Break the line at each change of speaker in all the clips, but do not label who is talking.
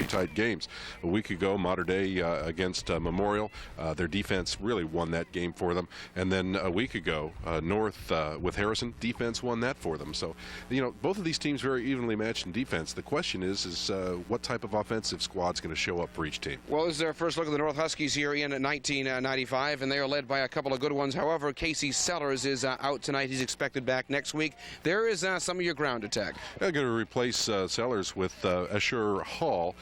tight games. A week ago, Mater Dei against Memorial, their defense really won that game for them. And then a week ago, North with Harrison, defense won that for them. So, you know, both of these teams very evenly matched in defense. The question is what type of offensive squad's going to show up for each team?
Well, this is our first look at the North Huskies here in 1995, and they are led by a couple of good ones. However, Casey Sellers is out tonight. He's expected back next week. There is some of your ground attack.
They're going to replace Sellers with Asher Hall,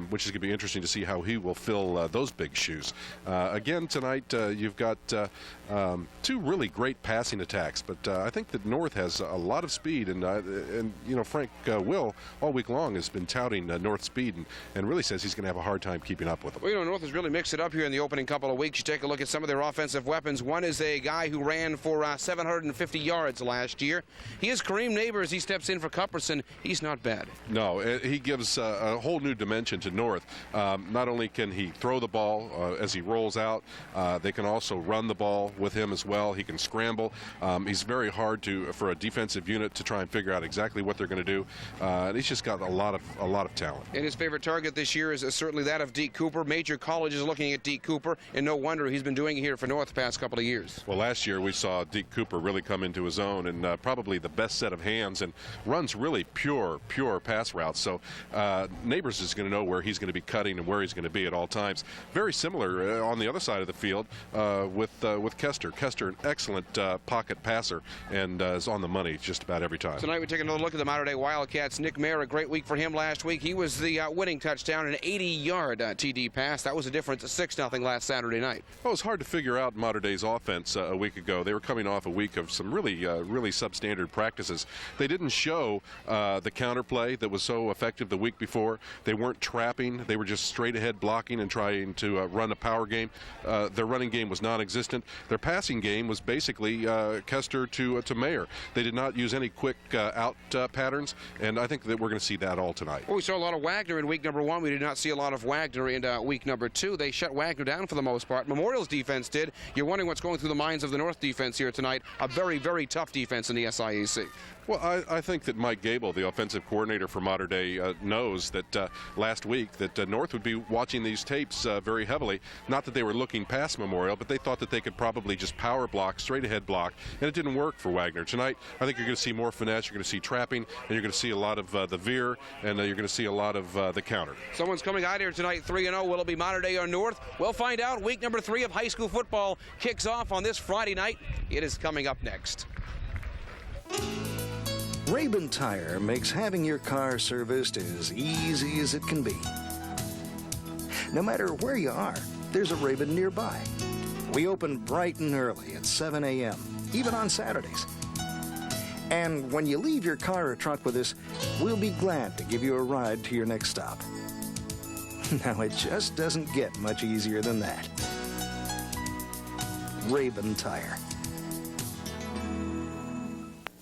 which is going to be interesting to see how he will fill those big shoes. Again, tonight you've got two really great passing attacks, but I think that North has a lot of speed, and you know, Frank Will all week long has been touting North speed and really says he's going to have a hard time keeping up with them.
Well, you know, North has really mixed it up here in the opening couple of weeks. You take a look at some of their offensive weapons. One is a guy who ran for 750 yards last year. He is Kareem Neighbors. He steps in for Cupperson. He's not bad.
No, he gives a whole new dimension to North. Not only can he throw the ball as he rolls out, they can also run the ball with him as well. He can scramble. He's very hard for a defensive unit to try and figure out exactly what they're going to do. And he's just got a lot of talent.
And his favorite target this year is certainly that of Deke Cooper. Major colleges looking at Deke Cooper, and no wonder he's been doing it here for North the past couple of years.
Well, last year we saw Deke Cooper really come into his own, and probably the best set of hands, and runs really pure pass routes. So Neighbors is going to know where he's going to be cutting and where he's going to be at all times. Very similar on the other side of the field with Kester. Kester, an excellent pocket passer, and is on the money just about every time.
Tonight we take another look at the Mater Dei Wildcats. Nick Mayer, a great week for him last week. He was the winning touchdown, an 80-yard TD pass. That was a difference of 6-0 last Saturday night.
Well, it was hard to figure out Mater Dei's offense a week ago. They were coming off a week of some really substandard practices. They didn't show the counterplay that was so effective the week before. They weren't trapping. They were just straight ahead blocking and trying to run a power game. Their running game was non-existent. Their passing game was basically Kester to Mayer. They did not use any quick out patterns, and I think that we're going to see that all tonight.
Well, we saw a lot of Wagner in week number 1. We did not see a lot of Wagner in week number 2. They shut Wagner down for the most part. Memorial's defense did. You're wondering what's going through the minds of the North defense here tonight. A very, very tough defense in the SIAC.
Well, I think that Mike Gable, the offensive coordinator for Mater Dei, knows that last week that North would be watching these tapes very heavily. Not that they were looking past Memorial, but they thought that they could probably just power block, straight ahead block, and it didn't work for Wagner. Tonight, I think you're going to see more finesse, you're going to see trapping, and you're going to see a lot of the veer, and you're going to see a lot of the counter.
Someone's coming out here tonight 3-0. Will it be Mater Dei or North? We'll find out. Week number 3 of high school football kicks off on this Friday night. It is coming up next.
Rabin Tire makes having your car serviced as easy as it can be. No matter where you are, there's a Rabin nearby. We open bright and early at 7 a.m., even on Saturdays. And when you leave your car or truck with us, we'll be glad to give you a ride to your next stop. Now, it just doesn't get much easier than that. Rabin Tire.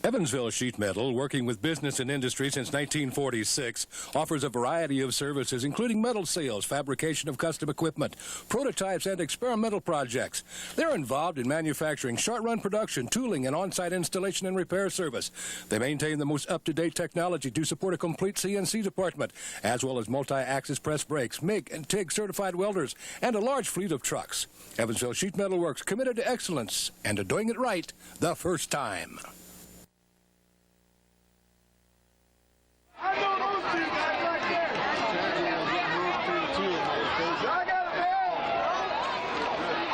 Evansville Sheet Metal, working with business and industry since 1946, offers a variety of services, including metal sales, fabrication of custom equipment, prototypes, and experimental projects. They're involved in manufacturing, short-run production, tooling, and on-site installation and repair service. They maintain the most up-to-date technology to support a complete CNC department, as well as multi-axis press brakes, MIG and TIG certified welders, and a large fleet of trucks. Evansville Sheet Metal Works, committed to excellence and to doing it right the first time.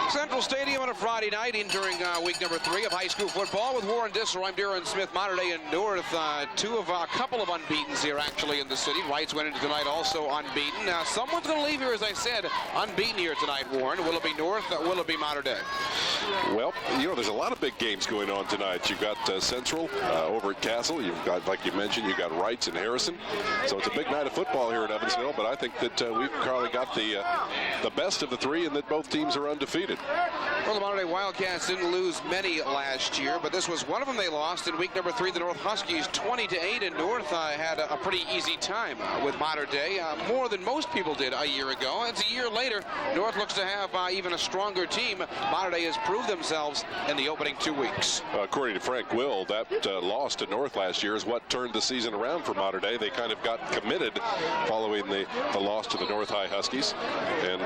Central Stadium on a Friday night entering week number 3 of high school football with Warren Dissel. I'm Darren Smith. Mater Dei and North, a couple of unbeatens here actually in the city. Wrights went into tonight also unbeaten. Someone's going to leave here, as I said, unbeaten here tonight, Warren. Will it be North? Will it be Mater Dei?
Well, you know, there's a lot of big games going on tonight. You've got Central over at Castle. You've got, like you mentioned, you've got Wrights and Harrison. So it's a big night of football here in Evansville, but I think that we've probably got the best of the 3 and that both teams are undefeated.
Well, the Monterey Wildcats didn't lose many last year, but this was one of them they lost in week number 3. The North Huskies 20-8, and North had a pretty easy time with Mater Dei, more than most people did a year ago. It's a year later. North looks to have even a stronger team. Mater Dei has proved themselves in the opening 2 weeks.
According to Frank Will, that loss to North last year is what turned the season around for Mater Dei. They kind of got committed following the loss to the North High Huskies, and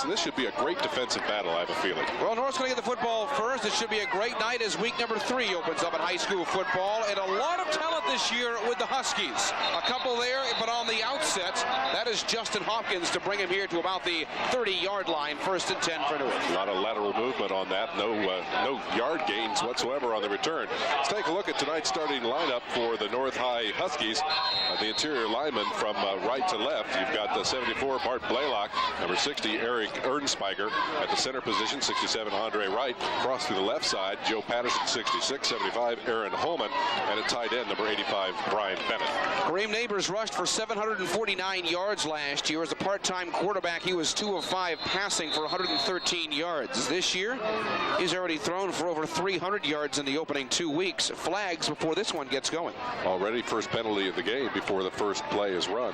this should be a great defensive battle, I have a feeling.
Well, North's going to get the football first. It should be a great night as week number 3 opens up in high school football, and a lot of talent this year with the Huskies. A couple there, but on the outset, that is Justin Hopkins to bring him here to about the 30-yard line, 1st and 10 for North.
A lot of lateral movement on that. No yard gains whatsoever on the return. Let's take a look at tonight's starting lineup for the North High Huskies. The interior linemen from right to left. You've got the 74, Bart Blaylock, number 60, Eric Ernspiker at the center position, 67, Andre Wright. Cross through the left side, Joe Patterson, 66, 75, Aaron Holman, and at tight end, number 85, Brian Bennett.
Kareem Neighbors rushed for 749 yards last year. As a part-time quarterback, he was 2 of 5 passing for 113 yards. This year, he's already thrown for over 300 yards in the opening 2 weeks. Flags before this one gets going.
Already first penalty of the game before the first play is run.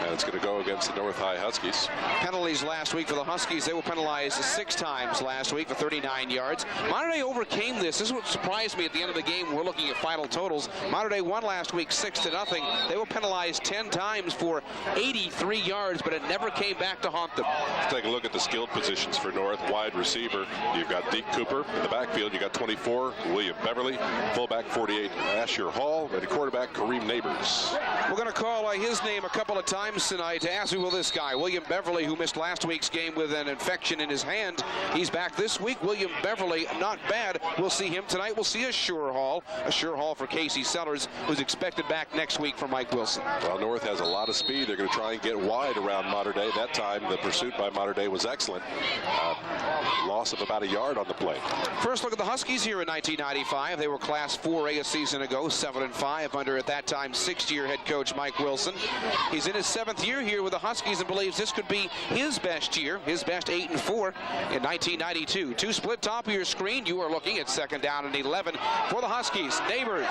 And it's going to go against the North High Huskies.
Penalties last week for the Huskies. They were penalized 6 times last week for 39 yards. Mater Dei overcame this. This is what surprised me at the end of the game. We're looking at final totals. Mater Dei won last week 6-0. They were penalized 10 times for 83 yards, but it never came back to haunt them.
Let's take a look at the skilled positions for North. Wide receiver, you've got Deke Cooper. In the backfield, you got 24, William Beverly. Fullback, 48, Asher Hall. And quarterback, Kareem Neighbors.
We're going to call his name a couple of times tonight to ask who will this guy. William Beverly, who missed last week's game with an infection in his hand. He's back this week. William Beverly, not bad. We'll see him tonight. We'll see Asher Hall for Casey Sellers, who's expected back next week for Mike Wilson.
Well, North has a lot of speed. They're going to try and get wide around Mater Dei. That time, the pursuit by Mater Dei was excellent. Loss of about a yard on the play.
First look at the Huskies here in 1995. They were Class 4A a season ago, 7-5 under, at that time, 6th-year head coach Mike Wilson. He's in his 7th year here with the Huskies and believes this could be his best year, his best 8-4 in 1992. 2 split top of your screen. You are looking at 2nd down and 11 for the Huskies. Neighbors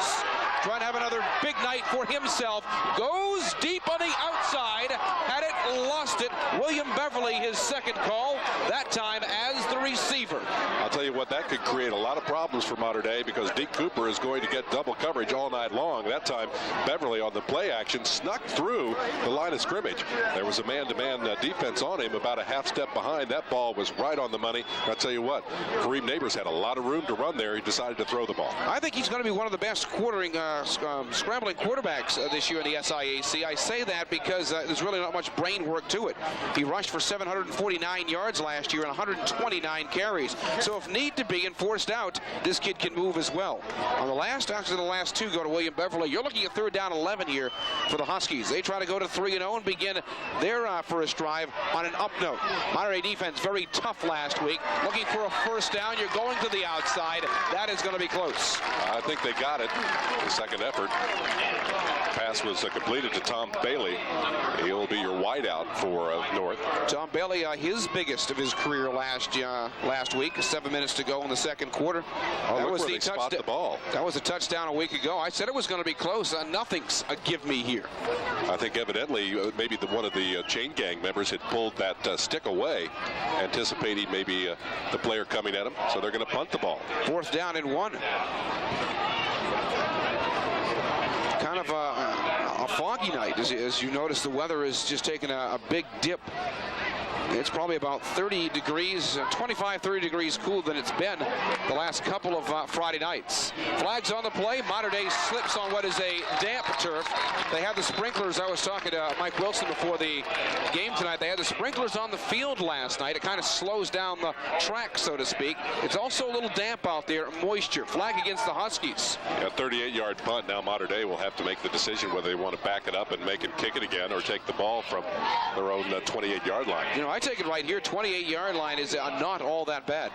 trying to have another big night for himself. Goes deep on the outside. Had it, lost it. William Beverly, his second call, that time as the receiver.
I'll tell you what, that could create a lot of problems for Mater Dei because Deke Cooper is going to get double coverage all night long. That time, Beverly on the play action snuck through the line of scrimmage. There was a man-to-man defense on him about a half step behind. That ball was right on the money. I'll tell you what, Kareem Neighbors had a lot of room to run there. He decided to throw the ball.
I think he's going to be one of the best scrambling quarterbacks this year in the SIAC. I say that because there's really not much brain work to it. He rushed for 749 yards last year and 129 carries. So if need to be and forced out, this kid can move as well. On the last 2 go to William Beverly. You're looking at 3rd down 11 here for the Huskies. They try to go to 3-0 and begin their first drive on an up note. Monterey defense very tough last week. Looking for a 1st down. You're going to the outside. That is going to be close.
I think they got it. The second effort. Pass was completed to Tom Bailey. He'll be your wideout for North.
Tom Bailey, his biggest of his career last week. 7 minutes to go in the second quarter.
That was the touchdown. The ball.
That was a touchdown a week ago. I said it was going to be close. Nothing's a give me here.
I think evidently maybe one of the chain gang members had pulled that stick away, anticipating maybe the player coming at him. So they're going to punt the ball.
4th down and 1. Kind of a foggy night. As you notice, the weather is just taking a big dip. It's probably about 30 degrees, 25, 30 degrees cooler than it's been the last couple of Friday nights. Flags on the play. Mater Dei slips on what is a damp turf. They have the sprinklers. I was talking to Mike Wilson before the game tonight. They had the sprinklers on the field last night. It kind of slows down the track, so to speak. It's also a little damp out there, moisture. Flag against the Huskies.
A 38-yard punt. Now Mater Dei will have to make the decision whether they want to back it up and make it kick it again or take the ball from their own 28-yard line.
You know, I take it right here. 28-yard line is not all that bad.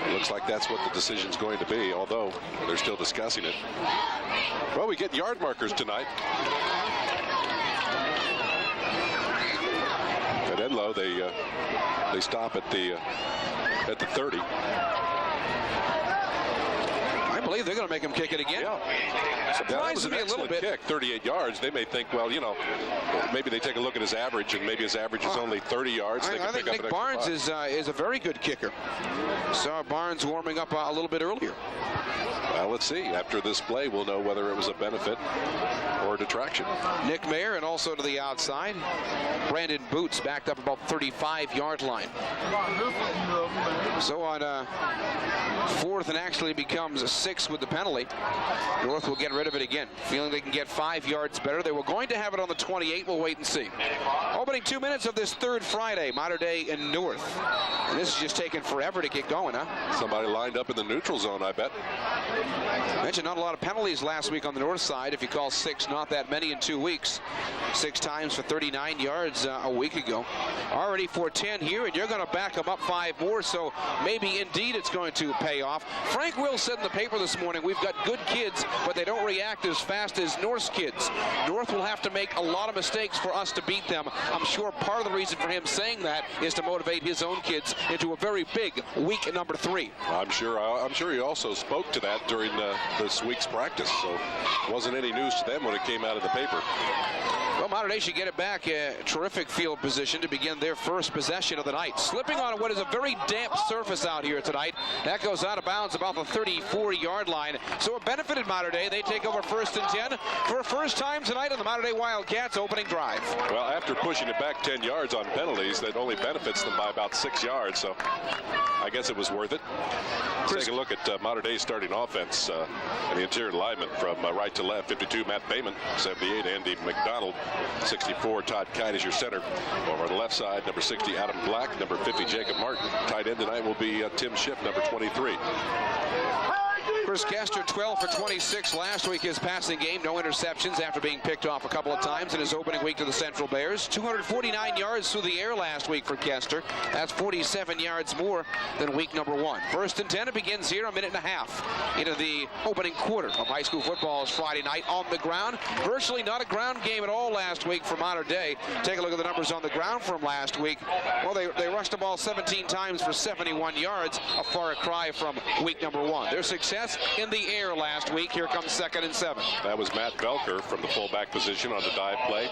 It looks like that's what the decision's going to be, although they're still discussing it. Well, we get yard markers tonight. At Edlow, they They stop at the 30.
I believe they're going to make him kick it again.
Yeah.
Surprises me a little bit.
Kick, 38 yards. They may think, well, maybe they take a look at his average, and maybe his average is only 30 yards.
I think Nick Barnes is a very good kicker. Saw Barnes warming up a little bit earlier.
Well, let's see. After this play, we'll know whether it was a benefit or a detraction.
Nick Mayer, and also to the outside, Brandon Boots backed up about 35-yard line. So on 4th and actually becomes 6 with the penalty. North will get rid of it again, feeling they can get 5 yards better. They were going to have it on the 28. We'll wait and see. Opening 2 minutes of this third Friday, Mater Dei in North. And this is just taking forever to get going, huh?
Somebody lined up in the neutral zone, I bet.
Mentioned not a lot of penalties last week on the north side. If you call 6, not that many in 2 weeks. 6 times for 39 yards a week ago. Already for 10 here, and you're going to back them up 5 more, so maybe indeed it's going to pay off. Frank Will said in the paper this morning, we've got good kids, but they don't react as fast as North's kids. North will have to make a lot of mistakes for us to beat them. I'm sure part of the reason for him saying that is to motivate his own kids into a very big week number 3.
I'm sure he also spoke to that during this week's practice, so it wasn't any news to them when it came out of the paper.
Well, Mater Dei should get it back. A terrific field position to begin their first possession of the night. Slipping on what is a very damp surface out here tonight. That goes out of bounds about the 34-yard line. So it benefited Mater Dei. They take over 1st and 10 for a first time tonight on the Mater Dei Wildcats opening drive. Well,
after pushing it back 10 yards on penalties, that only benefits them by about 6 yards. So I guess it was worth it. Let's take a look at Mater Dei's starting offense and the interior linemen from right to left. 52, Matt Bayman. 78, Andy McDonald. 64, Todd Kite is your center. Over on the left side, number 60, Adam Black. Number 50, Jacob Martin. Tight end tonight will be Tim Schiff, number 23.
Chris Kester, 12 for 26 last week, his passing game. No interceptions after being picked off a couple of times in his opening week to the Central Bears. 249 yards through the air last week for Kester. That's 47 yards more than week number 1. 1st and 10, it begins here, a minute and a half into the opening quarter of high school football. Is Friday night on the ground. Virtually not a ground game at all last week for Mater Dei. Take a look at the numbers on the ground from last week. Well, they rushed the ball 17 times for 71 yards, a far cry from week number 1. Their success in the air last week. Here comes 2nd and 7.
That was Matt Belker from the fullback position on the dive play.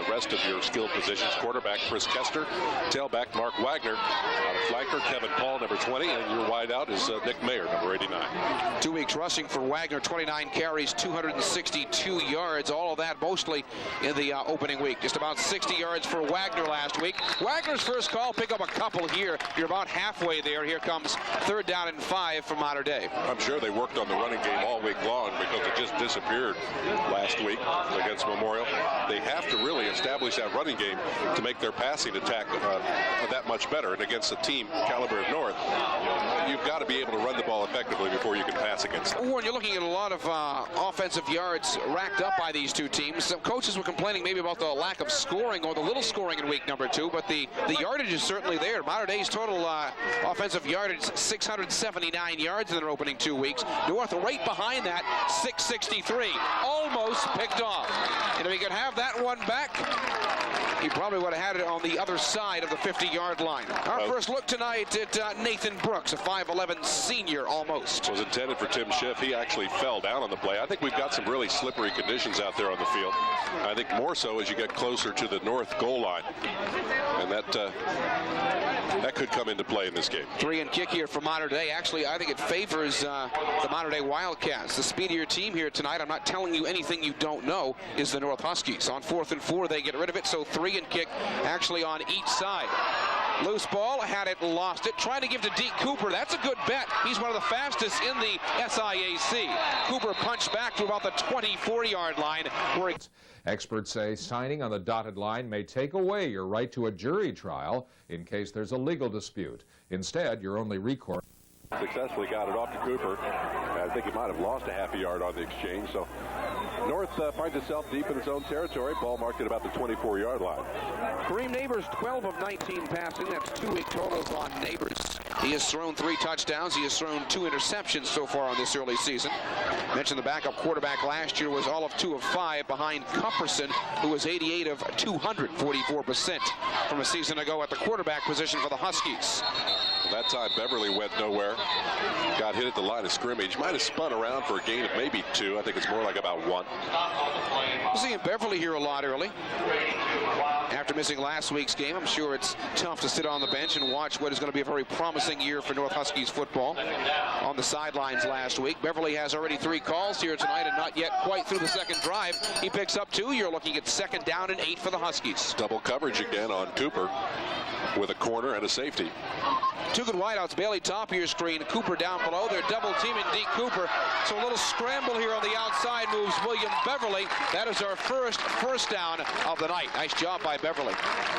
The rest of your skilled positions: quarterback Chris Kester, tailback Mark Wagner, out of flanker Kevin Paul, number 20, and your wideout is Nick Mayer, number 89.
2 weeks rushing for Wagner, 29 carries, 262 yards. All of that mostly in the opening week. Just about 60 yards for Wagner last week. Wagner's first call, pick up a couple here. You're about halfway there. Here comes 3rd down and 5 for Mater Dei.
I'm sure they worked on the running game all week long because it just disappeared last week against Memorial. They have to really establish that running game to make their passing attack that much better. And against a team caliber of North, you've got to be able to run the ball effectively before you can pass against them.
Warren, you're looking at a lot of offensive yards racked up by these two teams. Some coaches were complaining maybe about the lack of scoring or the little scoring in week number 2, but the yardage is certainly there. Mater Dei's total offensive yardage, 679 yards in their opening 2 weeks. North right behind that, 663. Almost picked off. And if he could have that one back, he probably would have had it on the other side of the 50-yard line. Our first look tonight at Nathan Brooks, a 5'11 senior almost.
Was intended for Tim Schiff. He actually fell down on the play. I think we've got some really slippery conditions out there on the field. I think more so as you get closer to the north goal line. And that could come into play in this game.
3 and kick here for Mater Dei. Actually, I think it favors the Mater Dei Wildcats. The speedier team here tonight, I'm not telling you anything you don't know, is the North Huskies. On 4th and 4, they get rid of it, so 3 and kick actually on each side. Loose ball, had it, lost it. Trying to give to Deke Cooper. That's a good bet. He's one of the fastest in the SIAC. Cooper punched back to about the 24-yard line.
Experts say signing on the dotted line may take away your right to a jury trial in case there's a legal dispute. Instead, your only recourse.
Successfully got it off to Cooper. I think he might have lost a half a yard on the exchange. So North finds itself deep in its own territory. Ball marked at about the 24-yard line.
Kareem Neighbors, 12 of 19 passing. That's 2 week totals on Neighbors. He has thrown 3 touchdowns. He has thrown 2 interceptions so far on this early season. Mentioned the backup quarterback last year was all of 2 of 5 behind Cupperson, who was 88 of 244% from a season ago at the quarterback position for the Huskies.
That time Beverly went nowhere. Got hit at the line of scrimmage. Might have spun around for a gain of maybe 2. I think it's more like about 1.
We're seeing Beverly here a lot early. After missing last week's game, I'm sure it's tough to sit on the bench and watch what is going to be a very promising year for North Huskies football. On the sidelines last week, Beverly has already 3 calls here tonight and not yet quite through the second drive. He picks up 2. You're looking at 2nd down and 8 for the Huskies.
Double coverage again on Cooper with a corner and a safety.
2 good wideouts. Bailey top of your screen. Cooper down below. They're double teaming D. Cooper. So a little scramble here on the outside moves William Beverly. That is our first down of the night. Nice job by Beverly.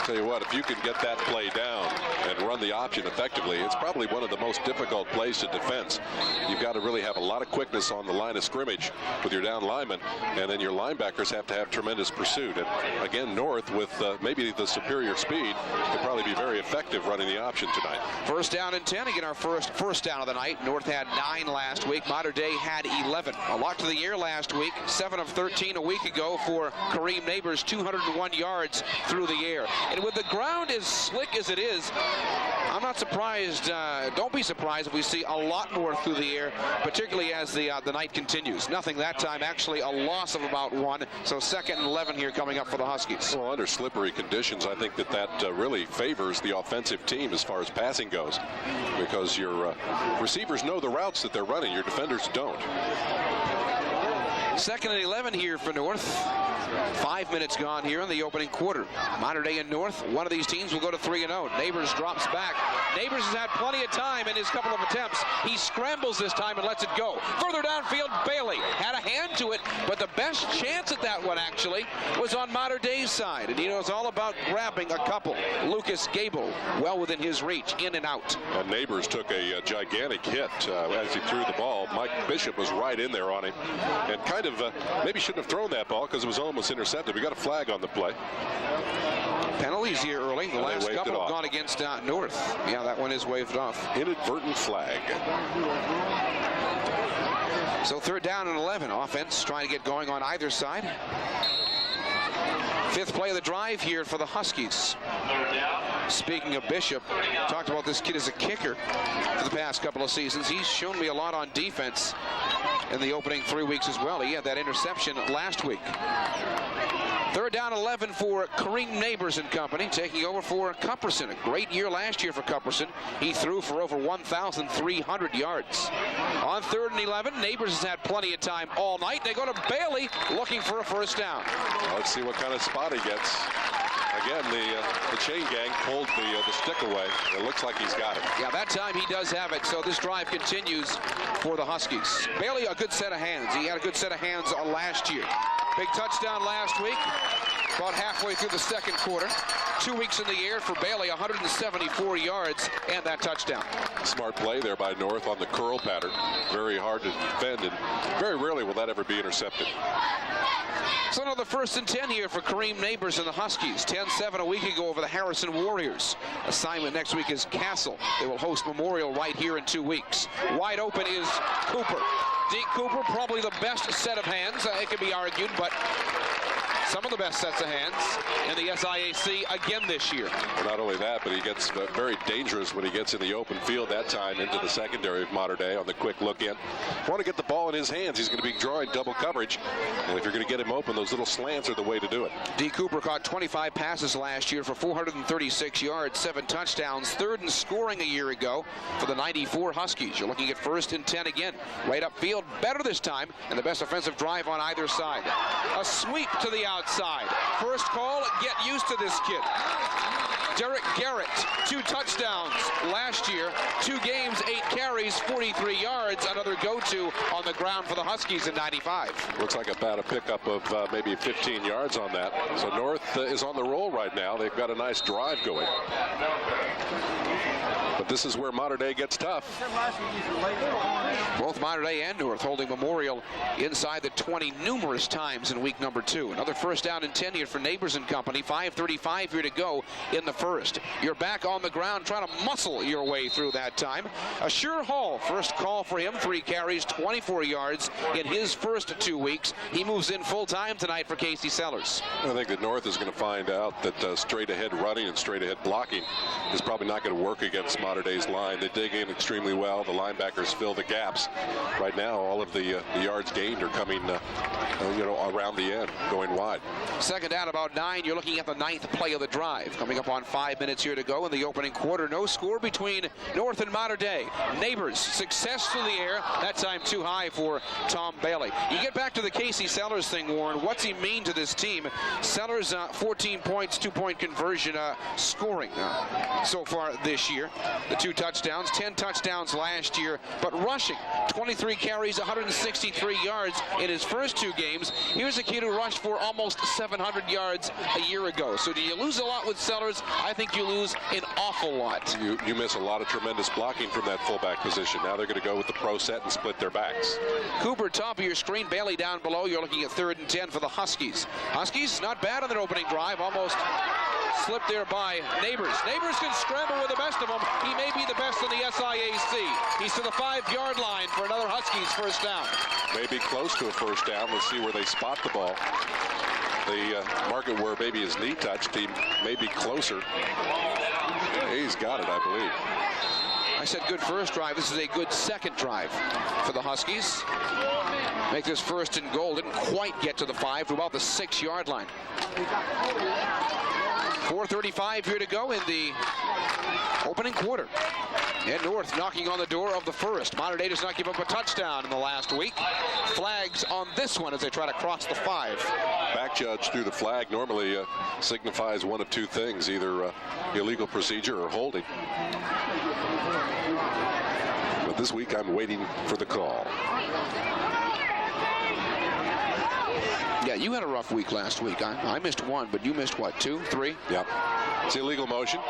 Tell you what, if you can get that play down and run the option effectively, it's probably one of the most difficult plays to defense. You've got to really have a lot of quickness on the line of scrimmage with your down linemen, and then your linebackers have to have tremendous pursuit. And again, North with maybe the superior speed could probably be very effective running the option tonight.
1st down and 10. Again, our first down of the night. North had 9 last week. Mater Dei had 11. A lot to the air last week. 7 of 13 a week ago for Kareem Neighbors. 201 yards through the air. And with the ground as slick as it is, I'm not surprised. Don't be surprised if we see a lot more through the air, particularly as the night continues. Nothing that time. Actually, a loss of about 1. So 2nd and 11 here coming up for the Huskies.
Well, under slippery conditions, I think that really favors the offensive team as far as passing goes, because your receivers know the routes that they're running. Your defenders don't.
2nd and 11 here for North. 5 minutes gone here in the opening quarter. Mater Dei and North, one of these teams will go to 3-0. Neighbors drops back. Neighbors has had plenty of time in his couple of attempts. He scrambles this time and lets it go. Further downfield, Bailey had a hand to it, but the best chance at that one actually was on Mater Dei's side. And he knows all about grabbing a couple. Lucas Gable, well within his reach, in and out.
And Neighbors took a gigantic hit as he threw the ball. Mike Bishop was right in there on him, and kind of maybe shouldn't have thrown that ball because it was almost intercepted. We got a flag on the play.
Penalties here early. The last couple have gone against North. Yeah, that one is waved off.
Inadvertent flag.
So 3rd down and 11. Offense trying to get going on either side. 5th play of the drive here for the Huskies. Speaking of Bishop, talked about this kid as a kicker for the past couple of seasons. He's shown me a lot on defense in the opening 3 weeks as well. He had that interception last week. 3rd down 11 for Kareem Neighbors and company, taking over for Cupperson. A great year last year for Cupperson. He threw for over 1,300 yards. On 3rd and 11, Neighbors has had plenty of time all night. They go to Bailey looking for a 1st down.
Let's see what kind of spot he gets. Again, the chain gang pulled the stick away. It looks like he's got it.
Yeah, that time he does have it. So this drive continues for the Huskies. Bailey, a good set of hands. He had a good set of hands last year. Big touchdown last week, about halfway through the 2nd quarter. 2 weeks in the air for Bailey, 174 yards and that touchdown.
Smart play there by North on the curl pattern. Very hard to defend, and very rarely will that ever be intercepted.
So another 1st and 10 here for Kareem Neighbors and the Huskies. 10-7 a week ago over the Harrison Warriors. Assignment next week is Castle. They will host Memorial right here in 2 weeks. Wide open is Cooper. D. Cooper, probably the best set of hands. It can be argued, but some of the best sets of hands in the SIAC again this year.
Well, not only that, but he gets very dangerous when he gets in the open field that time into the secondary of Mater Dei on the quick look in. Want to get the ball in his hands. He's going to be drawing double coverage, and if you're going to get him open, those little slants are the way to do it.
D. Cooper caught 25 passes last year for 436 yards, 7 touchdowns, 3rd in scoring a year ago for the 94 Huskies. You're looking at 1st and 10 again. Right upfield, better this time, and the best offensive drive on either side. A sweep to the outside. First call, get used to this kid. Derek Garrett, 2 touchdowns last year, 2 games, 8 carries, 43 yards. Another go-to on the ground for the Huskies in 95.
Looks like about a pickup of maybe 15 yards on that. So North is on the roll right now. They've got a nice drive going. But this is where Mater Dei gets tough.
Both Mater Dei and North holding Memorial inside the 20 numerous times in week number 2. Another first down and 10 here for Neighbors and company. 5:35 here to go in the first. You're back on the ground trying to muscle your way through that time. Asher Hall, first call for him, 3 carries, 24 yards in his first 2 weeks. He moves in full time tonight for Casey Sellers.
I think that North is going to find out that straight ahead running and straight ahead blocking is probably not going to work against Mater Dei's line. They dig in extremely well. The linebackers fill the gaps. Right now, all of the yards gained are coming, around the end, going wide.
Second down, about 9. You're looking at the 9th play of the drive. Coming up on 5 minutes here to go in the opening quarter. No score between North and Mater Dei. Neighbors, success through the air. That time too high for Tom Bailey. You get back to the Casey Sellers thing, Warren. What's he mean to this team? Sellers, 14 points, 2-point conversion scoring so far this year. The 2 touchdowns, 10 touchdowns last year, but rushing 23 carries, 163 yards in his first 2 games. Here's a kid who rushed for almost 700 yards a year ago. So do you lose a lot with Sellers? I think you lose an awful lot.
You miss a lot of tremendous blocking from that fullback position. Now they're going to go with the pro set and split their backs.
Cooper, top of your screen. Bailey down below. You're looking at 3rd and 10 for the Huskies. Huskies not bad on their opening drive. Almost slipped there by Neighbors. Neighbors can scramble with the best of them. He may be the best in the SIAC. He's to the 5-yard line for another Huskies first down.
Maybe close to a first down. Let's see where they spot the ball. The market where maybe his knee touched, he may be closer. He's got it, I believe.
I said good first drive. This is a good second drive for the Huskies. Make this 1st and goal. Didn't quite get to the 5, to about the 6-yard line. 4:35 here to go in the opening quarter. And North knocking on the door of the first. Mater Dei does not give up a touchdown in the last week. Flags on this one as they try to cross the 5.
Back judge through the flag normally signifies one of 2 things, either illegal procedure or holding. But this week I'm waiting for the call.
Yeah, you had a rough week last week. I missed 1, but you missed what, 2, 3?
Yep. It's illegal motion.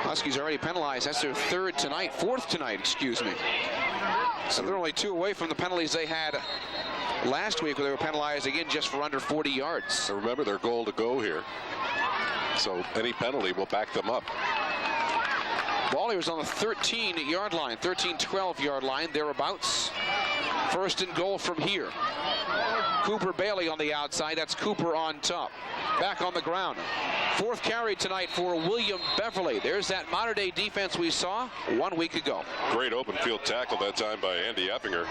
Huskies already penalized. That's their 4th tonight, excuse me. So they're only 2 away from the penalties they had last week, where they were penalized again just for under 40 yards.
So remember their goal to go here. So any penalty will back them up.
Ball here is on the 13-yard line, 12-yard line, thereabouts. 1st and goal from here. Cooper Bailey on the outside. That's Cooper on top. Back on the ground. 4th carry tonight for William Beverly. There's that Mater Dei defense we saw 1 week ago.
Great open field tackle that time by Andy Eppinger,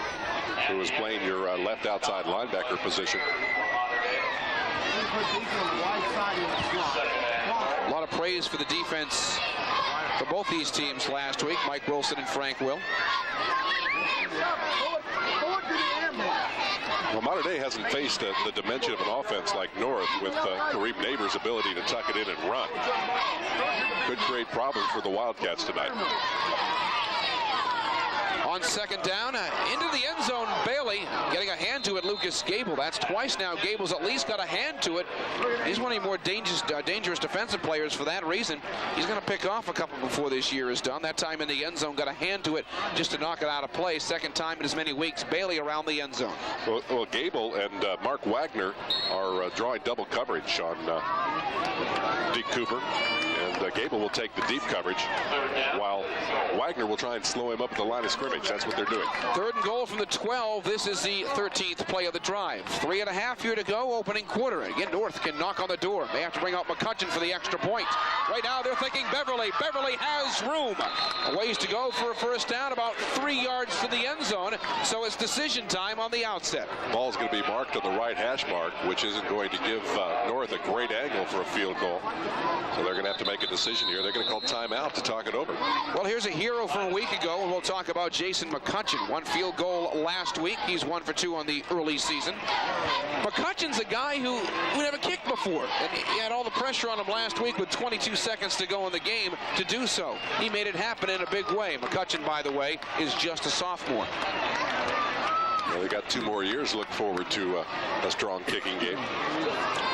who was playing your left outside linebacker position.
A lot of praise for the defense for both these teams last week, Mike Wilson and Frank Will.
Well, Mater Dei hasn't faced the dimension of an offense like North with Kareem Neighbors' ability to tuck it in and run. Could create problems for the Wildcats tonight.
On 2nd down, into the end zone, Bailey getting a hand to it, Lucas Gable. That's twice now. Gable's at least got a hand to it. He's one of the more dangerous defensive players for that reason. He's going to pick off a couple before this year is done. That time in the end zone, got a hand to it just to knock it out of play. 2nd time in as many weeks, Bailey around the end zone.
Well, Gable and Mark Wagner are drawing double coverage on Deke Cooper. And Gable will take the deep coverage, while Wagner will try and slow him up at the line of scrimmage. That's what they're doing.
3rd and goal from the 12. This is the 13th play of the drive. 3.5 here to go, opening quarter. Again, North can knock on the door. They have to bring out McCutcheon for the extra point. Right now, they're thinking Beverly. Beverly has room. A ways to go for a first down, about 3 yards to the end zone. So it's decision time on the outset.
Ball's going to be marked on the right hash mark, which isn't going to give North a great angle for a field goal. So they're going to have to make a decision here. They're going to call timeout to talk it over.
Well, here's a hero from a week ago, and we'll talk about Jason McCutcheon. 1 field goal last week. He's 1 for 2 on the early season. McCutcheon's a guy who never kicked before, and he had all the pressure on him last week with 22 seconds to go in the game to do so. He made it happen in a big way. McCutcheon, by the way, is just a sophomore.
Well, they got 2 more years to look forward to a strong kicking game.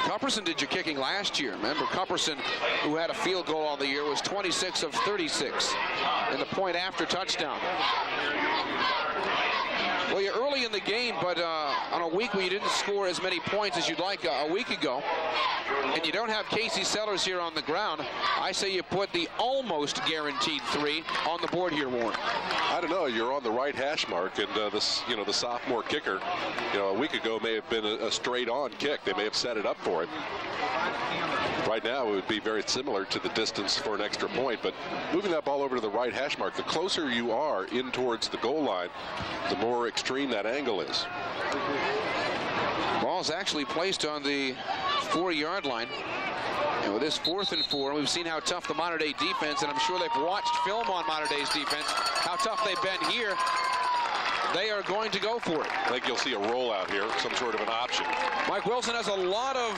Cupperson did your kicking last year. Remember, Cupperson, who had a field goal on the year, was 26 of 36 in the point after touchdown. Well, you're early in the game, but on a week where you didn't score as many points as you'd like a week ago, and you don't have Casey Sellers here on the ground, I say you put the almost guaranteed 3 on the board here, Warren.
I don't know. You're on the right hash mark, and the sophomore kicker, a week ago may have been a straight-on kick. They may have set it up for him. Right now, it would be very similar to the distance for an extra point, but moving that ball over to the right hash mark, the closer you are in towards the goal line, the more extreme that angle is.
Ball's actually placed on the 4-yard line. And with this 4th and 4, we've seen how tough the Mater Dei defense, and I'm sure they've watched film on Mater Dei's defense, how tough they've been here. They are going to go for it.
I think you'll see a rollout here, some sort of an option.
Mike Wilson has a lot of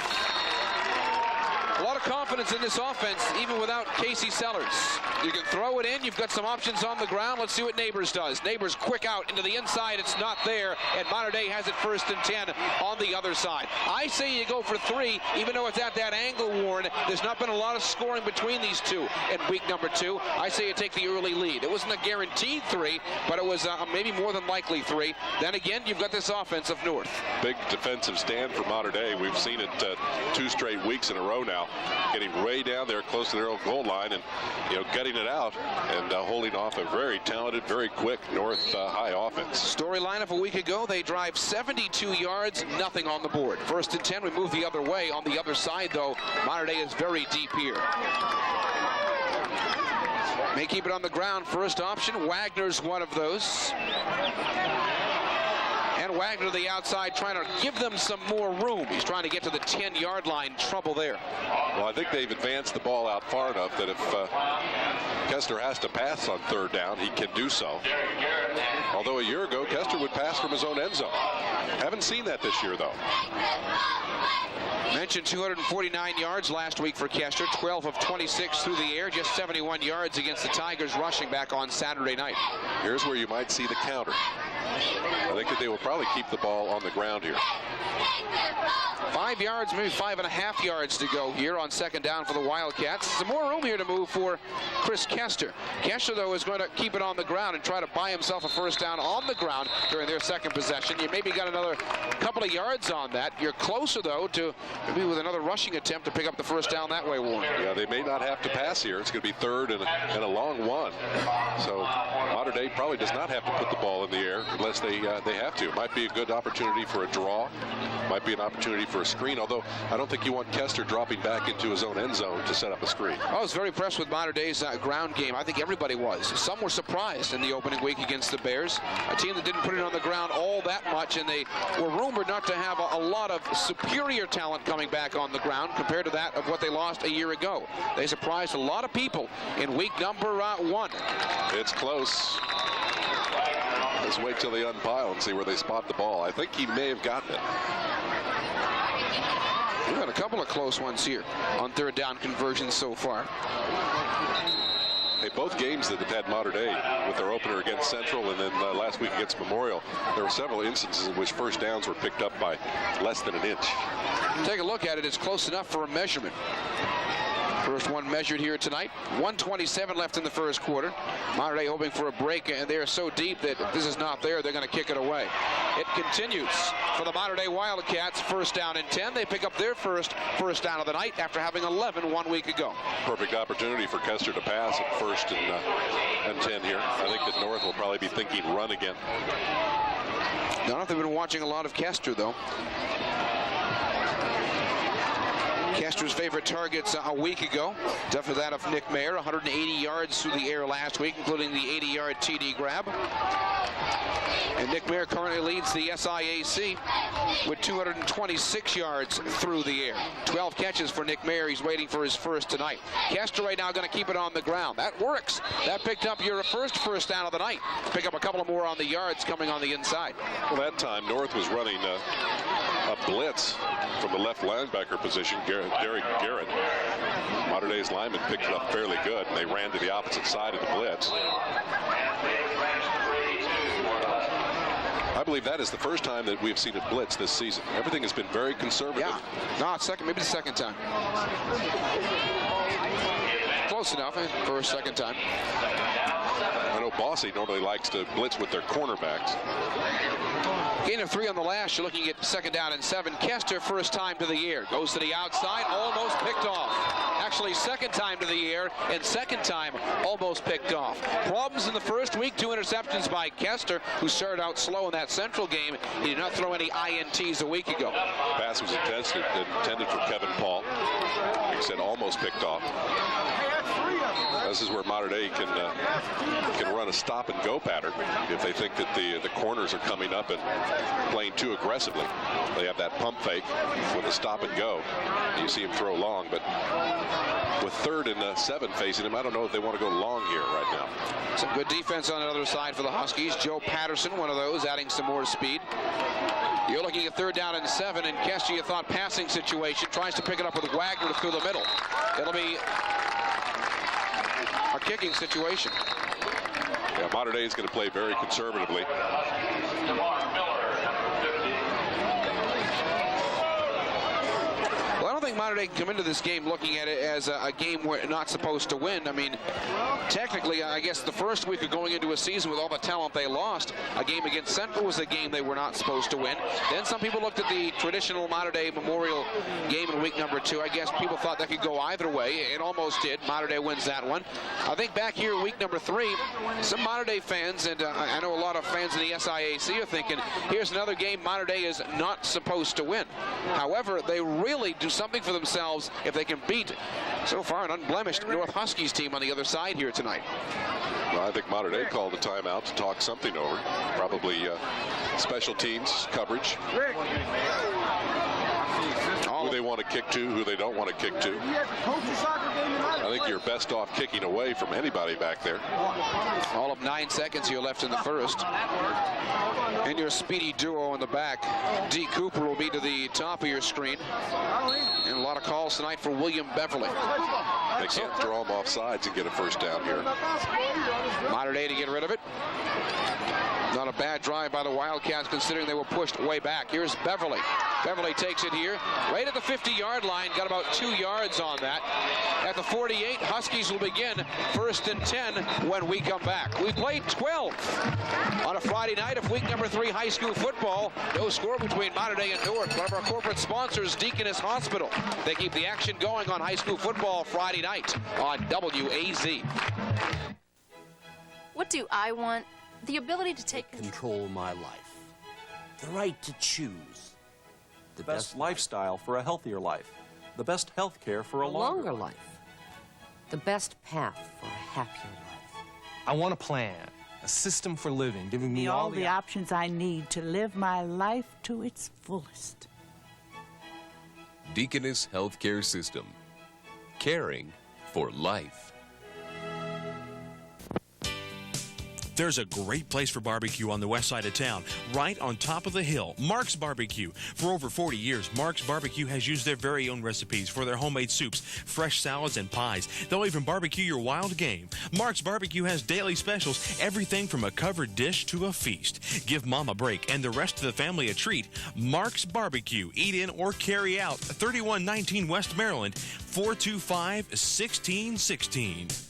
confidence in this offense, even without Casey Sellers. You can throw it in. You've got some options on the ground. Let's see what Neighbors does. Neighbors quick out into the inside. It's not there, and Mater Dei has it 1st and 10 on the other side. I say you go for 3, even though it's at that angle, Warren. There's not been a lot of scoring between these two in week number 2. I say you take the early lead. It wasn't a guaranteed 3, but it was maybe more than likely 3. Then again, you've got this offense of North.
Big defensive stand for Mater Dei. We've seen it 2 straight weeks in a row now, getting way down there close to their own goal line and gutting it out and holding off a very talented, very quick North High offense.
Storyline of a week ago, they drive 72 yards, nothing on the board. 1st and 10, we move the other way. On the other side, though, Mater Dei is very deep here. May keep it on the ground. First option, Wagner's one of those. And Wagner to the outside, trying to give them some more room. He's trying to get to the 10-yard line. Trouble there.
Well, I think they've advanced the ball out far enough that if Kester has to pass on 3rd down, he can do so. Although a year ago, Kester would pass from his own end zone. Haven't seen that this year, though.
Mentioned 249 yards last week for Kester, 12 of 26 through the air, just 71 yards against the Tigers rushing back on Saturday night.
Here's where you might see the counter. I think that they will probably keep the ball on the ground here.
5 yards, maybe 5.5 yards to go here on 2nd down for the Wildcats. Some more room here to move for Chris Kester. Kester, though, is going to keep it on the ground and try to buy himself a 1st down on the ground during their 2nd possession. You maybe got another couple of yards on that. You're closer, though, to maybe with another rushing attempt to pick up the 1st down that way, Warren.
Yeah, they may not have to pass here. It's going to be 3rd and a long one. So Mater Dei probably does not have to put the ball in the air unless they have to. It might be a good opportunity for a draw. Might be an opportunity for a screen, although I don't think you want Kester dropping back into his own end zone to set up a screen.
I was very impressed with Mater Dei's ground game. I think everybody was. Some were surprised in the opening week against the Bears, a team that didn't put it on the ground all that much, and they were rumored not to have a lot of superior talent coming back on the ground compared to that of what they lost a year ago. They surprised a lot of people in week number 1.
It's close. Let's wait till they unpile and see where they spot the ball. I think he may have gotten it.
We've had a couple of close ones here on 3rd down conversions so far.
Hey, both games that have had Mater Dei with their opener against Central and then last week against Memorial, there were several instances in which 1st downs were picked up by less than an inch.
Take a look at it. It's close enough for a measurement. First one measured here tonight. 1:27 left in the 1st quarter. Mater Dei hoping for a break, and they're so deep that if this is not there, they're going to kick it away. It continues for the Mater Dei Wildcats. 1st down and 10. They pick up their first down of the night after having 11 1 week ago.
Perfect opportunity for Kester to pass at 1st and 10 here. I think that North will probably be thinking run again.
I don't know if they've been watching a lot of Kester, though. Kester's favorite targets a week ago, definitely that of Nick Mayer, 180 yards through the air last week, including the 80-yard TD grab. And Nick Mayer currently leads the SIAC with 226 yards through the air. 12 catches for Nick Mayer. He's waiting for his 1st tonight. Kester right now going to keep it on the ground. That works. That picked up your 1st down of the night. Pick up a couple of more on the yards coming on the inside.
Well, that time North was running a blitz from the left linebacker position, Derek Garrett. Mater Dei's lineman picked it up fairly good, and they ran to the opposite side of the blitz. I believe that is the first time that we've seen a blitz this season. Everything has been very conservative.
Yeah. No, maybe the second time. Close enough for a second time.
I know Bossy normally likes to blitz with their cornerbacks.
Gain of 3 on the last. You're looking at 2nd down and 7. Kester, first time to the air. Goes to the outside, almost picked off. Actually, 2nd time to the air, and 2nd time almost picked off. Problems in the first week. 2 interceptions by Kester, who started out slow in that Central game. He did not throw any INTs a week ago.
The pass was intended for Kevin Paul. He said almost picked off. This is where Mater Dei can run a stop and go pattern if they think that the corners are coming up and playing too aggressively. They have that pump fake with a stop and go. You see him throw long, but with 3rd and 7 facing him, I don't know if they want to go long here right now.
Some good defense on the other side for the Huskies. Joe Patterson, one of those, adding some more speed. You're looking at 3rd down and 7, and Kester, you thought passing situation, tries to pick it up with Wagner through the middle. It'll be a kicking situation.
Yeah, Mater Dei is going to play very conservatively.
Well, I don't think Mater Dei can come into this game looking at it as a game we're not supposed to win. I mean, technically, I guess the first week of going into a season with all the talent they lost, a game against Central was a game they were not supposed to win. Then some people looked at the traditional Mater Dei Memorial game in week number 2. I guess people thought that could go either way. It almost did. Mater Dei wins that one. I think back here in week number 3, some Mater Dei fans, and I know a lot of fans in the SIAC are thinking, here's another game Mater Dei is not supposed to win. However, they really do something for themselves if they can beat, so far, an unblemished North Huskies team on the other side here tonight.
Well, I think Mater Dei called a timeout to talk something over. Probably special teams coverage. Who they want to kick to, who they don't want to kick to. I think you're best off kicking away from anybody back there.
All of 9 seconds here left in the first. And your speedy duo in the back. D. Cooper will be to the top of your screen. And a lot of calls tonight for William Beverly.
They can't throw him off sides and get a first down here.
Mater Dei to get rid of it. Not a bad drive by the Wildcats considering they were pushed way back. Here's Beverly. Beverly takes it here right at the 50-yard line. Got about 2 yards on that. At the 48, Huskies will begin 1st and 10 when we come back. We played 12 on a Friday night of week number 3 high school football. No score between Mater Dei and North. One of our corporate sponsors, Deaconess Hospital. They keep the action going on high school football Friday night on WAZ.
What do I want? The ability to take
control my life. The right to choose.
The best lifestyle for a healthier life. The best health care for a longer life.
The best path for a happier life.
I want a plan, a system for living, giving me all
the options I need to live my life to its fullest.
Deaconess Healthcare System. Caring for life.
There's a great place for barbecue on the west side of town, right on top of the hill, Mark's Barbecue. For over 40 years, Mark's Barbecue has used their very own recipes for their homemade soups, fresh salads, and pies. They'll even barbecue your wild game. Mark's Barbecue has daily specials, everything from a covered dish to a feast. Give Mom a break and the rest of the family a treat. Mark's Barbecue. Eat in or carry out. 3119 West Maryland, 425-1616.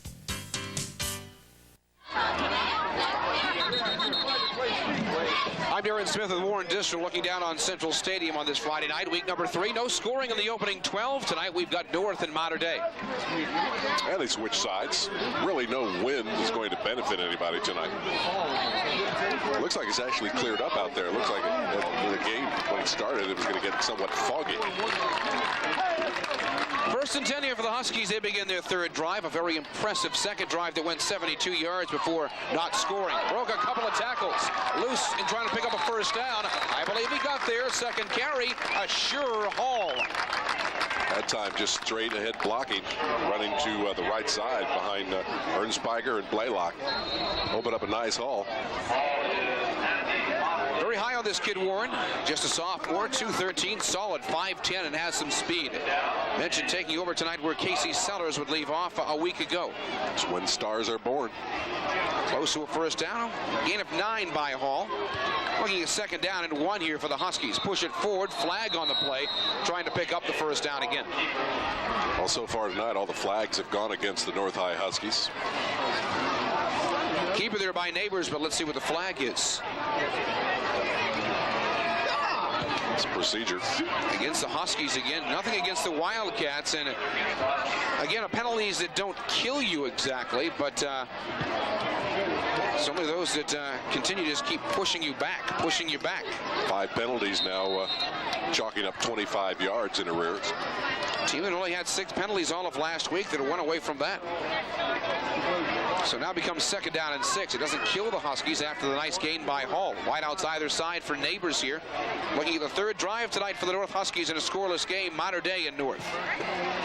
I'm Darren Smith with Warren District looking down on Central Stadium on this Friday night, week number 3. No scoring in the opening 12. Tonight we've got North and Mater Dei.
And they switch sides. Really no wind is going to benefit anybody tonight. Looks like it's actually cleared up out there. It looks like the game, when it started, it was going to get somewhat foggy.
1st and 10 here for the Huskies. They begin their 3rd drive. A very impressive second drive that went 72 yards before not scoring. Broke a couple of tackles. Loose in trying to pick up a first down. I believe he got there. Second carry, a sure haul.
That time just straight ahead blocking, running to the right side behind Ernspiger and Blaylock. Opened up a nice haul.
Very high on this kid, Warren. Just a sophomore, 213, solid 5'10", and has some speed. Mentioned taking over tonight where Casey Sellers would leave off a week ago.
It's when stars are born.
Close to a first down. Gain of 9 by Hall. Looking at second down and 1 here for the Huskies. Push it forward, flag on the play, trying to pick up the first down again.
Well, so far tonight, all the flags have gone against the North High Huskies.
Keeper there by Neighbors, but let's see what the flag is.
It's a procedure.
Against the Huskies again. Nothing against the Wildcats. And again, penalties that don't kill you exactly, but some of those that continue to just keep pushing you back.
5 penalties now, chalking up 25 yards in arrears.
Team that only had 6 penalties all of last week that went away from that. So now becomes second down and 6. It doesn't kill the Huskies after the nice gain by Hall. Wide outs either side for Neighbors here. Looking at the third drive tonight for the North Huskies in a scoreless game, Mater Dei and North.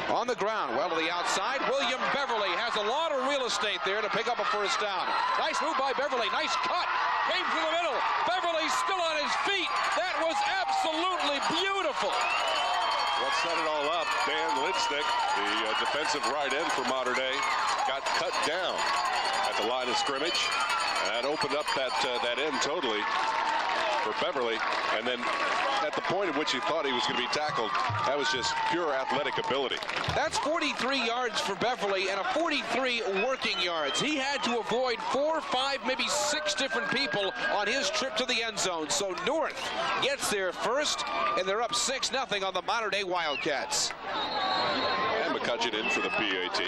On the ground, well to the outside, William Beverly has a lot of real estate there to pick up a first down. Nice move by Beverly, nice cut. Came through the middle. Beverly's still on his feet. That was absolutely beautiful.
What set it all up, Dan Lindstick, the defensive right end for Mater Dei, got cut down at the line of scrimmage, and that opened up that end totally for Beverly. And then at the point at which he thought he was going to be tackled, that was just pure athletic ability.
That's 43 yards for Beverly and a 43 working yards. He had to avoid 4, 5, maybe 6 different people on his trip to the end zone. So North gets there first, and they're up 6-0 on the Mater Dei Wildcats.
And McCutcheon in for the PAT.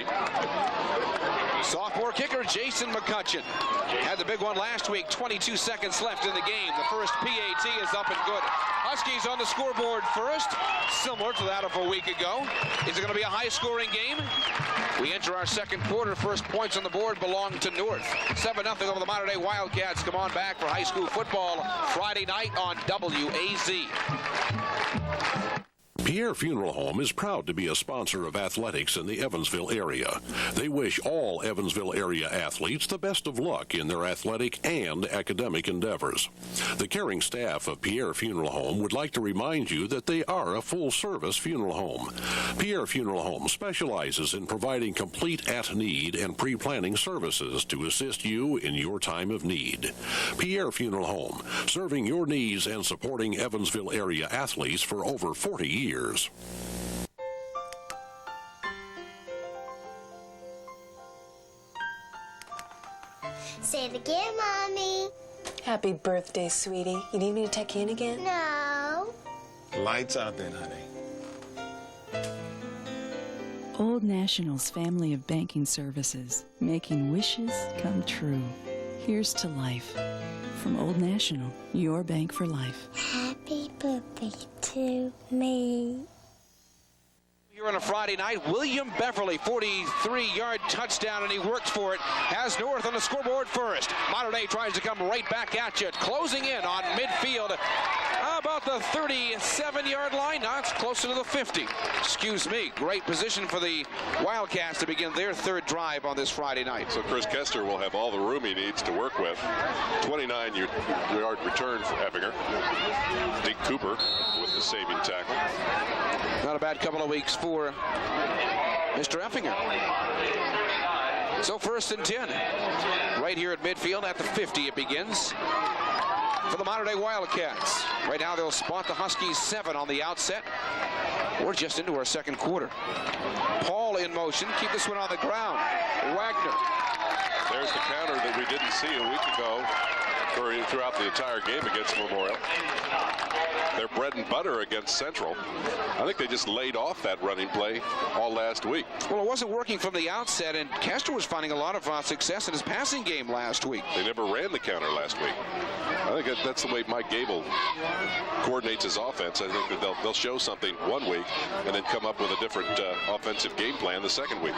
Sophomore kicker Jason McCutcheon had the big one last week. 22 seconds left in the game. The first PAT is up and good. Huskies on the scoreboard first, similar to that of a week ago. Is it going to be a high-scoring game? We enter our second quarter. First points on the board belong to North. 7-0 over the Mater Dei Wildcats. Come on back for high school football Friday night on WAZ.
Pierre Funeral Home is proud to be a sponsor of athletics in the Evansville area. They wish all Evansville area athletes the best of luck in their athletic and academic endeavors. The caring staff of Pierre Funeral Home would like to remind you that they are a full-service funeral home. Pierre Funeral Home specializes in providing complete at-need and pre-planning services to assist you in your time of need. Pierre Funeral Home, serving your needs and supporting Evansville area athletes for over 40 years.
Say it again, Mommy.
Happy birthday, sweetie. You need me to tuck you in again?
No.
Lights out then, honey.
Old National's family of banking services, making wishes come true. Here's to life. From Old National, your bank for life.
Happy birthday to me.
Here on a Friday night, William Beverly, 43-yard touchdown, and he worked for it. Has North on the scoreboard first. Mater Dei tries to come right back at you, closing in on midfield. How about the 37-yard line? Now it's closer to the 50. Excuse me. Great position for the Wildcats to begin their third drive on this Friday night.
So Chris Kester will have all the room he needs to work with. 29-yard return for Effinger. Dick Cooper with the saving tackle.
Not a bad couple of weeks for Mr. Effinger. So 1st and 10. Right here at midfield at the 50 it begins for the Mater Dei Wildcats. Right now they'll spot the Huskies 7 on the outset. We're just into our second quarter. Paul in motion. Keep this one on the ground. Wagner.
There's the counter that we didn't see a week ago throughout the entire game against Memorial. Their bread and butter against Central. I think they just laid off that running play all last week.
Well, it wasn't working from the outset, and Kester was finding a lot of success in his passing game last week.
They never ran the counter last week. I think that's the way Mike Gable coordinates his offense. I think that they'll show something one week and then come up with a different offensive game plan the second week.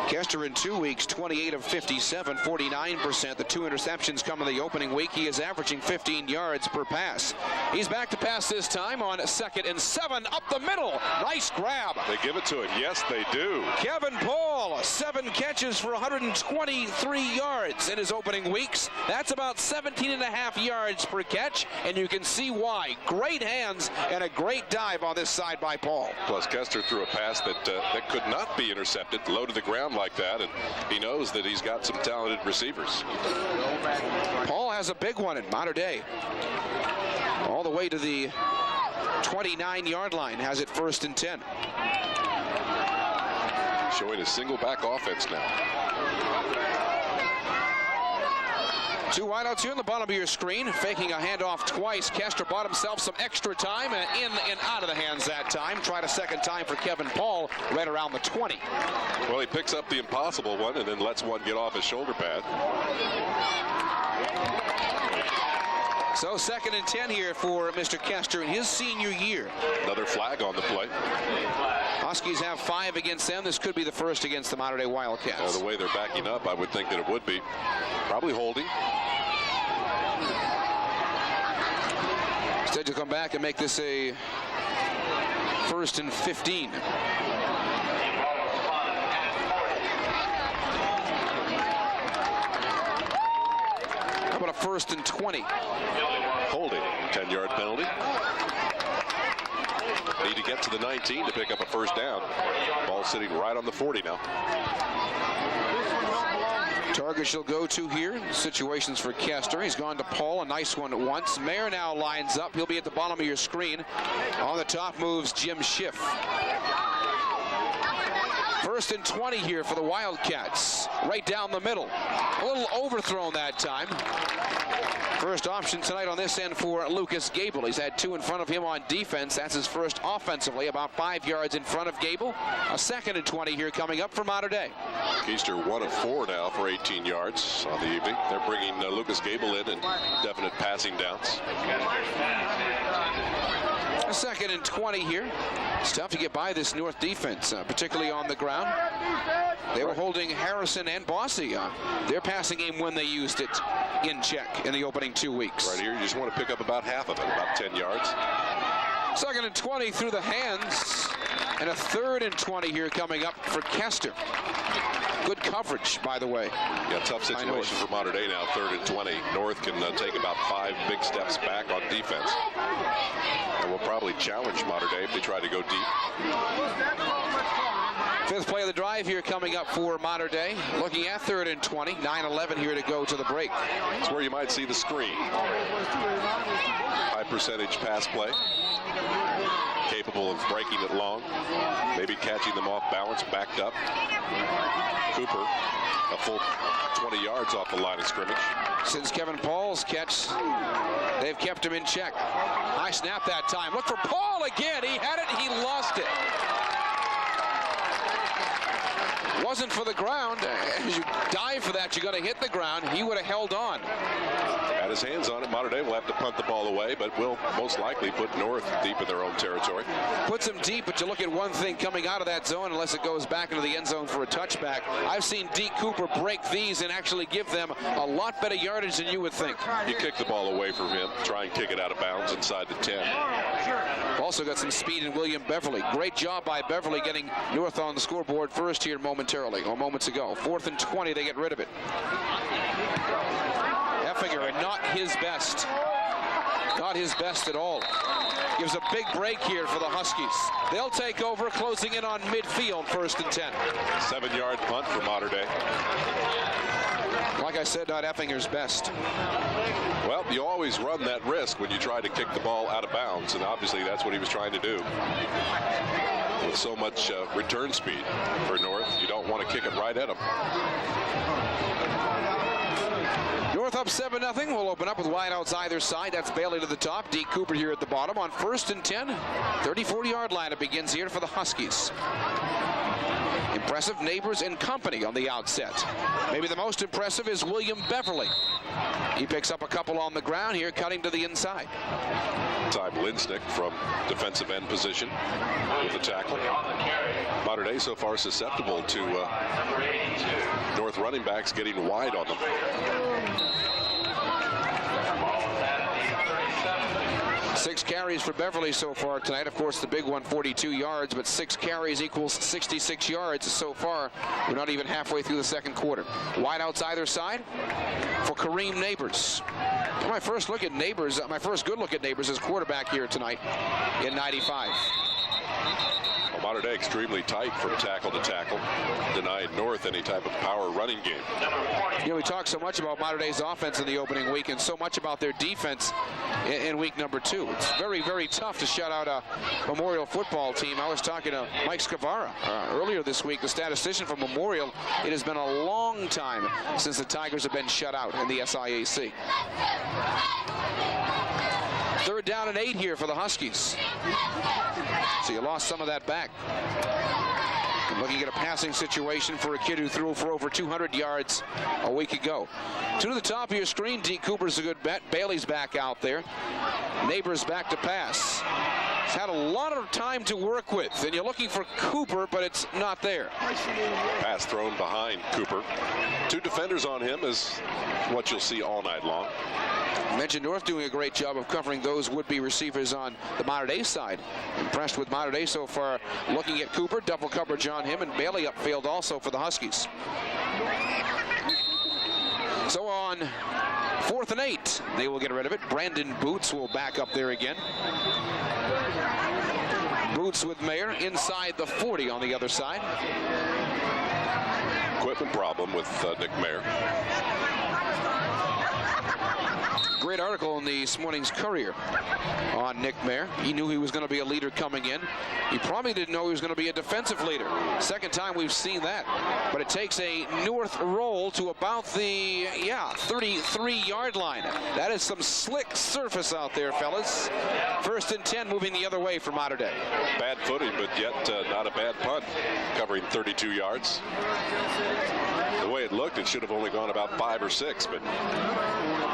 Kester in 2 weeks, 28 of 57, 49%. The 2 interceptions come in the opening week. He is averaging 15 yards per pass. He's back to pass this time on 2nd and 7 up the middle. Nice grab.
They give it to him. Yes, they do.
Kevin Paul, 7 catches for 123 yards in his opening weeks. That's about 17.5 yards per catch, and you can see why. Great hands and a great dive on this side by Paul.
Plus, Kester threw a pass that could not be intercepted, low to the ground like that, and he knows that he's got some talented receivers.
Paul has a big one in Mater Dei. All the way to the 29-yard line, has it 1st and 10.
Showing a single back offense now.
2 wideouts here in the bottom of your screen. Faking a handoff twice. Kester bought himself some extra time, and in and out of the hands that time. Tried a second time for Kevin Paul right around the 20.
Well, he picks up the impossible one and then lets one get off his shoulder pad.
So 2nd and 10 here for Mr. Kester in his senior year.
Another flag on the play.
Huskies have 5 against them. This could be the first against the Mater Dei Wildcats.
The way they're backing up, I would think that it would be. Probably holding.
Instead, to come back and make this a 1st and 15. How about a 1st and 20?
Holding. 10-yard penalty. Need to get to the 19 to pick up a 1st down. Ball sitting right on the 40 now.
Target she'll go to here. Situations for Kester. He's gone to Paul. A nice one at once. Mayer now lines up. He'll be at the bottom of your screen. On the top moves Jim Schiff. 1st and 20 here for the Wildcats. Right down the middle. A little overthrown that time. First option tonight on this end for Lucas Gable. He's had 2 in front of him on defense. That's his first offensively, about 5 yards in front of Gable. A 2nd and 20 here coming up for Mater Dei.
Keister 1 of 4 now for 18 yards on the evening. They're bringing Lucas Gable in definite passing downs.
A 2nd and 20 here. It's tough to get by this North defense, particularly on the ground. They were holding Harrison and Bossy. Their passing game when they used it in check in the opening 2 weeks.
Right here, you just want to pick up about half of it, about 10 yards.
2nd and 20 through the hands. And a 3rd and 20 here coming up for Kester. Good coverage, by the way.
Yeah, tough situation for Mater Dei now, 3rd and 20. North can take about 5 big steps back on defense. And will probably challenge Mater Dei if they try to go deep.
5th play of the drive here coming up for Mater Dei. Looking at 3rd and 20. 9-11 here to go to the break.
It's where you might see the screen. High percentage pass play. Capable of breaking it long. Maybe catching them off balance, backed up. Cooper, a full 20 yards off the line of scrimmage.
Since Kevin Paul's catch, they've kept him in check. High snap that time. Look for Paul again. He had it, he lost it. Wasn't for the ground. As you dive for that, you're going to hit the ground. He would have held on.
Had his hands on it. Mater Dei will have to punt the ball away, but will most likely put North deep in their own territory.
Puts him deep, but you look at one thing coming out of that zone, unless it goes back into the end zone for a touchback. I've seen Deke Cooper break these and actually give them a lot better yardage than you would think.
You kick the ball away from him, try and kick it out of bounds inside the 10.
Also got some speed in William Beverly. Great job by Beverly getting North on the scoreboard first here momentarily, or moments ago. 4th and 20, they get rid of it. Effinger, not his best. Not his best at all. Gives a big break here for the Huskies. They'll take over, closing in on midfield, 1st and 10.
7-yard punt for Mater Dei.
Like I said, not Effinger's best.
Well, you always run that risk when you try to kick the ball out of bounds, and obviously that's what he was trying to do. With so much return speed for North, you don't want to kick it right at them.
North up 7-0. We'll open up with wideouts either side. That's Bailey to the top. Deke Cooper here at the bottom on 1st and 10. 30-40-yard line. It begins here for the Huskies. Impressive neighbors and company on the outset. Maybe the most impressive is William Beverly. He picks up a couple on the ground here, cutting to the inside.
Time Linsnick from defensive end position with the tackle. Mater Dei so far susceptible to North running backs getting wide on them.
6 carries for Beverly so far tonight. Of course, the big one, 42 yards, but 6 carries equals 66 yards so far. We're not even halfway through the second quarter. Wideouts either side for Kareem Neighbors. My first look at Neighbors, my first good look at Neighbors as quarterback here tonight in 95.
Well, Mater Dei extremely tight from tackle to tackle. Denied North any type of power running game.
You know, we talked so much about Mater Dei's offense in the opening week and so much about their defense in week number 2. It's very, very tough to shut out a Memorial football team. I was talking to Mike Scavara earlier this week, the statistician from Memorial. It has been a long time since the Tigers have been shut out in the SIAC. 3rd down and 8 here for the Huskies. So you lost some of that back. And looking at a passing situation for a kid who threw for over 200 yards a week ago. 2 to the top of your screen. D. Cooper's a good bet. Bailey's back out there. Neighbors back to pass. He's had a lot of time to work with, and you're looking for Cooper, but it's not there.
Pass thrown behind Cooper. 2 defenders on him is what you'll see all night long.
Mentioned North doing a great job of covering those would-be receivers on the Mater Dei side. Impressed with Mater Dei so far. Looking at Cooper, double coverage on him, and Bailey upfield also for the Huskies. So on 4th and 8, they will get rid of it. Brandon Boots will back up there again. Boots with Mayer inside the 40 on the other side.
Equipment problem with Nick Mayer.
Great article in this morning's Courier on Nick Mayer. He knew he was going to be a leader coming in. He probably didn't know he was going to be a defensive leader. Second time we've seen that. But it takes a North roll to about the, 33-yard line. That is some slick surface out there, fellas. 1st and 10 moving the other way for Mater Dei.
Bad footing, but yet not a bad punt. Covering 32 yards. The way it looked, it should have only gone about 5 or 6, but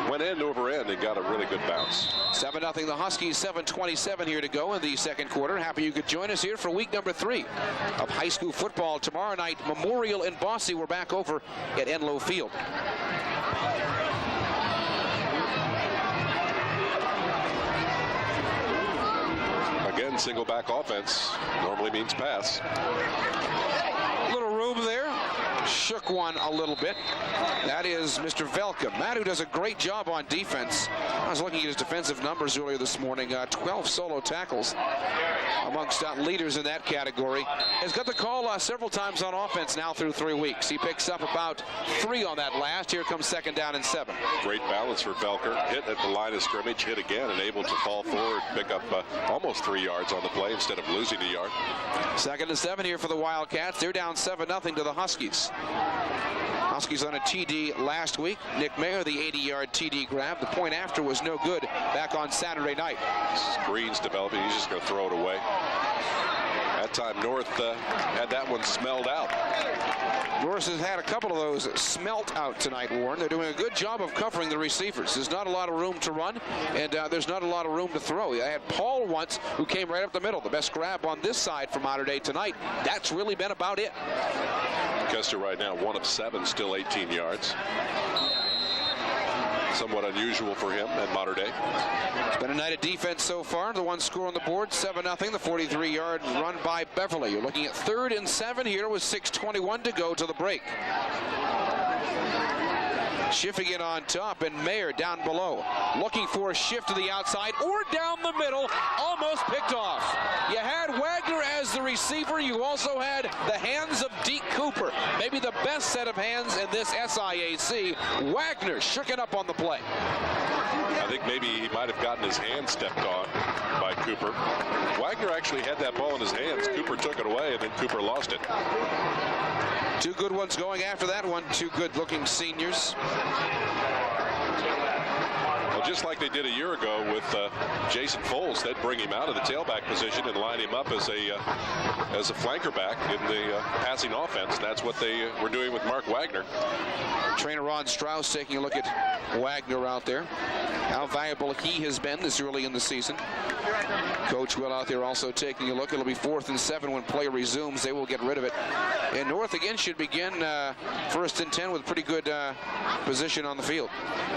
went end over end and got a really good bounce.
7-0 the Huskies, 7:27 here to go in the second quarter. Happy you could join us here for week number 3 of high school football. Tomorrow night, Memorial and Bosse. We're back over at Enlow Field.
Again, single back offense normally means pass.
Little room there. Shook one a little bit. That is Mr. Velka. Matt, who does a great job on defense. I was looking at his defensive numbers earlier this morning. 12 solo tackles amongst leaders in that category. Has got the call several times on offense now through 3 weeks. He picks up about 3 on that last. Here comes 2nd down and 7.
Great balance for Velker. Hit at the line of scrimmage, hit again, and able to fall forward, pick up almost 3 yards on the play instead of losing a yard.
2nd and 7 here for the Wildcats. They're down 7-0 to the Huskies. Huskies on a TD last week. Nick Mayer, the 80-yard TD grab. The point after was no good back on Saturday night.
Screens developing. He's just going to throw it away. That time North had that one smelled out.
North has had a couple of those smelt out tonight, Warren. They're doing a good job of covering the receivers. There's not a lot of room to run, and there's not a lot of room to throw. I had Paul once who came right up the middle. The best grab on this side for Mater Dei tonight. That's really been about it.
Kester right now 1 of 7, still 18 yards. Somewhat unusual for him at Mater Dei.
It's been a night of defense so far. The one score on the board, 7-0. The 43-yard run by Beverly. You're looking at 3rd and 7 here with 6:21 to go to the break. Shifting it on top, and Mayer down below. Looking for a shift to the outside or down the middle. Almost picked off. You had Wagner as the receiver. You also had the hands of Deke Cooper. Maybe the best set of hands in this SIAC. Wagner shooken up on the play.
I think maybe he might have gotten his hand stepped on by Cooper. Wagner actually had that ball in his hands. Cooper took it away, and then Cooper lost it.
2 good ones going after that one. 2 good-looking seniors.
Well, just like they did a year ago with Jason Foles, they'd bring him out of the tailback position and line him up as a flanker back in the passing offense. That's what they were doing with Mark Wagner.
Trainer Ron Strauss taking a look at Wagner out there. how valuable he has been this early in the season. Coach Will out there also taking a look. It'll be 4th and 7 when play resumes. They will get rid of it. And North again should begin 1st and 10 with pretty good position on the field.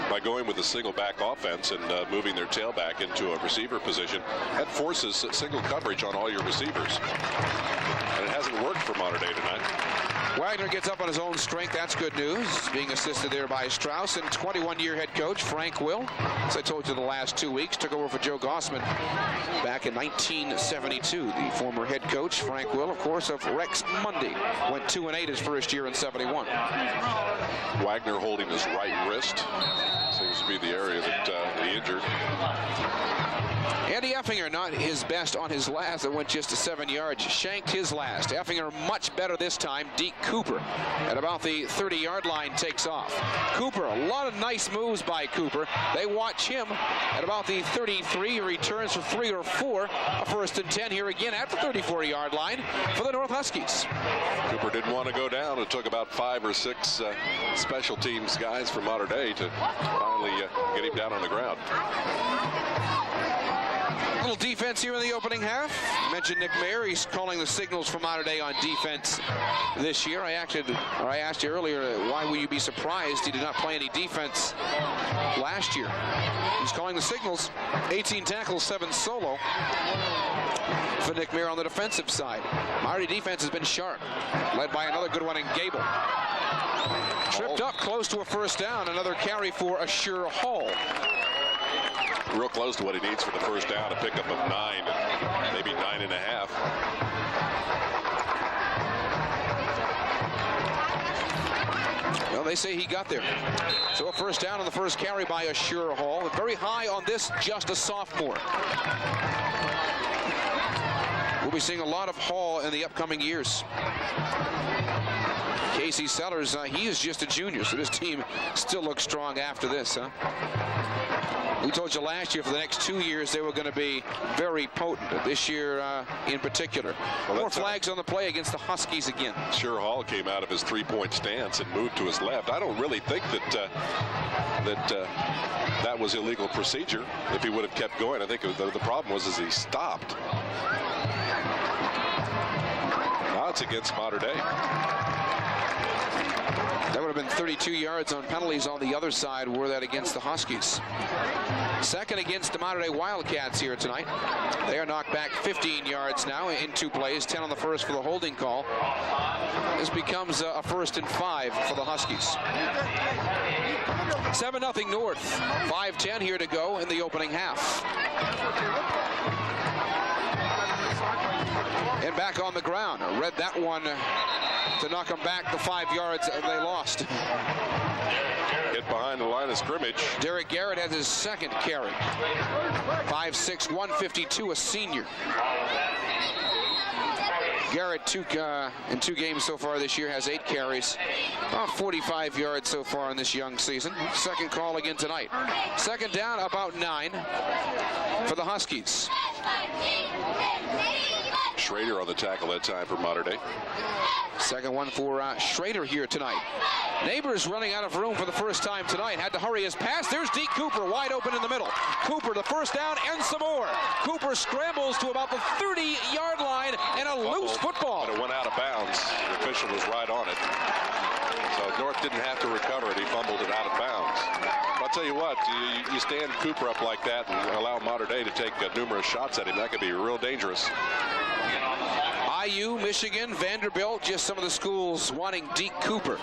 By going with a single back offense and moving their tailback into a receiver position, that forces single coverage on all your receivers. And it hasn't worked for Mater Dei tonight.
Wagner gets up on his own strength. That's good news. Being assisted there by Strauss, and 21-year head coach Frank Will, as I told you the last 2 weeks, took over for Joe Gossman back in 1972. The former head coach Frank Will, of course, of Rex Mundy, went 2-8 his first year in 71.
Wagner holding his right wrist. Seems to be the area that he injured.
Andy Effinger not his best on his last. That went just to 7 yards. Shanked his last. Effinger much better this time. Deke Cooper at about the 30-yard line takes off. Cooper, a lot of nice moves by Cooper. They watch him at about the 33. He returns for 3 or 4. A 1st and 10 here again at the 34-yard line for the North Huskies.
Cooper didn't want to go down. It took about 5 or 6 special teams guys from Mater Dei to finally get him down on the ground.
A little defense here in the opening half. I mentioned Nick Mayer. He's calling the signals for Mater Dei on defense this year. I asked you earlier, why will you be surprised he did not play any defense last year? He's calling the signals. 18 tackles, 7 solo for Nick Mayer on the defensive side. Mater Dei defense has been sharp, led by another good one in Gable. Tripped up close to a 1st down. Another carry for Assure Hall.
Real close to what he needs for the 1st down, a pickup of 9, maybe 9.5.
Well, they say he got there. So a 1st down on the first carry by Assure Hall. Very high on this, just a sophomore. We'll be seeing a lot of Hall in the upcoming years. Casey Sellers, he is just a junior, so this team still looks strong after this, huh? We told you last year for the next 2 years they were going to be very potent. This year in particular. More flags on the play against the Huskies again.
Sure, Hall came out of his 3-point stance and moved to his left. I don't really think that that was illegal procedure if he would have kept going. I think the problem was he stopped. Now it's against Mater Dei.
That would have been 32 yards on penalties on the other side were that against the Huskies. Second against the Mater Dei Wildcats here tonight. They are knocked back 15 yards now in 2 plays, 10 on the first for the holding call. This becomes a 1st and 5 for the Huskies. 7-0 North. 5:10 here to go in the opening half. And back on the ground. I read that one to knock them back the 5 yards they lost.
Get behind the line of scrimmage.
Derek Garrett has his 2nd carry. 5'6", 152, a senior. Garrett in 2 games so far this year has 8 carries. About 45 yards so far in this young season. 2nd call again tonight. 2nd down, about 9 for the Huskies.
Schrader on the tackle that time for Mater Dei.
2nd one for Schrader here tonight. Neighbors running out of room for the first time tonight. Had to hurry his pass. There's Deke Cooper wide open in the middle. Cooper the 1st down and some more. Cooper scrambles to about the 30-yard line and a loose football.
But it went out of bounds. The official was right on it. So North didn't have to recover it. He fumbled it out of bounds. I'll tell you what, you stand Cooper up like that and allow Mater Dei to take numerous shots at him. That could be real dangerous.
IU, Michigan, Vanderbilt, just some of the schools wanting Deke Cooper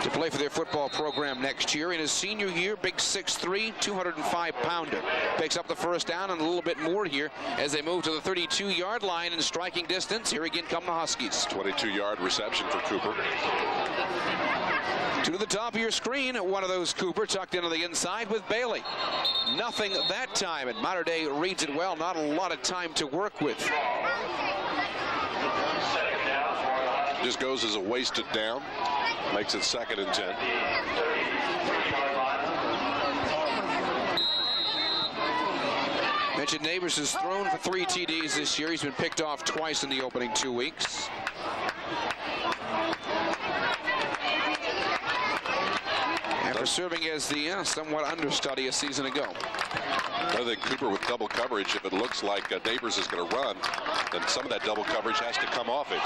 to play for their football program next year. In his senior year, big 6'3", 205-pounder. Picks up the 1st down and a little bit more here as they move to the 32-yard line in striking distance. Here again come the Huskies.
22-yard reception for Cooper.
2 to the top of your screen. One of those Cooper tucked into the inside with Bailey. Nothing that time, and Mater Dei reads it well. Not a lot of time to work with.
Just goes as a wasted down. Makes it 2nd and 10.
Mentioned Neighbors has thrown for 3 TDs this year. He's been picked off twice in the opening 2 weeks. for serving as the somewhat understudy a season ago.
I think Cooper with double coverage, if it looks like Neighbors is going to run, then some of that double coverage has to come off it.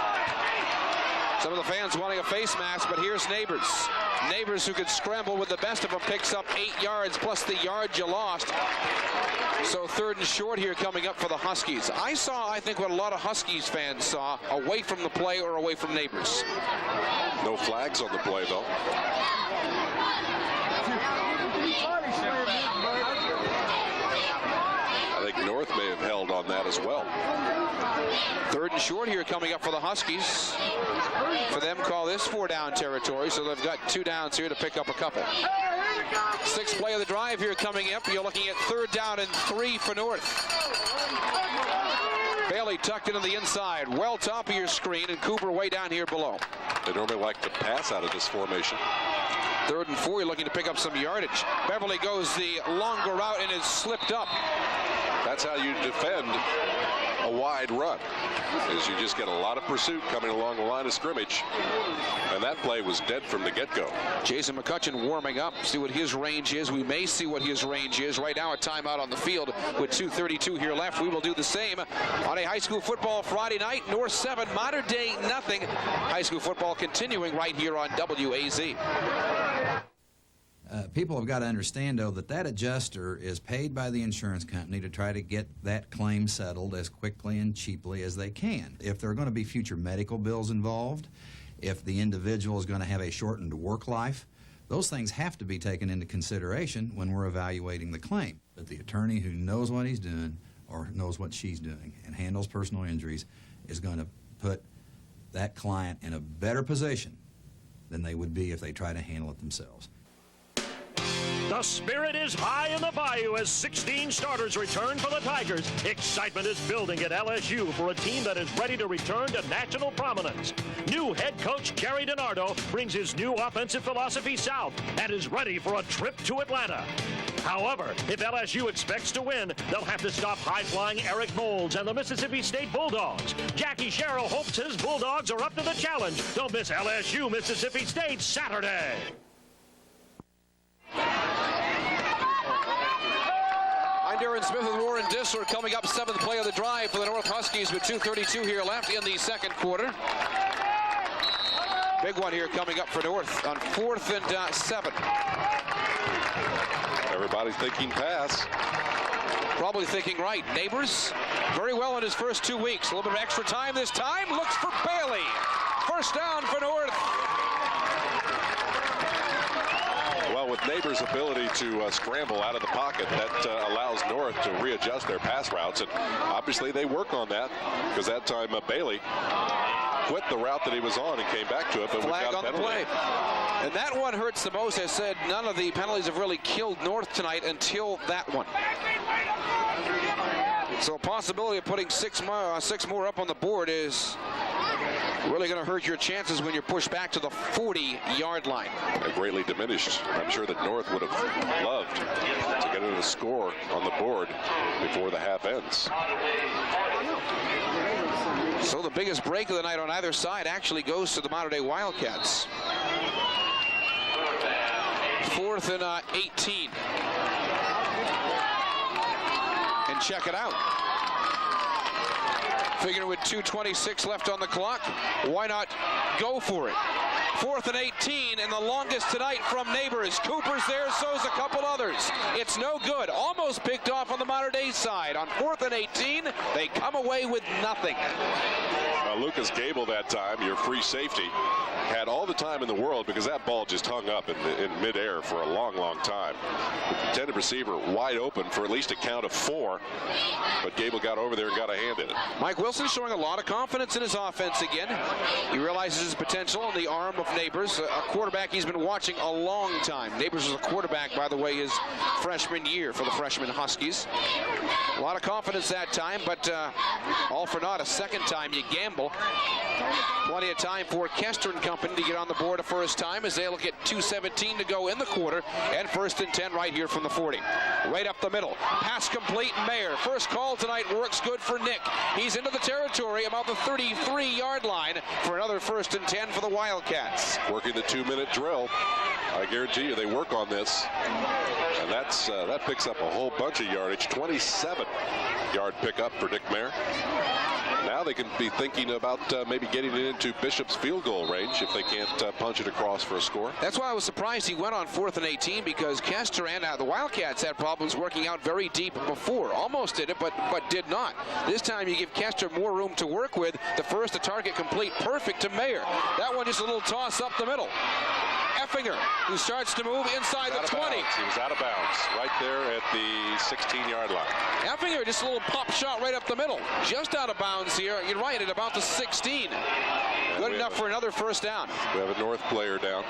Some of the fans wanting a face mask, but here's Neighbors. Neighbors, who could scramble with the best of them, picks up 8 yards plus the yard you lost. So 3rd and short here coming up for the Huskies. I think what a lot of Huskies fans saw, away from the play or away from Neighbors.
No flags on the play, though. I think North may have held on that as well.
3rd and short here coming up for the Huskies. For them, call this 4-down territory, so they've got 2 downs here to pick up a couple. 6th play of the drive here coming up. You're looking at 3rd down and 3 for North. Bailey tucked into the inside, well top of your screen, and Cooper way down here below.
They normally like to pass out of this formation.
3rd and 4, you're looking to pick up some yardage. Beverly goes the longer route and is slipped up.
That's how you defend a wide run, is you just get a lot of pursuit coming along the line of scrimmage, and that play was dead from the get-go.
Jason McCutcheon warming up, see what his range is. We may see what his range is. Right now a timeout on the field with 2:32 here left. We will do the same on a high school football Friday night. North 7, Mater Dei nothing. High school football continuing right here on WAZ.
People have got to understand, though, that adjuster is paid by the insurance company to try to get that claim settled as quickly and cheaply as they can. If there are going to be future medical bills involved, if the individual is going to have a shortened work life, those things have to be taken into consideration when we're evaluating the claim. But the attorney who knows what he's doing or knows what she's doing and handles personal injuries is going to put that client in a better position than they would be if they try to handle it themselves.
The spirit is high in the bayou as 16 starters return for the Tigers. Excitement is building at LSU for a team that is ready to return to national prominence. New head coach Jerry DiNardo brings his new offensive philosophy south and is ready for a trip to Atlanta. However, if LSU expects to win, they'll have to stop high-flying Eric Moulds and the Mississippi State Bulldogs. Jackie Sherrill hopes his Bulldogs are up to the challenge. Don't miss LSU Mississippi State Saturday.
I'm Darren Smith with Warren Dissler coming up 7th play of the drive for the North Huskies with 2:32 here left in the 2nd quarter. Big one here coming up for North on 4th and 7.
Everybody's thinking pass.
Probably thinking right. Neighbors very well in his first 2 weeks. A little bit of extra time this time. Looks for Bailey. 1st down for North.
Well, with Neighbors' ability to scramble out of the pocket, that allows North to readjust their pass routes, and obviously they work on that because that time Bailey quit the route that he was on and came back to it, but we got a penalty. Play.
And that one hurts the most. I said none of the penalties have really killed North tonight until that one. So a possibility of putting six more up on the board is really going to hurt your chances when you're pushed back to the 40-yard line.
Greatly diminished. I'm sure that North would have loved to get a score on the board before the half ends.
So the biggest break of the night on either side actually goes to the Mater Dei Wildcats. 4th and 18. And check it out. Figuring with 2:26 left on the clock, why not go for it? 4th and 18, and the longest tonight from Neighbors. Cooper's there, so's a couple others. It's no good. Almost picked off on the Mater Dei side. On 4th and 18, they come away with nothing.
Lucas Gable that time, your free safety, had all the time in the world because that ball just hung up in midair for a long, long time. The intended receiver wide open for at least a count of 4, but Gable got over there and got a hand in it.
Mike Wilson showing a lot of confidence in his offense again. He realizes his potential on the arm of Neighbors, a quarterback he's been watching a long time. Neighbors was a quarterback, by the way, his freshman year for the freshman Huskies. A lot of confidence that time, but all for naught. A second time you gamble. Plenty of time for Kester and company to get on the board a first time as they look at 2:17 to go in the quarter, and 1st and 10 right here from the 40. Right up the middle. Pass complete, Mayer. First call tonight works good for Nick. He's into the the territory, about the 33-yard line for another 1st and 10 for the Wildcats.
Working the 2-minute drill. I guarantee you they work on this. And that picks up a whole bunch of yardage. 27-yard pickup for Dick Mayer. Now they can be thinking about maybe getting it into Bishop's field goal range if they can't punch it across for a score.
That's why I was surprised he went on 4th and 18, because Kester and the Wildcats had problems working out very deep before. Almost did it, but did not. This time you give Kester more room to work with. The first to target complete, perfect to Mayer. That one just a little toss up the middle. Effinger, who starts to move inside the 20.
He was out of bounds right there at the 16-yard line.
Effinger, just a little pop shot right up the middle. Just out of bounds here. You're right, at about the 16. Good enough for another 1st down.
We have a North player down.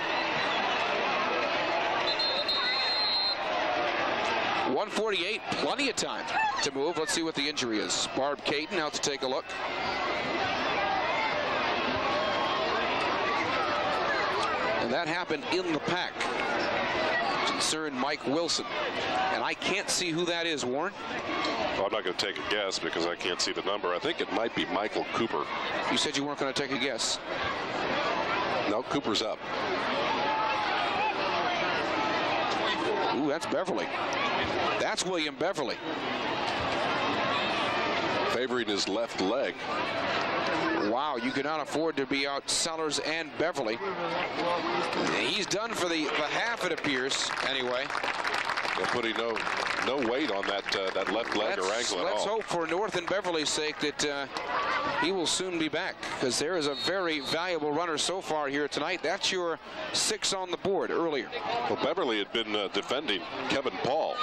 1:48, plenty of time to move. Let's see what the injury is. Barb Caton out to take a look. And that happened in the pack. Concerned Mike Wilson. And I can't see who that is, Warren.
Well, I'm not going to take a guess because I can't see the number. I think it might be Michael Cooper.
You said you weren't going to take a guess.
No, Cooper's up.
Ooh, that's Beverly. That's William Beverly.
Favoring his left leg.
Wow, you cannot afford to be out Sellers and Beverly. He's done for the half, it appears, anyway.
They're putting no weight on that left leg or ankle at all.
Let's hope for North and Beverly's sake that he will soon be back, because there is a very valuable runner so far here tonight. That's your 6 on the board earlier.
Well, Beverly had been defending Kevin Paul.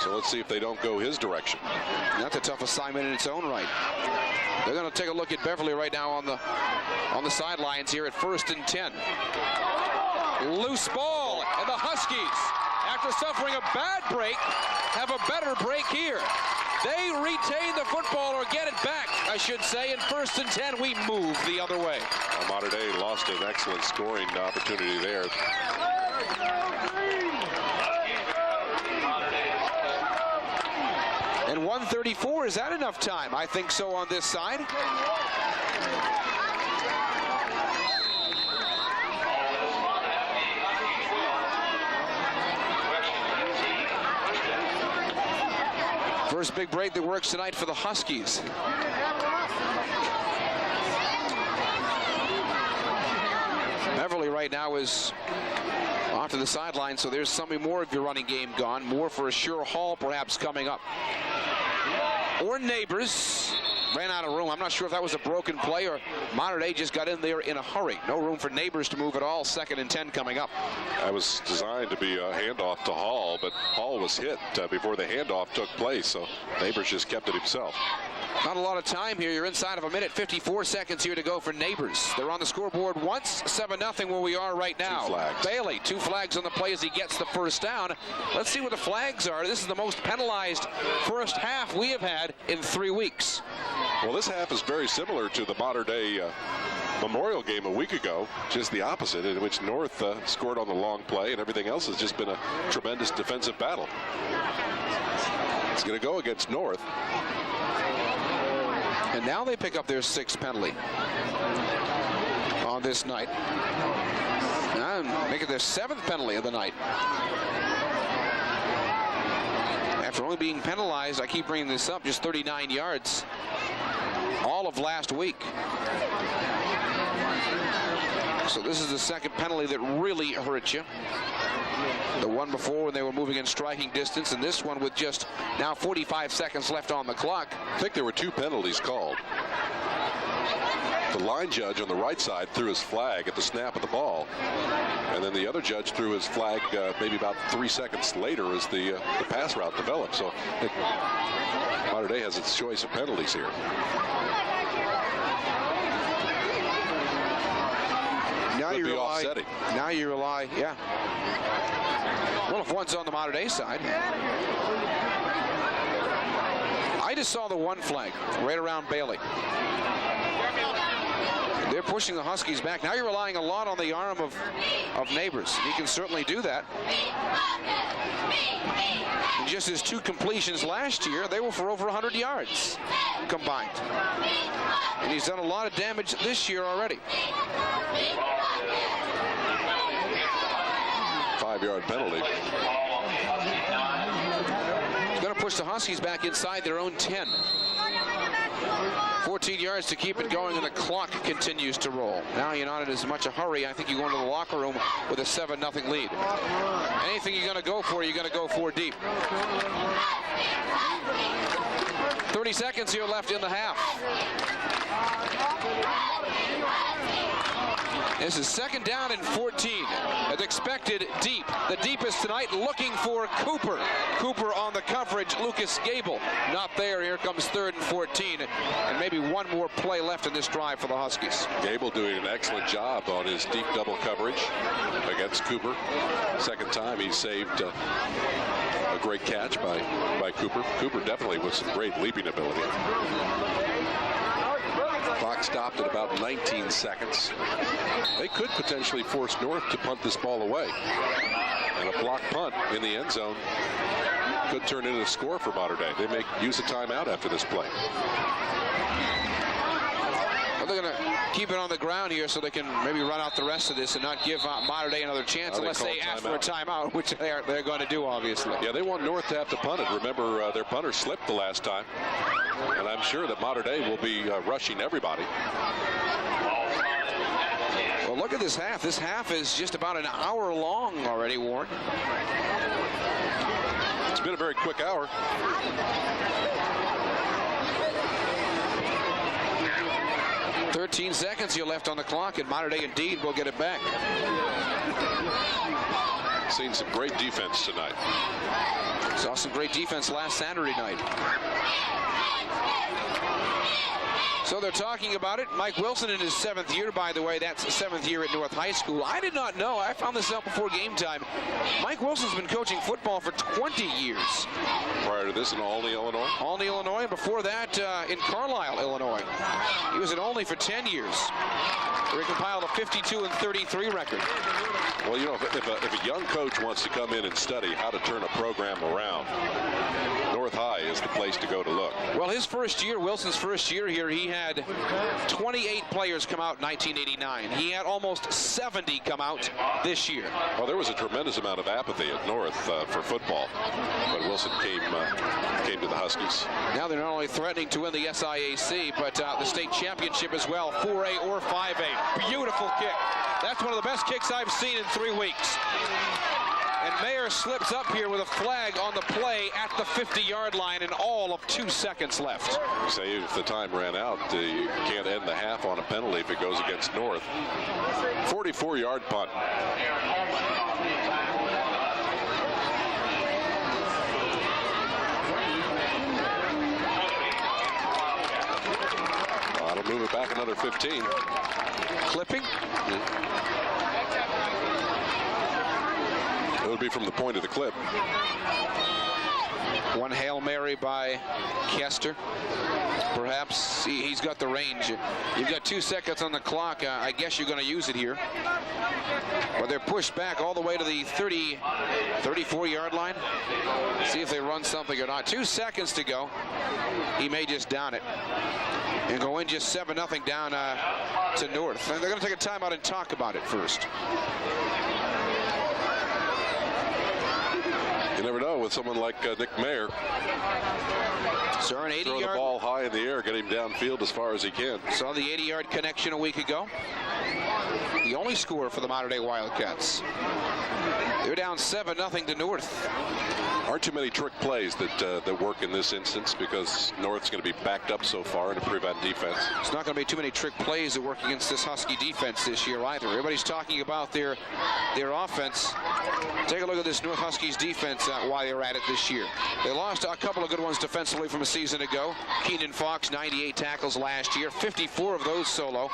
So let's see if they don't go his direction.
That's a tough assignment in its own right. They're going to take a look at Beverly right now on the sidelines here at 1st and 10. Loose ball, and the Huskies, after suffering a bad break, have a better break here. They retain the football, or get it back, I should say. In 1st and 10, we move the other way.
Mater Dei lost an excellent scoring opportunity there.
And 1:34, is that enough time? I think so on this side. First big break that works tonight for the Huskies. Beverly right now is off to the sideline, so there's some more of your running game gone. More for a sure haul perhaps coming up. Or Neighbors ran out of room. I'm not sure if that was a broken play or Mater Dei just got in there in a hurry. No room for Neighbors to move at all. 2nd and 10 coming up.
That was designed to be a handoff to Hall, but Hall was hit before the handoff took place, so Neighbors just kept it himself.
Not a lot of time here. You're inside of a minute, 54 seconds here to go for Neighbors. They're on the scoreboard once, 7-0 where we are right now.
2 flags.
Bailey, 2 flags on the play as he gets the 1st down. Let's see what the flags are. This is the most penalized first half we have had in 3 weeks.
Well, this half is very similar to the Mater Dei Memorial game a week ago, just the opposite, in which North scored on the long play, and everything else has just been a tremendous defensive battle. It's going to go against North.
And now they pick up their 6th penalty on this night. And make it their 7th penalty of the night. After only being penalized, I keep bringing this up, just 39 yards all of last week. So this is the 2nd penalty that really hurt you. The one before when they were moving in striking distance, and this one with just now 45 seconds left on the clock.
I think there were 2 penalties called. The line judge on the right side threw his flag at the snap of the ball, and then the other judge threw his flag maybe about 3 seconds later as the pass route developed. So Mater Dei has its choice of penalties here.
Now you rely, yeah. Well, if one's on the Mater Dei side. I just saw the 1 flag right around Bailey. They're pushing the Huskies back. Now you're relying a lot on the arm of Neighbors. He can certainly do that. And just his 2 completions last year, they were for over 100 yards combined. And he's done a lot of damage this year already.
5-yard penalty.
He's going to push the Huskies back inside their own 10. 14 yards to keep it going, and the clock continues to roll. Now you're not in as much a hurry. I think you go into the locker room with a 7-0 lead. Anything you're going to go for, you're going to go for deep. 30 seconds here left in the half. This is 2nd down and 14. As expected, deep. The deepest tonight, looking for Cooper. Cooper on the coverage. Lucas Gable not there. Here comes 3rd and 14. And maybe one more play left in this drive for the Huskies.
Gable doing an excellent job on his deep double coverage against Cooper. Second time he saved a great catch by Cooper. Cooper definitely with some great leaping ability. Clock stopped at about 19 seconds. They could potentially force North to punt this ball away. And a block punt in the end zone could turn into a score for Mater Dei. They may use a timeout after this play.
Well, they're going to keep it on the ground here so they can maybe run out the rest of this and not give Mater Dei another chance unless they ask for a timeout, which they're going to do, obviously.
Yeah, they want North to have to punt it. Remember, their punter slipped the last time. And I'm sure that Mater Dei will be rushing everybody.
Well, look at this half. This half is just about an hour long already, Warren.
It's been a very quick hour.
"13 seconds here left on the clock, and Mater Dei indeed will get it back."
Seen some great defense tonight.
Saw some great defense last Saturday night. So they're talking about it. Mike Wilson in his 7th year, by the way. That's 7th year at North High School. I did not know. I found this out before game time. Mike Wilson's been coaching football for 20 years.
Prior to this in Olney, Illinois?
Olney, Illinois, and before that in Carlisle, Illinois. He was at Olney for 10 years. Where he compiled a 52-33 record.
Well, you know, if a young coach wants to come in and study how to turn a program around, North High is the place to go to look.
Well, his first year, Wilson's first year here, he had 28 players come out in 1989. He had almost 70 come out this year.
Well, there was a tremendous amount of apathy at North for football, but Wilson came to the Huskies.
Now they're not only threatening to win the SIAC, but the state championship as well, 4A or 5A. Beautiful kick. That's one of the best kicks I've seen in 3 weeks. And Mayer slips up here with a flag on the play at the 50-yard line, and all of 2 seconds left.
Say if the time ran out, you can't end the half on a penalty if it goes against North. 44-yard punt. That'll move it back another 15.
Clipping?
It would be from the point of the clip.
One Hail Mary by Kester. Perhaps he's got the range. You've got 2 seconds on the clock. I guess you're going to use it here. But they're pushed back all the way to the 34-yard line. See if they run something or not. 2 seconds to go. He may just down it and go in just 7-0 down to North. And they're going to take a timeout and talk about it first.
You never know with someone like Nick Mayer.
Sir, an 80-yard.
Throw the ball high in the air, get him downfield as far as he can.
Saw the 80-yard connection a week ago. The only score for the Mater Dei Wildcats. They're down 7-0 to North.
Aren't too many trick plays that work in this instance because North's going to be backed up so far to prevent defense.
It's not going to be too many trick plays that work against this Husky defense this year either. Everybody's talking about their offense. Take a look at this North Huskies defense while they're at it this year. They lost a couple of good ones defensively from a season ago. Keenan Fox, 98 tackles last year, 54 of those solo.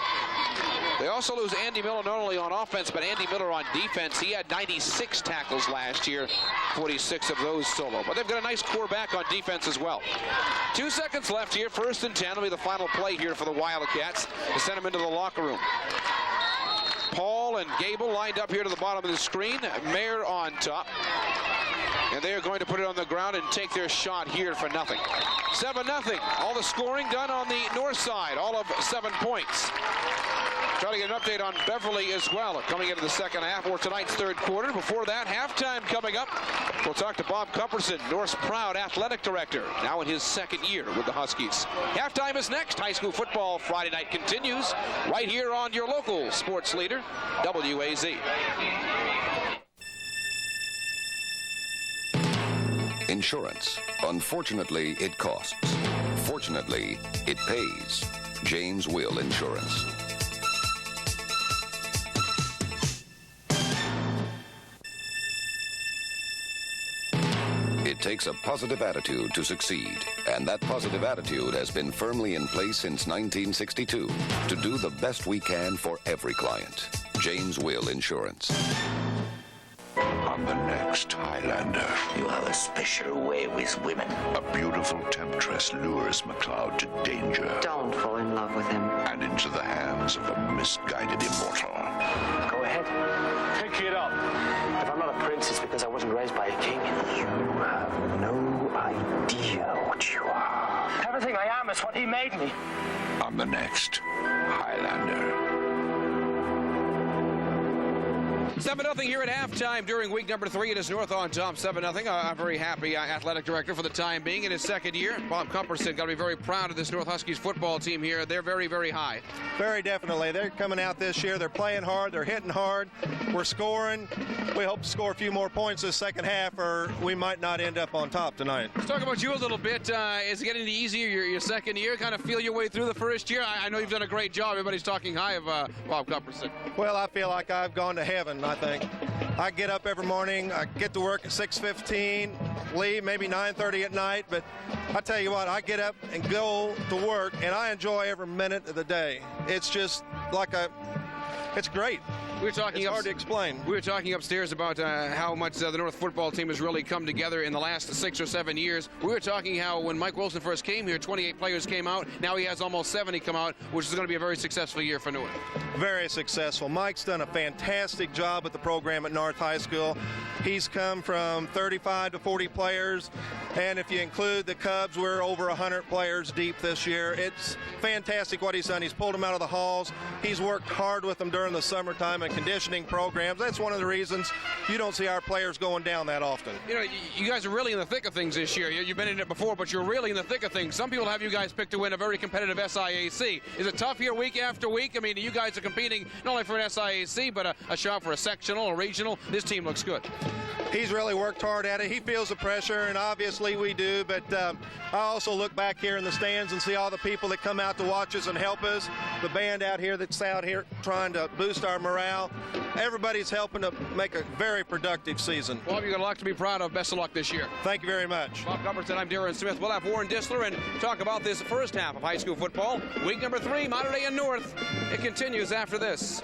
They also lose Andy Miller not only on offense, but Andy Miller on defense. He had 96 tackles last year, 46 of those solo. But they've got a nice core back on defense as well. 2 seconds left here. 1st and 10 will be the final play here for the Wildcats to send them into the locker room. Paul and Gable lined up here to the bottom of the screen. Mayer on top. And they are going to put it on the ground and take their shot here for nothing. 7-0. All the scoring done on the north side. All of 7 points. Try to get an update on Beverly as well, coming into the second half or tonight's third quarter. Before that, halftime coming up. We'll talk to Bob Cumperson, North's proud athletic director, now in his 2nd year with the Huskies. Halftime is next. High school football Friday night continues right here on your local sports leader, WAZ.
Insurance. Unfortunately, it costs. Fortunately, it pays. James Will Insurance. It takes a positive attitude to succeed, and that positive attitude has been firmly in place since 1962 to do the best we can for every client. James Will Insurance.
I'm the next Highlander. You have a special way with women. A beautiful temptress lures MacLeod to danger.
Don't fall in love with him.
And into the hands of a misguided immortal.
Go ahead. Pick it up. If I'm not a prince, it's because I wasn't raised by a king.
You have no idea what you are.
Everything I am is what he made me.
I'm the next Highlander.
7-0 here at halftime during week number 3. It is North on top, 7-0. A very happy athletic director for the time being in his 2nd year. Bob Cumperson got to be very proud of this North Huskies football team here. They're very, very high.
Very definitely. They're coming out this year. They're playing hard. They're hitting hard. We're scoring. We hope to score a few more points this second half, or we might not end up on top tonight.
Let's talk about you a little bit. Is it getting any easier your 2nd year? Kind of feel your way through the 1st year? I know you've done a great job. Everybody's talking high of Bob Cumperson.
Well, I feel like I've gone to heaven, I think. I get up every morning, I get to work at 6:15, leave maybe 9:30 at night, but I tell you what, I get up and go to work, and I enjoy every minute of the day. It's just like it's great. It's hard to explain.
We were talking upstairs about how much the North football team has really come together in the last 6 or 7 years. We were talking how when Mike Wilson first came here, 28 players came out. Now he has almost 70 come out, which is going to be a very successful year for North.
Very successful. Mike's done a fantastic job with the program at North High School. He's come from 35 to 40 players, and if you include the Cubs, we're over 100 players deep this year. It's fantastic what he's done. He's pulled them out of the halls. He's worked hard with them during the summertime and conditioning programs. That's one of the reasons you don't see our players going down that often.
You know, you guys are really in the thick of things this year. You've been in it before, but you're really in the thick of things. Some people have you guys picked to win a very competitive SIAC. Is it tough here week after week? I mean, you guys are competing not only for an SIAC, but a shot for a sectional, a regional. This team looks good.
He's really worked hard at it. He feels the pressure, and obviously we do, but I also look back here in the stands and see all the people that come out to watch us and help us. The band out here that's out here trying to boost our morale. Everybody's helping to make a very productive season.
Bob, you've got a lot to be proud of. Best of luck this year.
Thank you very much.
Bob Cumperson, I'm Darren Smith. We'll have Warren Disler and talk about this first half of high school football. Week number 3, Mater Dei and North. It continues after this.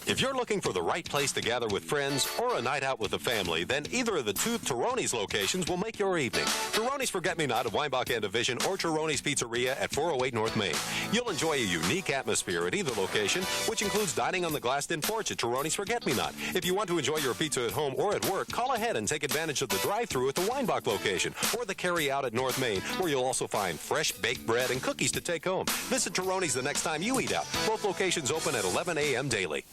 If you're looking for the right place to gather with friends or a night out with the family, then either of the 2 Toroni's locations will make your evening. Toroni's Forget-Me-Not of Weinbach and Division or Toroni's Pizzeria at 408 North Main. You'll enjoy a unique atmosphere at either location, which includes dining on the glassed-in porch at Toroni's Forget-Me-Not. If you want to enjoy your pizza at home or at work, call ahead and take advantage of the drive-thru at the Weinbach location or the carry-out at North Main, where you'll also find fresh baked bread and cookies to take home. Visit Toroni's the next time you eat out. Both locations open at 11 a.m. daily.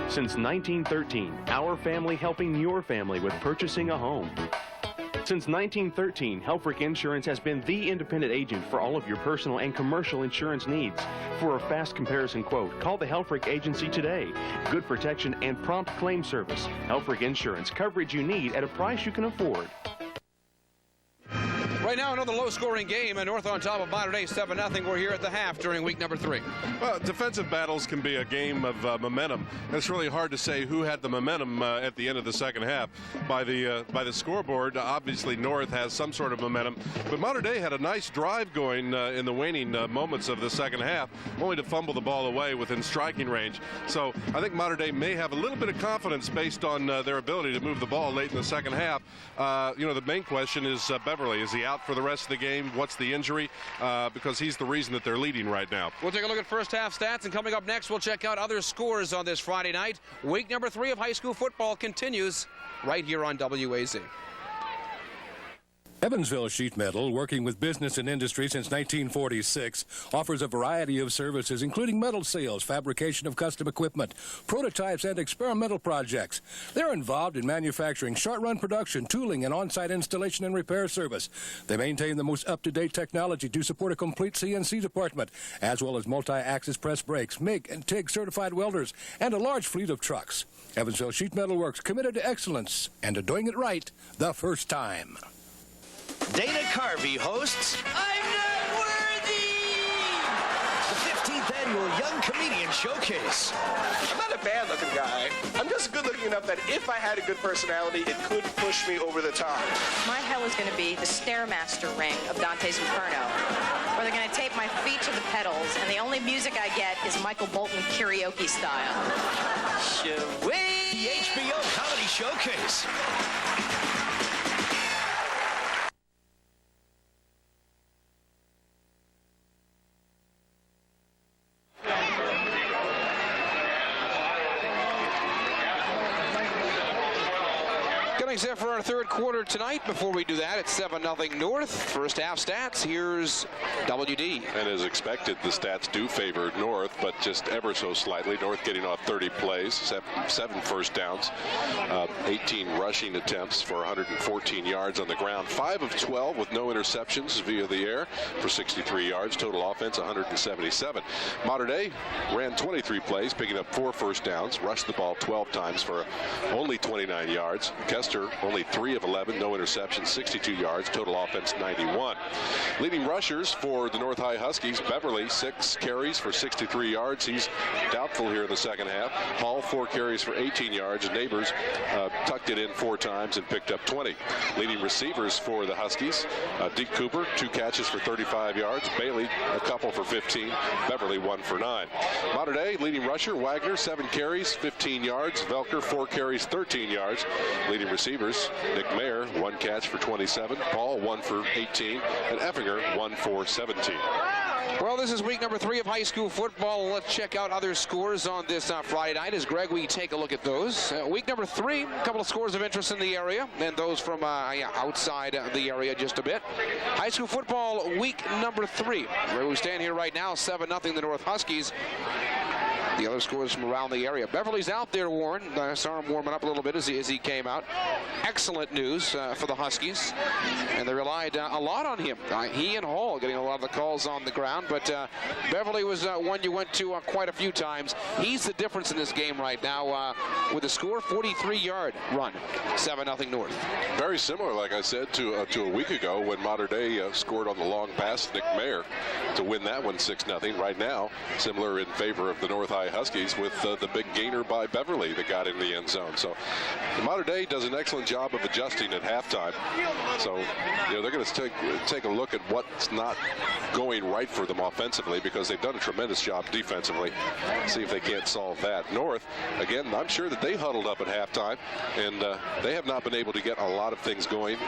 Since 1913, our family helping your family with purchasing a home. Since 1913, Helfrich Insurance has been the independent agent for all of your personal and commercial insurance needs. For a fast comparison quote, call the Helfrich Agency today. Good protection and prompt claim service. Helfrich Insurance, coverage you need at a price you can afford.
Right now, another low-scoring game, and North on top of Mater Dei 7-0. We're here at the half during week number 3.
Well, defensive battles can be a game of momentum. It's really hard to say who had the momentum at the end of the second half. By the scoreboard, obviously North has some sort of momentum, but Mater Dei had a nice drive going in the waning moments of the second half, only to fumble the ball away within striking range. So I think Mater Dei may have a little bit of confidence based on their ability to move the ball late in the second half. The main question is Beverly. Is he out for the rest of the game? What's the injury? Because he's the reason that they're leading right now.
We'll take a look at first half stats, and coming up next, we'll check out other scores on this Friday night. Week number 3 of high school football continues right here on WAZ.
Evansville Sheet Metal, working with business and industry since 1946, offers a variety of services, including metal sales, fabrication of custom equipment, prototypes, and experimental projects. They're involved in manufacturing, short-run production, tooling, and on-site installation and repair service. They maintain the most up-to-date technology to support a complete CNC department, as well as multi-axis press brakes, MIG and TIG certified welders, and a large fleet of trucks. Evansville Sheet Metal Works, committed to excellence and to doing it right the first time.
Dana Carvey hosts I'm Not Worthy! The 15th Annual Young Comedian Showcase.
I'm not a bad-looking guy. I'm just good-looking enough that if I had a good personality, it could push me over the top.
My hell is going to be the Stairmaster ring of Dante's Inferno, where they're going to tape my feet to the pedals, and the only music I get is Michael Bolton karaoke style.
Shaway! The HBO Comedy Showcase.
Set for our third quarter tonight. Before we do that, it's 7-0 North. First half stats. Here's WD.
And as expected, the stats do favor North, but just ever so slightly. North getting off 30 plays, 7 first downs, 18 rushing attempts for 114 yards on the ground, 5 of 12 with no interceptions via the air for 63 yards. Total offense 177. Mater Dei ran 23 plays, picking up 4 first downs, rushed the ball 12 times for only 29 yards. Kester only 3 of 11, no interceptions, 62 yards, total offense 91. Leading rushers for the North High Huskies, Beverly, 6 carries for 63 yards. He's doubtful here in the second half. Hall, 4 carries for 18 yards. Neighbors tucked it in 4 times and picked up 20. Leading receivers for the Huskies, Deke Cooper, 2 catches for 35 yards. Bailey, a couple for 15. Beverly, 1 for 9. Mater Dei, leading rusher, Wagner, 7 carries, 15 yards. Velker, 4 carries, 13 yards. Leading receivers, Nick Mayer, 1 catch for 27. Paul, 1 for 18. And Effinger, 1 for 17.
Well, this is week number 3 of high school football. Let's check out other scores on this Friday night. As Greg, we take a look at those. Week number 3, a couple of scores of interest in the area, and those from outside the area just a bit. High school football week number 3, where we stand here right now, 7-0 the North Huskies. The other scores from around the area. Beverly's out there, Warren. I saw him warming up a little bit as he came out. Excellent news for the Huskies, and they relied a lot on him. He and Hall getting a lot of the calls on the ground, but Beverly was one you went to quite a few times. He's the difference in this game right now with a score, 43-yard run, 7-0 North.
Very similar, like I said, to a week ago when Mater Dei scored on the long pass, Nick Mayer, to win that one 6-0. Right now, similar in favor of the North High Huskies with the big gainer by Beverly that got in the end zone. So Mater Dei does an excellent job of adjusting at halftime. So they're going to take a look at what's not going right for them offensively, because they've done a tremendous job defensively. See if they can't solve that. North, again, I'm sure that they huddled up at halftime, and they have not been able to get a lot of things going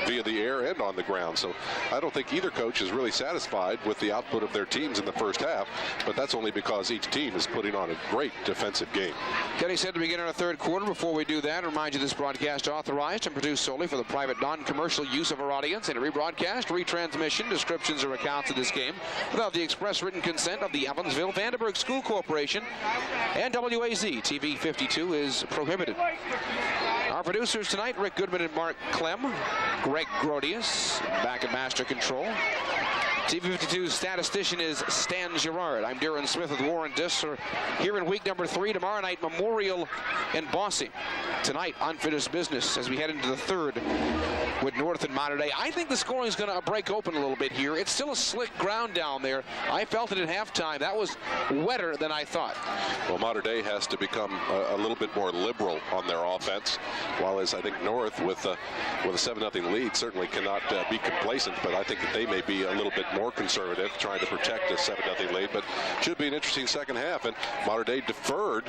via the air and on the ground. So I don't think either coach is really satisfied with the output of their teams in the first half, but that's only because each team is putting on a great defensive game.
Kenny said to begin our third quarter. Before we do that, remind you this broadcast authorized and produced solely for the private non-commercial use of our audience, and rebroadcast, retransmission, descriptions, or accounts of this game without the express written consent of the Evansville Vandenberg School Corporation and WAZ TV 52 is prohibited. Our producers tonight, Rick Goodman and Mark Clem. Greg Grodius back at Master Control. TV52's statistician is Stan Gerard. I'm Darren Smith with Warren Diss. We're here in week number 3. Tomorrow night, Memorial in Bossy. Tonight, unfinished business as we head into the third with North and Mater Dei. I think the scoring is going to break open a little bit here. It's still a slick ground down there. I felt it at halftime. That was wetter than I thought.
Well, Mater Dei has to become a little bit more liberal on their offense, while as I think North with a 7-0 lead certainly cannot be complacent, but I think that they may be a little bit more conservative, trying to protect a 7-0 lead. But should be an interesting second half, and Mater Dei deferred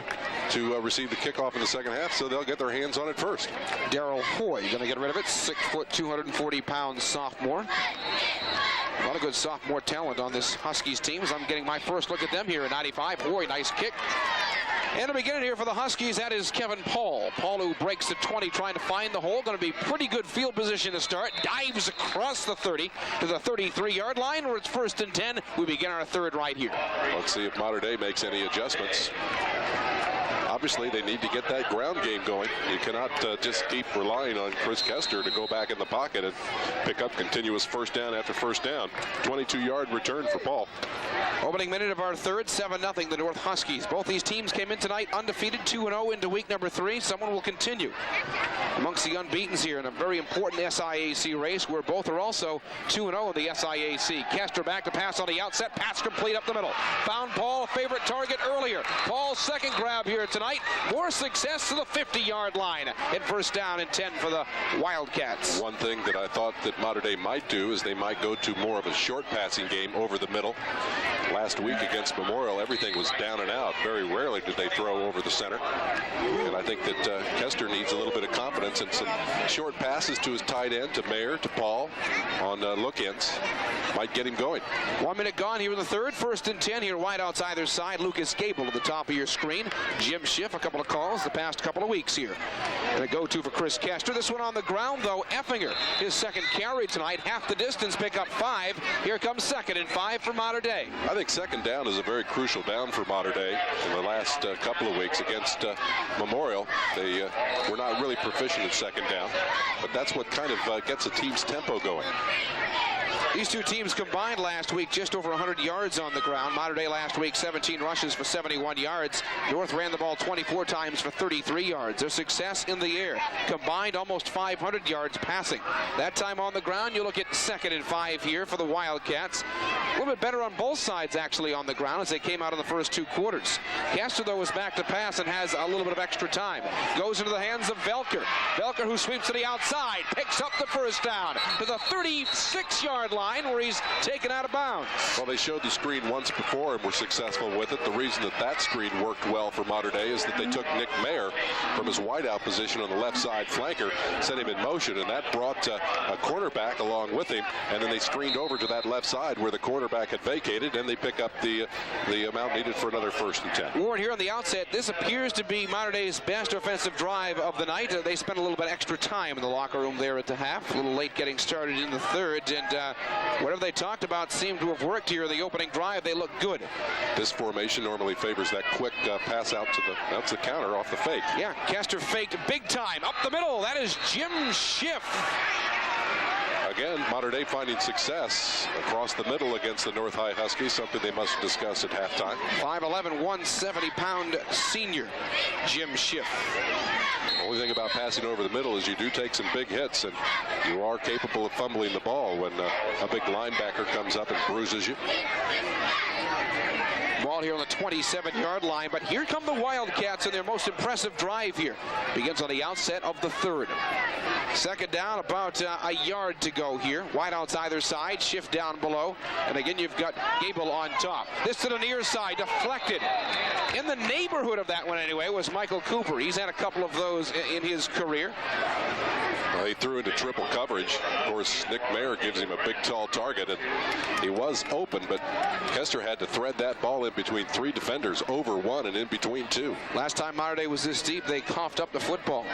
to receive the kickoff in the second half, so they'll get their hands on it first.
Daryl Hoy going to get rid of it. 6 foot, 240-pound sophomore. A lot of good sophomore talent on this Huskies team as I'm getting my first look at them here at 95. Hoy, nice kick. And to begin it here for the Huskies, that is Kevin Paul. Paul, who breaks the 20, trying to find the hole. Going to be pretty good field position to start. Dives across the 30 to the 33-yard line, where it's 1st and 10. We begin our third right here.
Let's see if Mater Dei makes any adjustments. Obviously, they need to get that ground game going. You cannot just keep relying on Chris Kester to go back in the pocket and pick up continuous first down after first down. 22-yard return for Paul.
Opening minute of our third, 7-0 the North Huskies. Both these teams came in tonight undefeated, 2-0 into week number 3. Someone will continue amongst the unbeatens here in a very important SIAC race, where both are also 2-0 in the SIAC. Kester back to pass on the outset. Pass complete up the middle. Found Paul, favorite target earlier. Paul's second grab here tonight. More success to the 50-yard line. And 1st down and 10 for the Wildcats.
One thing that I thought that Mater Dei might do is they might go to more of a short passing game over the middle. Last week against Memorial, everything was down and out. Very rarely did they throw over the center. And I think that Kester needs a little bit of confidence and some short passes to his tight end, to Mayer, to Paul on look-ins. Might get him going.
1 minute gone here in the third. 1st and 10 here, wideouts either side. Lucas Gable at the top of your screen. Jim Schiff, a couple of calls the past couple of weeks here. And a go-to for Chris Kester. This one on the ground, though. Effinger, his second carry tonight. Half the distance, pick up 5. Here comes 2nd and 5 for Mater Dei.
I think 2nd down is a very crucial down for Mater Dei. In the last couple of weeks against Memorial, they were not really proficient at 2nd down, but that's what kind of gets a team's tempo going.
These two teams combined last week just over 100 yards on the ground. Mater Dei last week 17 rushes for 71 yards. North ran the ball 24 times for 33 yards. Their success in the air combined almost 500 yards passing. That time on the ground, you look at 2nd and 5 here for the Wildcats. A little bit better on both sides actually on the ground as they came out in the first 2 quarters. Kester, though, is back to pass and has a little bit of extra time. Goes into the hands of Velker. Velker, who sweeps to the outside, picks up the 1st down to the 36-yard line, where he's taken out of bounds.
Well, they showed the screen once before and were successful with it. The reason that screen worked well for Mater Dei is that they took Nick Mayer from his wideout position on the left side flanker, set him in motion, and that brought a cornerback along with him, and then they screened over to that left side where the quarterback had vacated, and they pick up the amount needed for another 1st and 10.
Warren, here on the outset, this appears to be Mater Dei's best offensive drive of the night. They spent a little bit extra time in the locker room there at the half, a little late getting started in the third, and whatever they talked about seemed to have worked here in the opening drive. They look good.
This formation normally favors that quick pass out to that's the counter off the fake.
Yeah, Kester faked big time up the middle. That is Jim Schiff.
Again, Mater Dei finding success across the middle against the North High Huskies, something they must discuss at halftime.
5'11", 170-pound senior Jim Schiff.
The only thing about passing over the middle is you do take some big hits, and you are capable of fumbling the ball when a big linebacker comes up and bruises you.
Ball here on the 27-yard line, but here come the Wildcats in their most impressive drive here. Begins on the outset of the third. 2nd down, about a yard to go here. Wideouts either side, Schiff down below, and again you've got Gable on top. This to the near side, deflected. In the neighborhood of that one anyway was Michael Cooper. He's had a couple of those in his career.
Well, he threw into triple coverage. Of course, Nick Mayer gives him a big, tall target, and he was open, but Kester had to thread that ball in between 3 defenders, over 1 and in between 2.
Last time Mater Dei was this deep, they coughed up the football.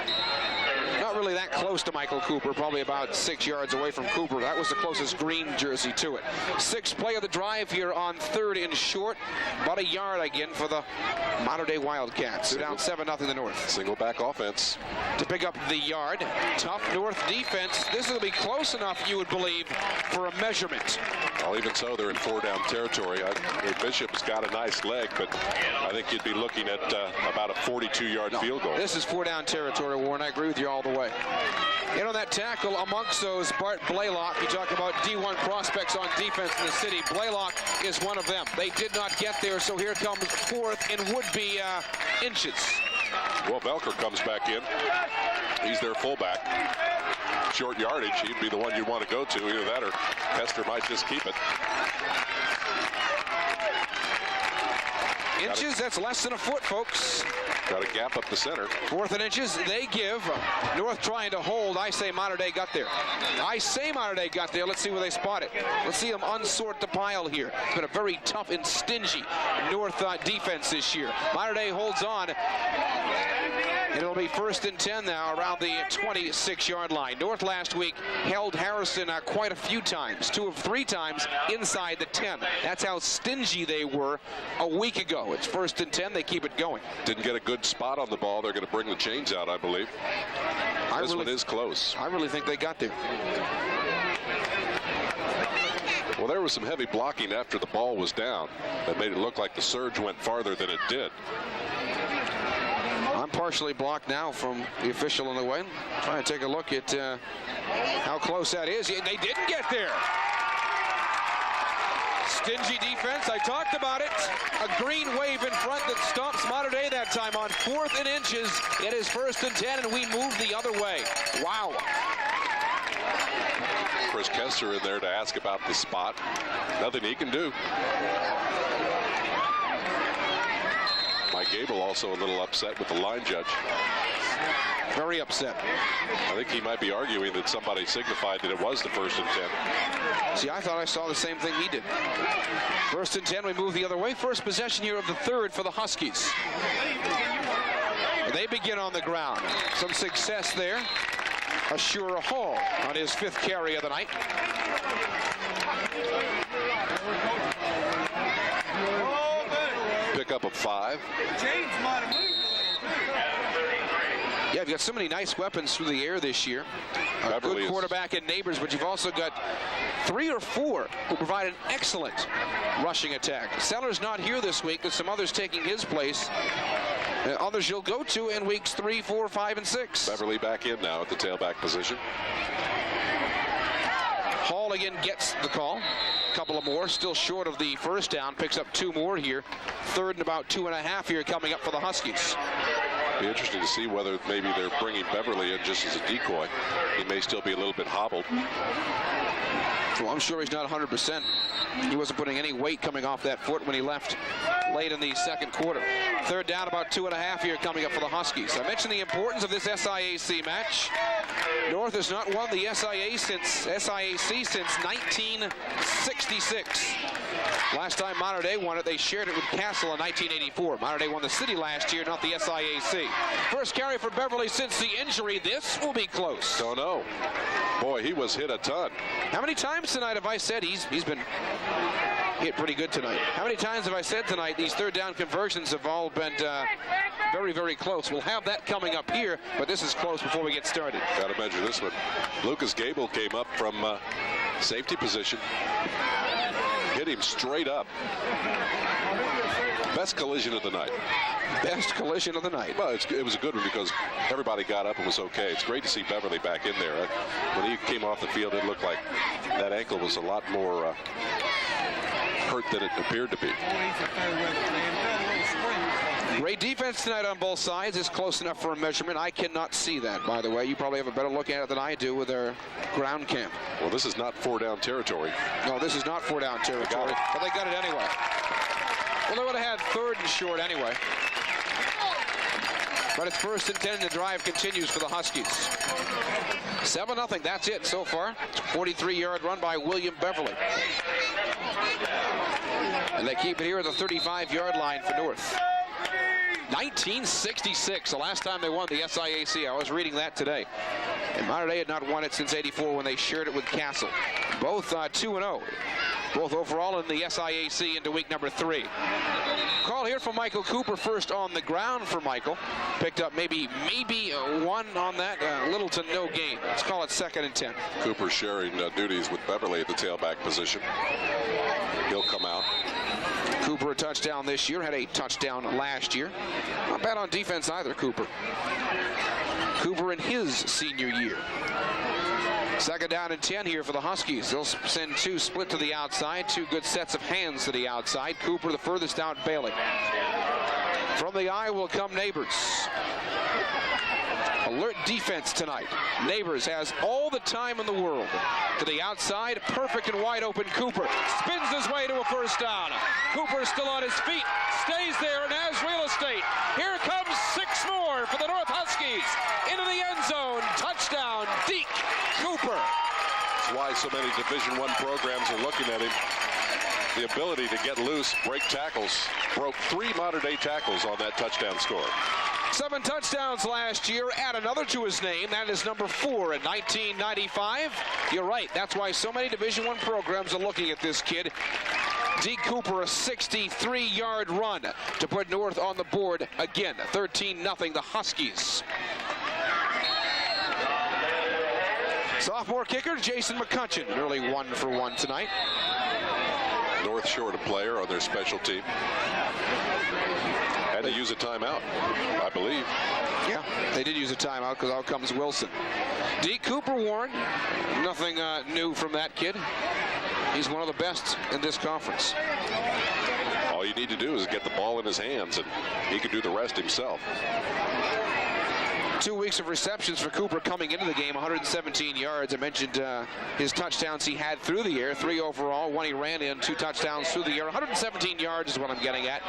Not really that close to Michael Cooper, probably about 6 yards away from Cooper. That was the closest green jersey to it. Sixth play of the drive here on 3rd and short. About a yard again for the Mater Dei Wildcats. They're down 7-0 the North.
Single back offense.
To pick up the yard. Tough North defense. This will be close enough, you would believe, for a measurement.
Well, even so, they're in 4-down territory. Bishop's got a nice leg, but I think you'd be looking at about a 42-yard field goal.
This is 4-down territory, Warren. I agree with you all the way. In on that tackle amongst those, Bart Blaylock. You talk about D1 prospects on defense in the city. Blaylock is one of them. They did not get there, so here comes 4th and would-be inches.
Well, Belker comes back in. He's their fullback. Short yardage, he'd be the one you want to go to. Either that or Hester might just keep it.
Inches, that's less than a foot, folks.
Got a gap up the center.
4th and inches, they give. North trying to hold. I say Mater Dei got there. I say Mater Dei got there. Let's see where they spot it. Let's see them unsort the pile here. It's been a very tough and stingy North defense this year. Mater Dei holds on. And it'll be 1st and 10 now around the 26-yard line. North last week held Harrison quite a few times, 2 of 3 times inside the 10. That's how stingy they were a week ago. It's 1st and 10. They keep it going.
Didn't get a good spot on the ball. They're going to bring the chains out, I believe. This one is close.
I really think they got there.
Well, there was some heavy blocking after the ball was down that made it look like the surge went farther than it did.
I'm partially blocked now from the official in the way. Trying to take a look at how close that is. They didn't get there. Stingy defense. I talked about it. A green wave in front that stops Mater Dei that time on 4th and inches. It is 1st and 10, and we move the other way. Wow.
Chris Kester in there to ask about the spot. Nothing he can do. Mike Gable also a little upset with the line judge.
Very upset.
I think he might be arguing that somebody signified that it was the 1st and 10.
See, I thought I saw the same thing he did. 1st and 10, we move the other way. First possession here of the 3rd for the Huskies. They begin on the ground. Some success there. Ashura Hall on his 5th carry of the night.
Pick up of 5.
Yeah, you've got so many nice weapons through the air this year. A good quarterback in Neighbors, but you've also got 3 or 4 who provide an excellent rushing attack. Seller's not here this week. There's some others taking his place. Others you'll go to in weeks 3, 4, 5, and 6.
Beverly back in now at the tailback position.
Hall again gets the call. A couple of more, still short of the 1st down. Picks up 2 more here. 3rd and about 2.5 here coming up for the Huskies.
Be interesting to see whether maybe they're bringing Beverly in just as a decoy. He may still be a little bit hobbled.
Well, I'm sure he's not 100%. He wasn't putting any weight coming off that foot when he left late in the 2nd quarter. 3rd down, about 2.5 here coming up for the Huskies. I mentioned the importance of this SIAC match. North has not won the SIAC since 1966. Last time Mater Dei won it, they shared it with Castle in 1984. Mater Dei won the city last year, not the SIAC. First carry for Beverly since the injury. This will be close.
Don't know. Boy, he was hit a ton.
How many times tonight have I said he's been hit pretty good tonight? How many times have I said tonight these 3rd down conversions have all been very, very close? We'll have that coming up here, but this is close before we get started.
Got to measure this one. Lucas Gable came up from safety position. Hit him straight up. Best collision of the night.
Best collision of the night.
Well, it was a good one because everybody got up and was okay. It's great to see Beverly back in there. When he came off the field, it looked like that ankle was a lot more hurt than it appeared to be.
Great defense tonight on both sides. It's close enough for a measurement. I cannot see that, by the way. You probably have a better look at it than I do with our ground camp.
Well, this is not 4-down territory.
No, this is not 4-down territory, but they got it anyway. Well, they would have had 3rd and short anyway. But it's 1st and 10, and the drive continues for the Huskies. 7-0, that's it so far. 43-yard run by William Beverly. And they keep it here at the 35-yard line for North. 1966, the last time they won the SIAC. I was reading that today. And Mater Dei had not won it since '84 when they shared it with Castle. Both 2-0. Both overall in the SIAC into week number 3. Call here from Michael Cooper, first on the ground for Michael. Picked up maybe one on that, little to no gain. Let's call it 2nd and 10.
Cooper sharing duties with Beverly at the tailback position. He'll come out.
Cooper a touchdown this year, had a touchdown last year. Not bad on defense either, Cooper. Cooper in his senior year. 2nd down and 10 here for the Huskies. They'll send 2 split to the outside, 2 good sets of hands to the outside. Cooper the furthest out, Bailey. From the eye will come Neighbors. Alert defense tonight. Neighbors has all the time in the world. To the outside, perfect and wide open Cooper. Spins his way to a first down. Cooper still on his feet, stays there and has real estate. Here comes 6 more for the North Huskies. Into the end zone. Touchdown, Deke Cooper.
That's why so many Division I programs are looking at him. The ability to get loose, break tackles. Broke 3 Mater Dei tackles on that touchdown score.
7 touchdowns last year. Add another to his name. That is number 4 in 1995. You're right. That's why so many Division I programs are looking at this kid. Deke Cooper, a 63-yard run to put North on the board again. 13-0 the Huskies. Sophomore kicker Jason McCutcheon, nearly 1 for 1 tonight.
North short a player on their special team. Had to use a timeout, I believe.
Yeah, they did use a timeout because out comes Wilson. Deke Cooper, Warren. Nothing new from that kid. He's one of the best in this conference.
All you need to do is get the ball in his hands, and he can do the rest himself.
2 weeks of receptions for Cooper coming into the game, 117 yards. I mentioned his touchdowns he had through the air, 3 overall, 1 he ran in, 2 touchdowns through the air. 117 yards is what I'm getting at.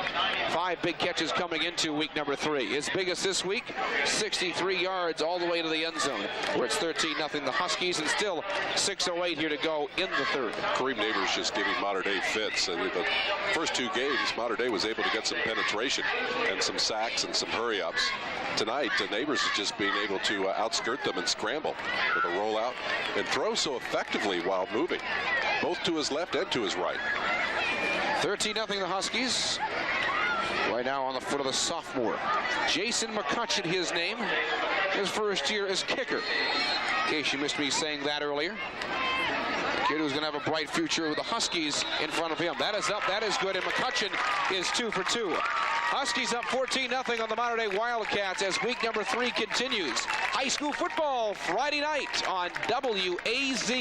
5 big catches coming into week number 3. His biggest this week, 63 yards all the way to the end zone, where it's 13-0 the Huskies, and still 6:08 here to go in the 3rd.
Kareem Neighbors just giving Mater Dei fits. The first 2 games, Mater Dei was able to get some penetration and some sacks and some hurry-ups. Tonight, Neighbors is just being able to outskirt them and scramble with a rollout and throw so effectively while moving, both to his left and to his right.
13-0 the Huskies. Right now on the foot of the sophomore. Jason McCutcheon, his name. His first year as kicker. In case you missed me saying that earlier. A kid who's going to have a bright future with the Huskies in front of him. That is up, that is good, and McCutcheon is 2 for 2. Huskies up 14-0 on the Mater Dei Wildcats as week number 3 continues. High school football Friday night on WAZ.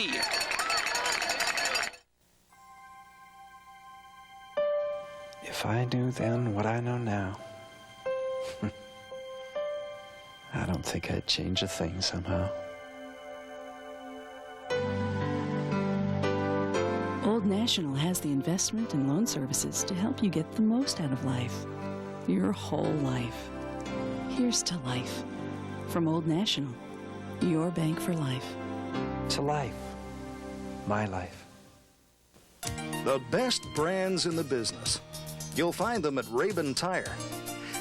If I knew then what I know now, I don't think I'd change a thing somehow.
Old National has the investment and loan services to help you get the most out of life. Your whole life. Here's to life. From Old National, your bank for life.
To life. My life.
The best brands in the business. You'll find them at Rabin Tire.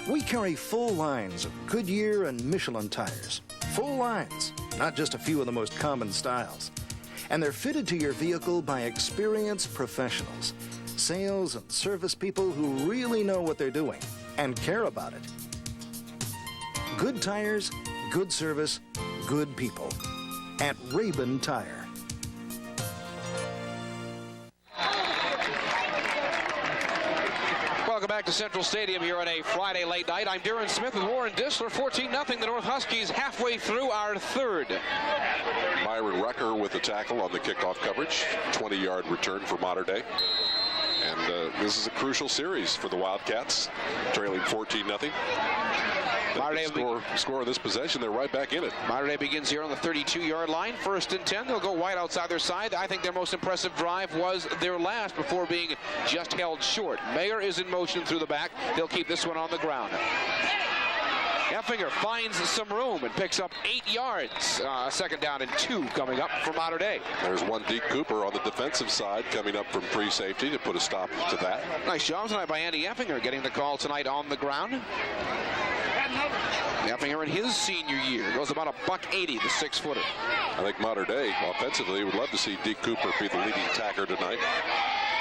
We carry full lines of Goodyear and Michelin tires. Full lines, not just a few of the most common styles. And they're fitted to your vehicle by experienced professionals. Sales and service people who really know what they're doing and care about it. Good tires, good service, good people. At Rabin Tire.
Welcome back to Central Stadium here on a Friday late night. I'm Darren Smith with Warren Dissler. 14-0 the North Huskies halfway through our 3rd.
Myron Rucker with the tackle on the kickoff coverage. 20-yard return for Mater Dei. And this is a crucial series for the Wildcats, trailing 14-0. Score this possession, they're right back in it.
Mater Dei begins here on the 32-yard line. 1st and 10. They'll go wide outside their side. I think their most impressive drive was their last before being just held short. Mayer is in motion through the back. They'll keep this one on the ground. Effinger finds some room and picks up 8 yards. Second down and 2 coming up for Mater Dei.
There's one Deke Cooper on the defensive side coming up from free safety to put a stop to that.
Nice job tonight by Andy Effinger getting the call tonight on the ground. Effinger in his senior year goes about $180, the 6-footer.
I think Mater Dei offensively would love to see Deke Cooper be the leading tackler tonight.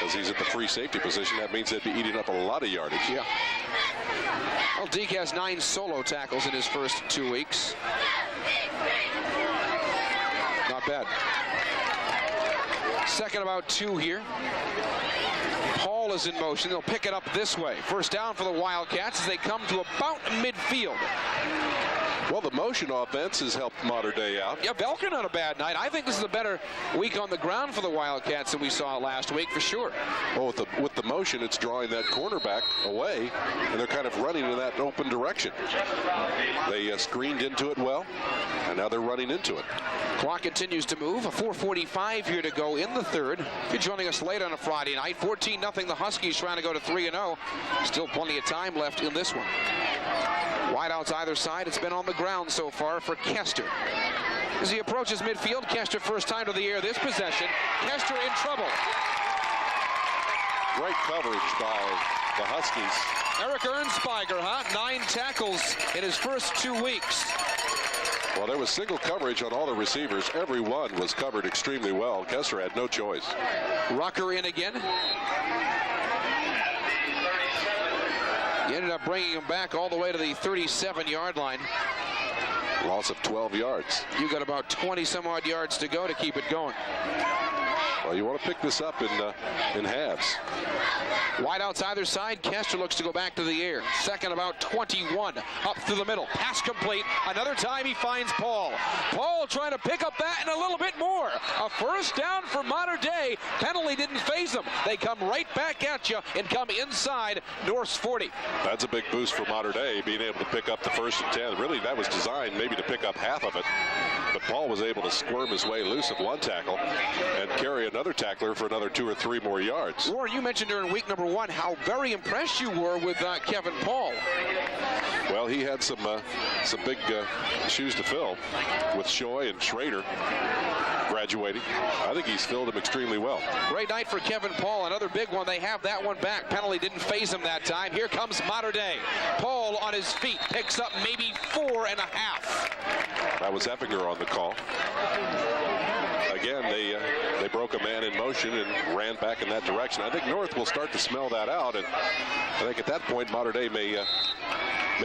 As he's at the free safety position, that means they'd be eating up a lot of yardage.
Yeah. Well, Deke has 9 solo tackles in his first 2 weeks. Not bad. Second about 2 here. Paul is in motion. They'll pick it up this way. First down for the Wildcats as they come to about midfield.
Well, the motion offense has helped Mater Dei out.
Yeah, Belker not a bad night. I think this is a better week on the ground for the Wildcats than we saw last week, for sure.
Well, with the motion, it's drawing that cornerback away, and they're kind of running in that open direction. They screened into it well, and now they're running into it.
Clock continues to move. A 4:45 here to go in the third. If you're joining us late on a Friday night, 14-0 the Huskies trying to go to 3-0. Still plenty of time left in this one. Wideouts either side. It's been on the ground so far for Kester. As he approaches midfield, Kester first time to the air this possession. Kester in trouble.
Great coverage by the Huskies.
Eric Ernspiger, 9 tackles in his first 2 weeks.
Well, there was single coverage on all the receivers. Every one was covered extremely well. Kester had no choice.
Rucker in again. He ended up bringing him back all the way to the 37-yard line.
Loss of 12 yards.
You got about 20-some-odd yards to go to keep it going.
Well, you want to pick this up in halves.
Wideouts either side. Kester looks to go back to the air. Second about 21. Up through the middle. Pass complete. Another time he finds Paul. Paul trying to pick up that and a little bit more. A first down for Mater Dei. Penalty didn't phase them. They come right back at you and come inside North's 40.
That's a big boost for Mater Dei, being able to pick up the 1st and 10. Really, that was designed maybe to pick up half of it. But Paul was able to squirm his way loose of one tackle and carry another tackler for another 2 or 3 more yards.
Warren, you mentioned during week number 1 how very impressed you were with Kevin Paul.
Well, he had some big shoes to fill with Shoy and Schrader graduating. I think he's filled them extremely well.
Great night for Kevin Paul. Another big one. They have that one back. Penalty didn't phase him that time. Here comes Mater Dei. Paul on his feet picks up maybe 4.5.
That was Effinger on the call. Again, they broke a man in motion and ran back in that direction. I think North will start to smell that out, and I think at that point Mater Dei may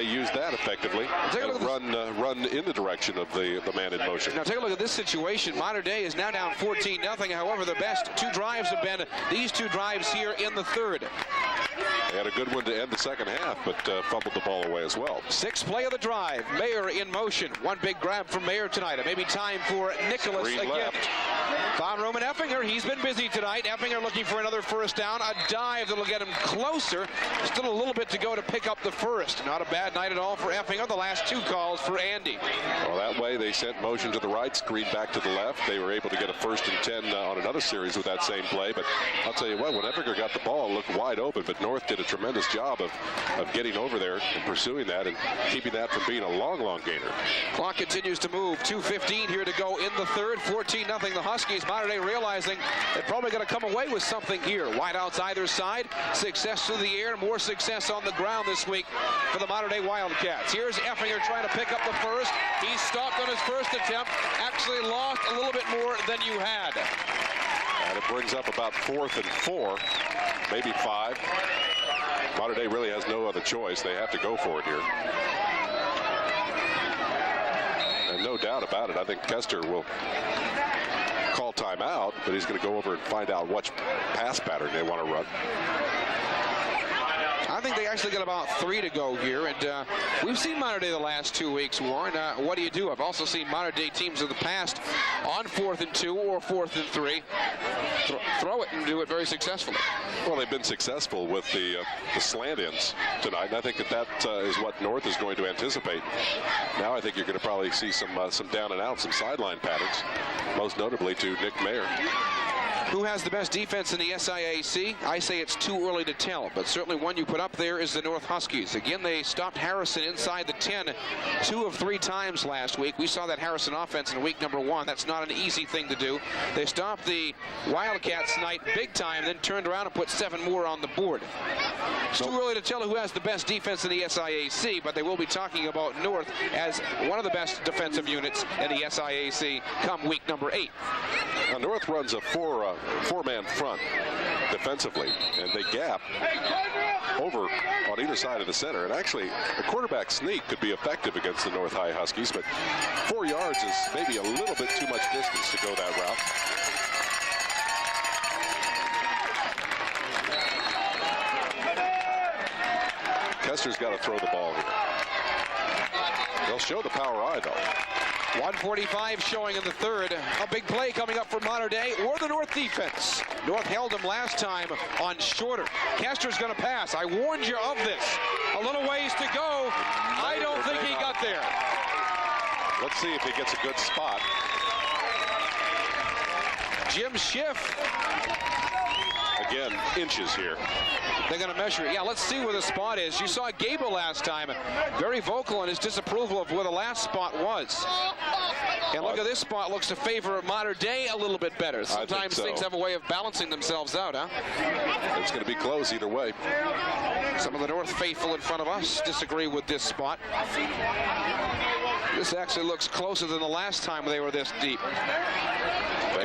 use that effectively and run in the direction of the man in motion.
Now take a look at this situation. Mater Dei is now down 14-0. However, the best 2 drives have been these 2 drives here in the third.
They had a good one to end the second half, but fumbled the ball away as well.
6th play of the drive. Mayer in motion. One big grab from Mayer tonight. It may be time for Nicholas
Green
again.
Left.
Found Roman Effinger. He's been busy tonight. Effinger looking for another first down. A dive that'll get him closer. Still a little bit to go to pick up the first. Not a bad night at all for Effinger. The last 2 calls for Andy.
Well, that way they sent motion to the right, screen back to the left. They were able to get a 1st and 10 on another series with that same play. But I'll tell you what, when Effinger got the ball, it looked wide open. But North did a tremendous job of getting over there and pursuing that and keeping that from being a long gainer.
Clock continues to move. 2:15 here to go in the third. 14-0 the Huskies. Mater Dei realizing they're probably going to come away with something here. Wideouts either side. Success through the air. More success on the ground this week for the Mater Dei Wildcats. Here's Effinger trying to pick up the first. He stopped on his first attempt. Actually lost a little bit more than you had.
And it brings up about 4th and 4, maybe 5. Mater Dei really has no other choice. They have to go for it here. And no doubt about it, I think Kester will call timeout, but he's going to go over and find out what pass pattern they want to run.
I think they actually got about 3 to go here, and we've seen Mater Dei the last 2 weeks, Warren. What do you do? I've also seen Mater Dei teams of the past on 4th and 2 or 4th and 3 throw it and do it very successfully.
Well, they've been successful with the slant ends tonight, and I think that is what North is going to anticipate. Now I think you're going to probably see some down and out, some sideline patterns, most notably to Nick Mayer.
Who has the best defense in the SIAC? I say it's too early to tell, but certainly one you put up there is the North Huskies. Again, they stopped Harrison inside the 10 2 of 3 times last week. We saw that Harrison offense in week number 1. That's not an easy thing to do. They stopped the Wildcats tonight big time, then turned around and put 7 more on the board. It's too early to tell who has the best defense in the SIAC, but they will be talking about North as one of the best defensive units in the SIAC come week number 8.
Now, North runs a four-man front defensively, and they gap over on either side of the center. And actually, a quarterback sneak could be effective against the North High Huskies, but 4 yards is maybe a little bit too much distance to go that route. Kester's got to throw the ball here. They'll show the power eye, though.
1:45 showing in the third. A big play coming up for Mater Dei or the North defense. North held him last time on shorter. Kester's going to pass. I warned you of this. A little ways to go. I don't think he got there.
Let's see if he gets a good spot.
Jim Schiff.
Again, inches here.
They're going to measure it. Yeah, let's see where the spot is. You saw Gable last time. Very vocal in his disapproval of where the last spot was. And look at this spot. Looks to favor Mater Dei a little bit better. Sometimes things have a way of balancing themselves out, huh?
It's going to be close either way.
Some of the North faithful in front of us disagree with this spot. This actually looks closer than the last time they were this deep.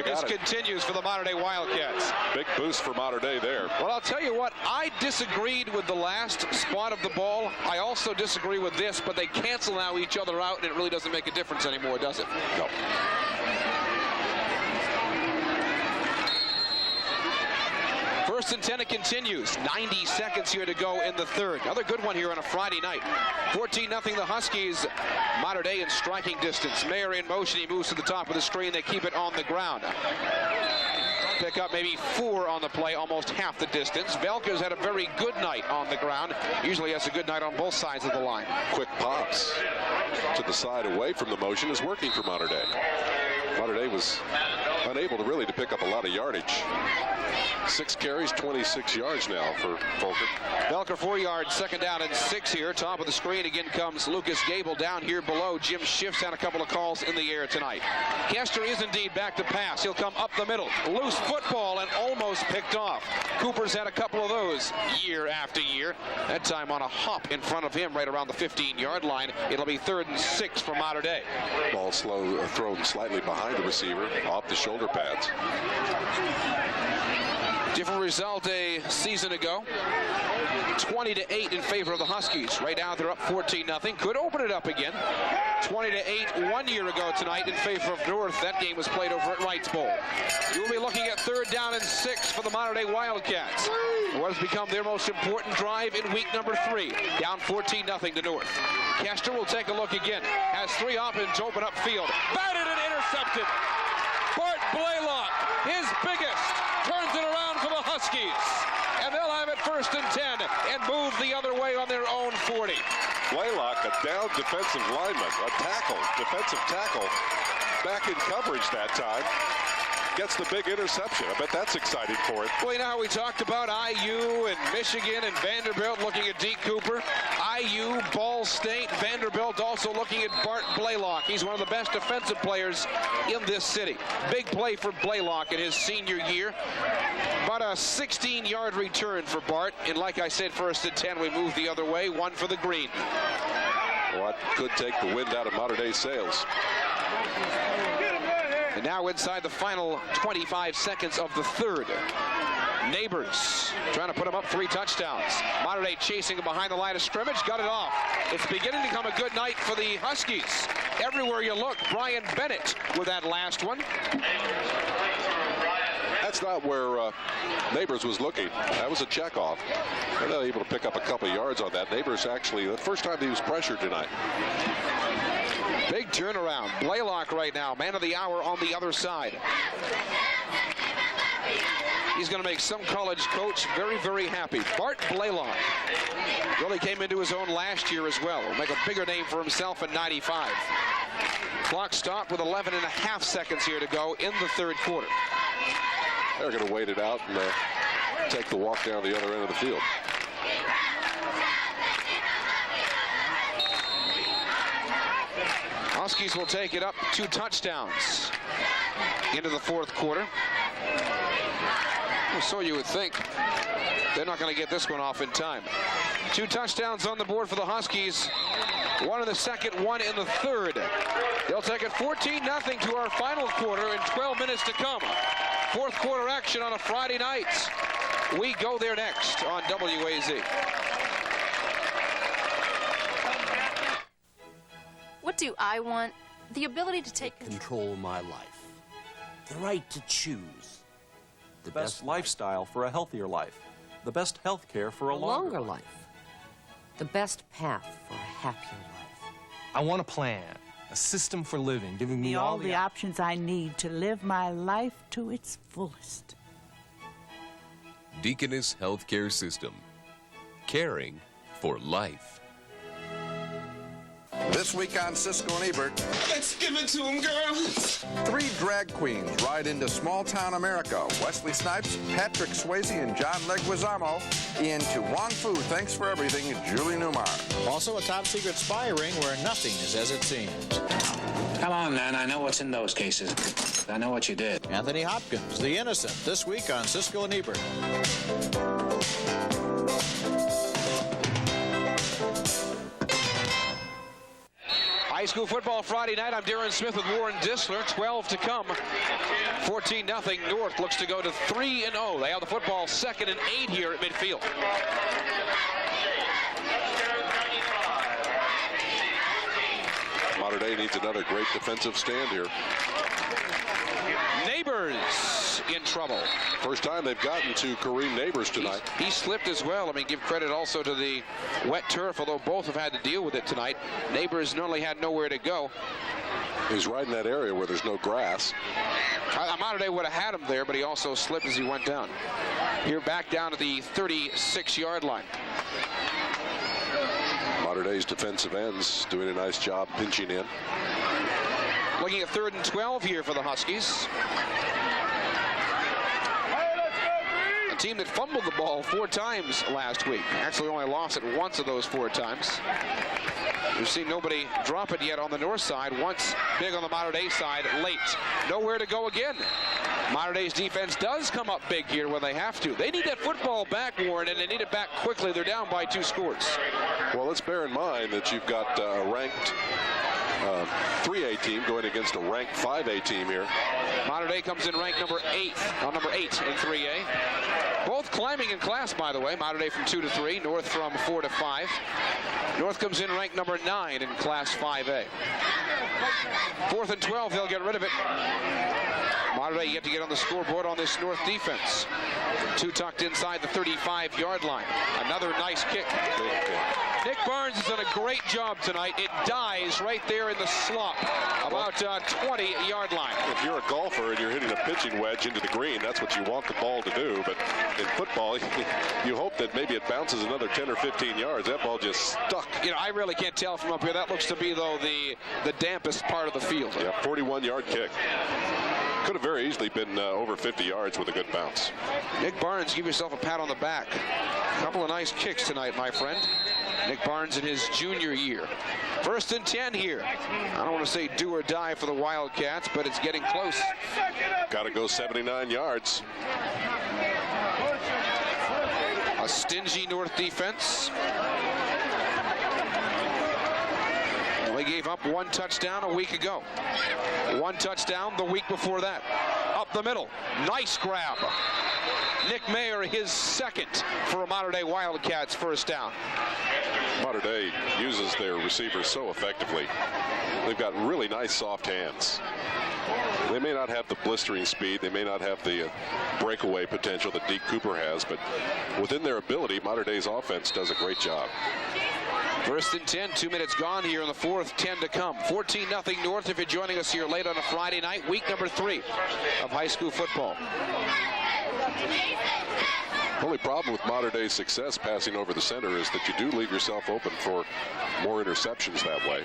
This continues for the Mater Dei Wildcats.
Big boost for Mater Dei there.
Well, I'll tell you what, I disagreed with the last spot of the ball. I also disagree with this, but they cancel now each other out, and it really doesn't make a difference anymore, does it?
No.
First and 10, it continues. 90 seconds here to go in the third. Another good one here on a Friday night. 14-0 the Huskies. Mater Dei in striking distance. Mayer in motion. He moves to the top of the screen. They keep it on the ground. Pick up maybe 4 on the play, almost half the distance. Velker's had a very good night on the ground. Usually has a good night on both sides of the line.
Quick pops to the side away from the motion is working for Mater Dei. Mater Dei was unable to pick up a lot of yardage. 6 carries, 26 yards now for Volker.
Velker 4 yards, second down and 6 here. Top of the screen again comes Lucas Gable down here below. Jim Schiff's had a couple of calls in the air tonight. Kester is indeed back to pass. He'll come up the middle. Loose football and almost picked off. Cooper's had a couple of those year after year. That time on a hop in front of him right around the 15-yard line. It'll be 3rd and 6 for Mater Dei.
Ball thrown slightly behind the receiver, off the shoulder pads.
Different result a season ago. 20-8 in favor of the Huskies. Right now they're up 14-0. Could open it up again. 20-8 1 year ago tonight in favor of North. That game was played over at Wrights Bowl. You will be looking at 3rd down and 6 for the Mater Dei Wildcats. What has become their most important drive in week number 3. Down 14-0 to North. Kester will take a look again. Has 3 options open up field. Batted and intercepted. Bart Blaylock, his biggest, turns it around for the Huskies. And they'll have it 1st and 10 and move the other way on their own 40.
Blaylock, a down defensive lineman, a tackle, defensive tackle, back in coverage that time. Gets the big interception. I bet that's exciting for him.
Well, you know how we talked about IU and Michigan and Vanderbilt looking at Deke Cooper. IU, Ball State, Vanderbilt also looking at Bart Blaylock. He's one of the best defensive players in this city. Big play for Blaylock in his senior year. About a 16-yard return for Bart. And like I said, 1st and 10, we move the other way. 1 for the green.
Well, that could take the wind out of Mater Dei sails.
And now inside the final 25 seconds of the third. Neighbors trying to put him up 3 touchdowns. Mater Dei chasing him behind the line of scrimmage. Got it off. It's beginning to become a good night for the Huskies. Everywhere you look, Brian Bennett with that last one.
That's not where Neighbors was looking. That was a checkoff. They're not able to pick up a couple yards on that. Neighbors actually, the first time he was pressured tonight.
Big turnaround. Blaylock right now, man of the hour on the other side. He's going to make some college coach very, very happy. Bart Blaylock really came into his own last year as well. Will make a bigger name for himself in 95. Clock stopped with 11.5 seconds here to go in the third quarter.
They're going to wait it out and take the walk down the other end of the field.
Huskies will take it up 2 touchdowns into the fourth quarter. Well, so you would think. They're not going to get this one off in time. 2 touchdowns on the board for the Huskies. 1 in the second, 1 in the third. They'll take it 14-0 to our final quarter in 12 minutes to come. Fourth quarter action on a Friday night. We go there next on WAZ.
What do I want? The ability to take
control of my life. The right to choose. The best lifestyle for a healthier life. The best health care for a longer life.
The best path for a happier life.
I want a plan, a system for living, giving me all
the options I need to live my life to its fullest.
Deaconess Healthcare System. Caring for life.
This week on Siskel and Ebert.
Let's give it to them, girls.
3 drag queens ride into small-town America. Wesley Snipes, Patrick Swayze, and John Leguizamo into Wong Fu. Thanks for everything, Julie Newmar.
Also a top-secret spy ring where nothing is as it seems.
Come on, man. I know what's in those cases. I know what you did.
Anthony Hopkins, The Innocent, this week on Siskel and Ebert.
High school football Friday night. I'm Darren Smith with Warren Disler. 12 to come. 14-0. North looks to go to 3-0. They have the football 2nd and 8 here at midfield.
Mater Dei needs another great defensive stand here.
Neighbors in trouble.
First time they've gotten to Kareem Neighbors tonight.
He slipped as well. I mean, give credit also to the wet turf, although both have had to deal with it tonight. Neighbors normally had nowhere to go.
He's right in that area where there's no grass.
Mater Dei would have had him there, but he also slipped as he went down. Here back down to the 36-yard line.
Mater Dei's defensive ends doing a nice job pinching in.
Looking at 3rd and 12 here for the Huskies. A team that fumbled the ball 4 times last week. Actually only lost it once of those 4 times. We've seen nobody drop it yet on the north side. Once big on the Mater Dei side, late. Nowhere to go again. Mater Dei's defense does come up big here when they have to. They need that football back, Warren, and they need it back quickly. They're down by 2 scores.
Well, let's bear in mind that you've got a ranked 3A team going against a ranked 5A team here.
Mater Dei comes in ranked number 8 in 3A. Both climbing in class, by the way. Mater Dei from 2 to 3, North from 4 to 5. North comes in ranked number 9 in class 5A. 4th and 12, they'll get rid of it. Mater Dei yet to get on the scoreboard on this North defense. 2 tucked inside the 35-yard line. Another nice kick. Nick Barnes has done a great job tonight. It dies right there in the slot, about 20-yard line.
If you're a golfer and you're hitting a pitching wedge into the green, that's what you want the ball to do. But in football, you hope that maybe it bounces another 10 or 15 yards. That ball just stuck.
You know, I really can't tell from up here. That looks to be, though, the dampest part of the field.
Yeah, 41-yard kick. Could have very easily been over 50 yards with a good bounce.
Nick Barnes, give yourself a pat on the back. A couple of nice kicks tonight, my friend. Nick Barnes in his junior year. 1st and 10 here. I don't want to say do or die for the Wildcats, but it's getting close.
Got to go 79 yards.
A stingy North defense. They gave up 1 touchdown a week ago. 1 touchdown the week before that. Up the middle. Nice grab. Nick Mayer, his 2nd for a Mater Dei Wildcats first down.
Mater Dei uses their receivers so effectively. They've got really nice soft hands. They may not have the blistering speed. They may not have the breakaway potential that Deke Cooper has, but within their ability, Mater Dei's offense does a great job.
1st and 10, 2 minutes gone here in the 4th, 10 to come. 14-0 North if you're joining us here late on a Friday night, week number 3 of high school football.
The only problem with Mater Dei's success passing over the center is that you do leave yourself open for more interceptions that way.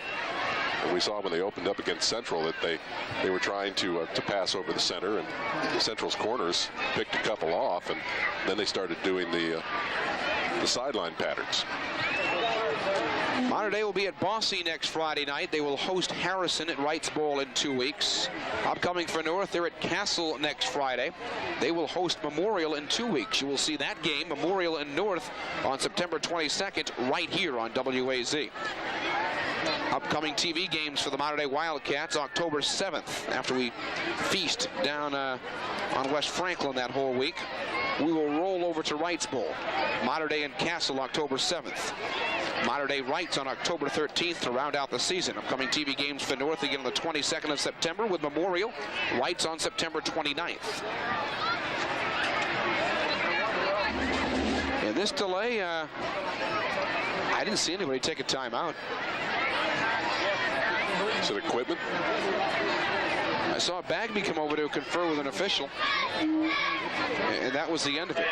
And we saw when they opened up against Central that they were trying to pass over the center, and Central's corners picked a couple off, and then they started doing the sideline patterns.
Mater Dei will be at Boise next Friday night. They will host Harrison at Wrights Bowl in 2 weeks. Upcoming for North, they're at Castle next Friday. They will host Memorial in 2 weeks. You will see that game, Memorial and North, on September 22nd, right here on WAZ. Upcoming TV games for the Mater Dei Wildcats, October 7th, after we feast down on West Franklin that whole week. We will roll over to Wrights Bowl. Mater Dei and Castle, October 7th. Mater Dei Wrights on October 13th to round out the season. Upcoming TV games for North again on the 22nd of September with Memorial. Wrights on September 29th. In this delay, I didn't see anybody take a timeout.
Is it equipment?
I saw Bagby come over to confer with an official, and that was the end of it.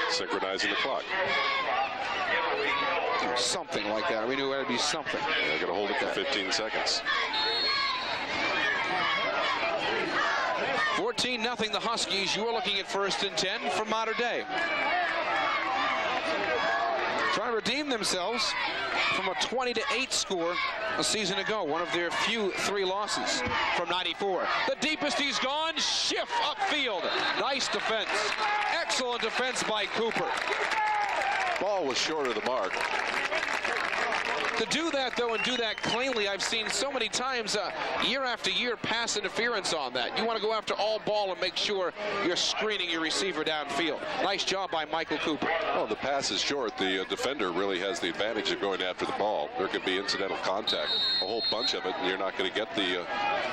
Synchronizing the clock.
Something like that. We knew it would be something.
They're going to hold it for 15 seconds.
14-0 the Huskies. You are looking at 1st and 10 for Mater Dei. Trying to redeem themselves from a 20-8 score a season ago. One of their few 3 losses from 94. The deepest he's gone. Schiff upfield. Nice defense. Excellent defense by Cooper.
Ball was short of the mark.
To do that, though, and do that cleanly, I've seen so many times year after year pass interference on that. You want to go after all ball and make sure you're screening your receiver downfield. Nice job by Michael Cooper.
Well, the pass is short. The defender really has the advantage of going after the ball. There could be incidental contact, a whole bunch of it, and you're not going to get the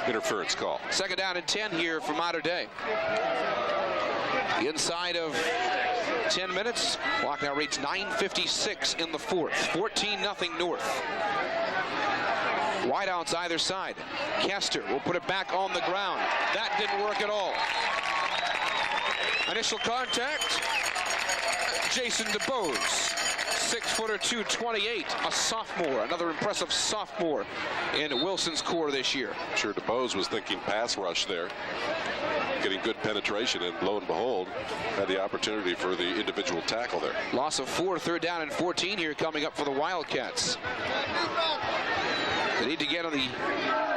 interference call.
2nd down and 10 here for Mater Dei. Inside of 10 minutes. Clock now reads 9:56 in the 4th. 14-0 North. Wideouts either side. Kester will put it back on the ground. That didn't work at all. Initial contact. Jason DeBose. 6-footer, 228, a sophomore, another impressive sophomore in Wilson's core this year.
I'm sure DeBose was thinking pass rush there, getting good penetration, and lo and behold, had the opportunity for the individual tackle there.
Loss of 4, 3rd down and 14 here coming up for the Wildcats. They need to get on the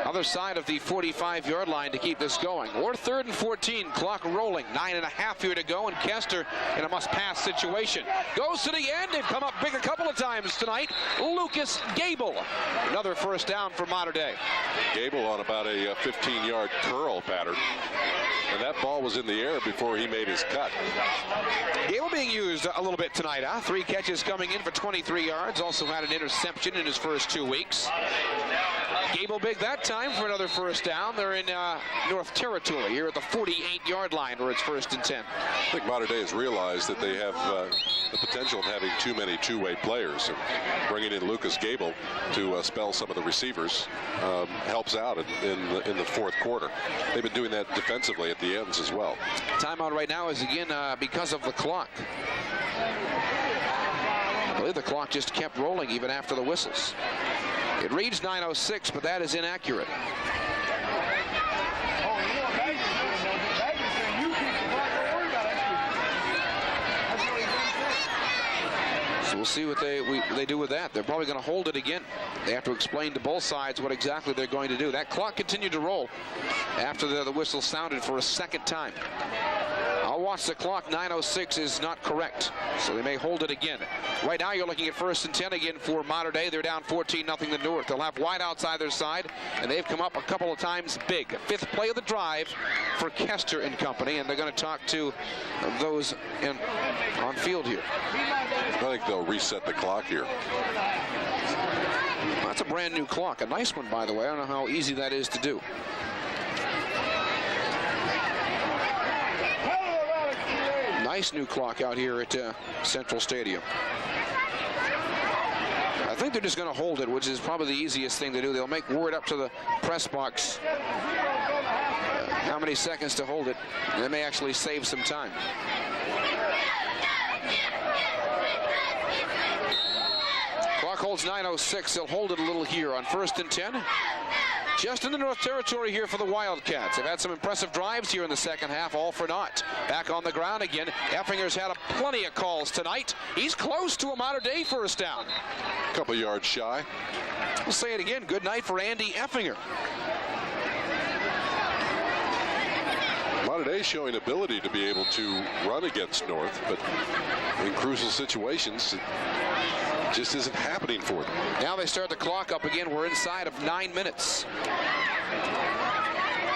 other side of the 45-yard line to keep this going. Or 3rd and 14, clock rolling, 9.5 here to go, and Kester in a must-pass situation. Goes to the end. They've come up big a couple of times tonight. Lucas Gable, another 1st down for Mater Dei.
Gable on about a 15-yard curl pattern, and that ball was in the air before he made his cut.
Gable being used a little bit tonight, huh? 3 catches coming in for 23 yards. Also had an interception in his first 2 weeks. Gable big that time for another 1st down. They're in North Territory here at the 48-yard line where it's 1st and 10.
I think Mater Dei has realized that they have the potential of having too many two-way players. And bringing in Lucas Gable to spell some of the receivers helps out in the 4th quarter. They've been doing that defensively at the ends as well.
Timeout right now is again because of the clock. I believe the clock just kept rolling even after the whistles. It reads 9:06, but that is inaccurate. So we'll see what they do with that. They're probably going to hold it again. They have to explain to both sides what exactly they're going to do. That clock continued to roll after the whistle sounded for a 2nd time. I'll watch the clock. 9:06 is not correct, so they may hold it again. Right now you're looking at 1st and 10 again for Mater Dei. They're down 14-0 to North. They'll have wideouts either side, and they've come up a couple of times big. 5th play of the drive for Kester and company, and they're going to talk to those on field here.
I think they'll reset the clock here.
That's a brand new clock, a nice one, by the way. I don't know how easy that is to do. Nice new clock out here at Central Stadium. I think they're just going to hold it, which is probably the easiest thing to do. They'll make word up to the press box how many seconds to hold it. They may actually save some time. Clock holds holds 9:06. They'll hold it a little here on 1st and 10. Just in the North Territory here for the Wildcats. They've had some impressive drives here in the second half, all for naught. Back on the ground again. Effinger's had plenty of calls tonight. He's close to a modern-day first down.
A couple yards shy.
We'll say it again. Good night for Andy Effinger.
Modern Day showing ability to be able to run against North, but in crucial situations, it just isn't happening for them.
Now they start the clock up again. We're inside of 9 minutes.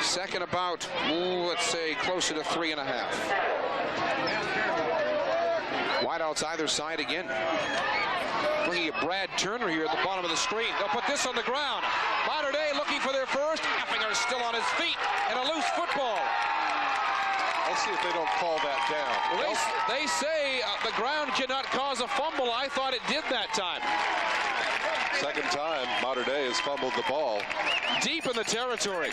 Second about, let's say, closer to 3.5. Wideouts either side again. Looking at Brad Turner here at the bottom of the screen. They'll put this on the ground. Modern Day looking for their first. Effinger still on his feet and a loose football.
Let's see if they don't call that down.
Well, they say the ground cannot cause a fumble. I thought it did that time.
Second time, Modern Day has fumbled the ball.
Deep in the territory.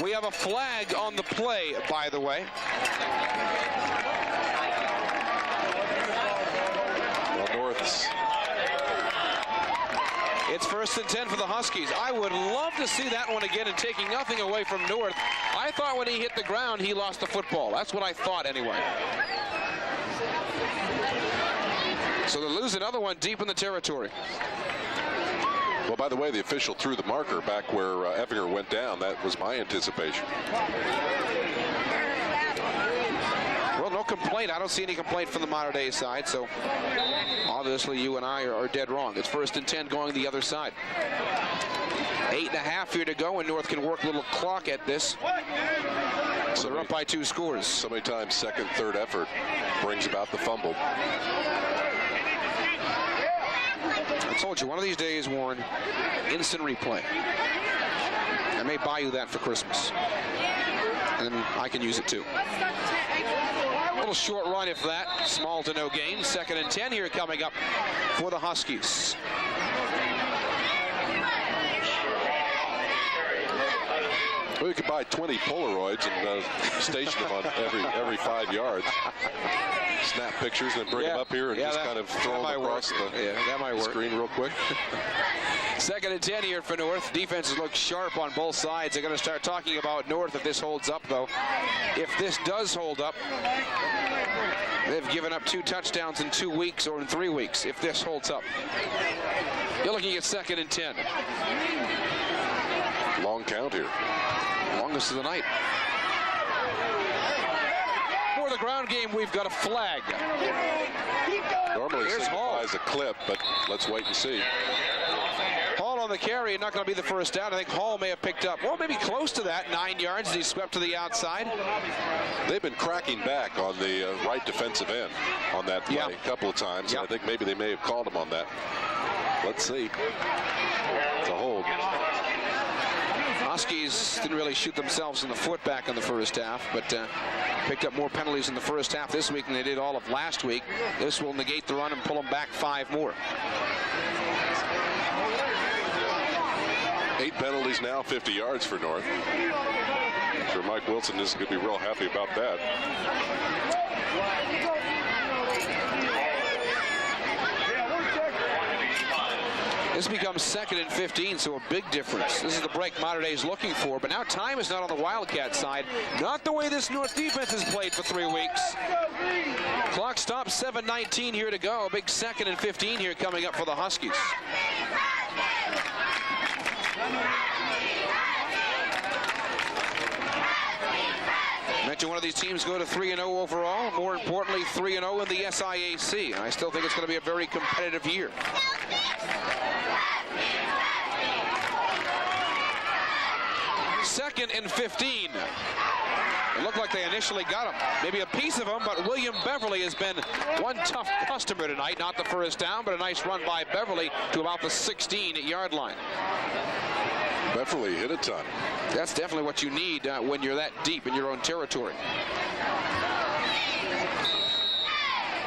We have a flag on the play, by the way.
Well, North's.
It's 1st and 10 for the Huskies. I would love to see that one again and taking nothing away from North. I thought when he hit the ground, he lost the football. That's what I thought anyway. So they lose another one deep in the territory.
Well, by the way, the official threw the marker back where Effinger went down. That was my anticipation.
Well, no complaint. I don't see any complaint from the Modern Day side, so obviously you and I are dead wrong. It's 1st and 10 going the other side. 8.5 here to go, and North can work a little clock at this. So they're up by 2 scores.
So many times second, third effort brings about the fumble.
I told you, one of these days, Warren, instant replay. I may buy you that for Christmas. And I can use it too. A little short run, if that. Small to no gain. 2nd and 10 here coming up for the Huskies.
Well, you could buy 20 Polaroids and station them on every 5 yards. Snap pictures and then bring them up here and just kind of throw them across the screen real quick.
2nd and 10 here for North. Defenses look sharp on both sides. They're going to start talking about North if this holds up, though. If this does hold up, they've given up 2 touchdowns in 2 weeks or in 3 weeks. If this holds up, you're looking at 2nd and 10.
Long count here.
Longest of the night. For the ground game, we've got a flag.
Normally it signifies a clip, but let's wait and see.
Hall on the carry, not going to be the first down. I think Hall may have picked up, well, maybe close to that, 9 yards as he swept to the outside.
They've been cracking back on the right defensive end on that play a couple of times. And I think maybe they may have called him on that. Let's see. It's a hold.
Huskies didn't really shoot themselves in the foot back in the first half, but picked up more penalties in the first half this week than they did all of last week. This will negate the run and pull them back 5 more.
8 penalties now, 50 yards for North. I'm sure Mike Wilson isn't going to be real happy about that.
This becomes 2nd and 15, so a big difference. This is the break Modern Day is looking for, but now time is not on the Wildcat side. Not the way this North defense has played for 3 weeks. Clock stops, 7:19 here to go. A big 2nd and 15 here coming up for the Huskies. Mentioned one of these teams go to 3-0 overall. More importantly, 3-0 in the SIAC. And I still think it's going to be a very competitive year. Second and 15. It looked like they initially got him. Maybe a piece of him, but William Beverly has been one tough customer tonight. Not the first down, but a nice run by Beverly to about the 16-yard line.
Beverly hit a ton.
That's definitely what you need when you're that deep in your own territory.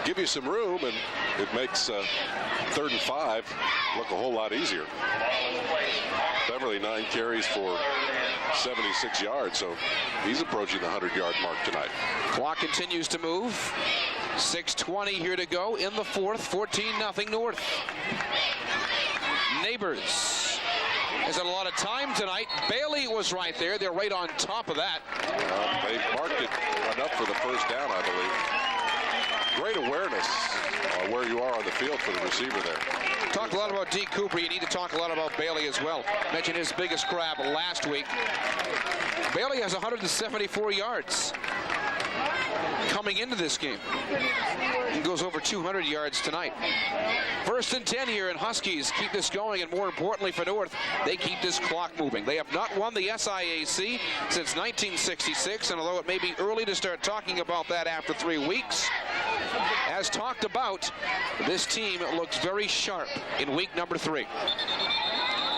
give you some room, and it makes 3rd and 5 look a whole lot easier. Beverly 9 carries for 76 yards, so he's approaching the 100-yard mark tonight.
Clock continues to move. 6:20 here to go in the 4th. 14-0 North. Neighbors has had a lot of time tonight. Bailey was right there. They're right on top of that.
They marked it enough for the first down, I believe. Great awareness where you are on the field for the receiver there.
Talked a lot about D. Cooper. You need to talk a lot about Bailey as well. Mentioned his biggest grab last week. Bailey has 174 yards coming into this game. He goes over 200 yards tonight. 1st and 10 here, and Huskies keep this going, and more importantly for North, they keep this clock moving. They have not won the SIAC since 1966, and although it may be early to start talking about that after 3 weeks, as talked about, this team looks very sharp in week number 3.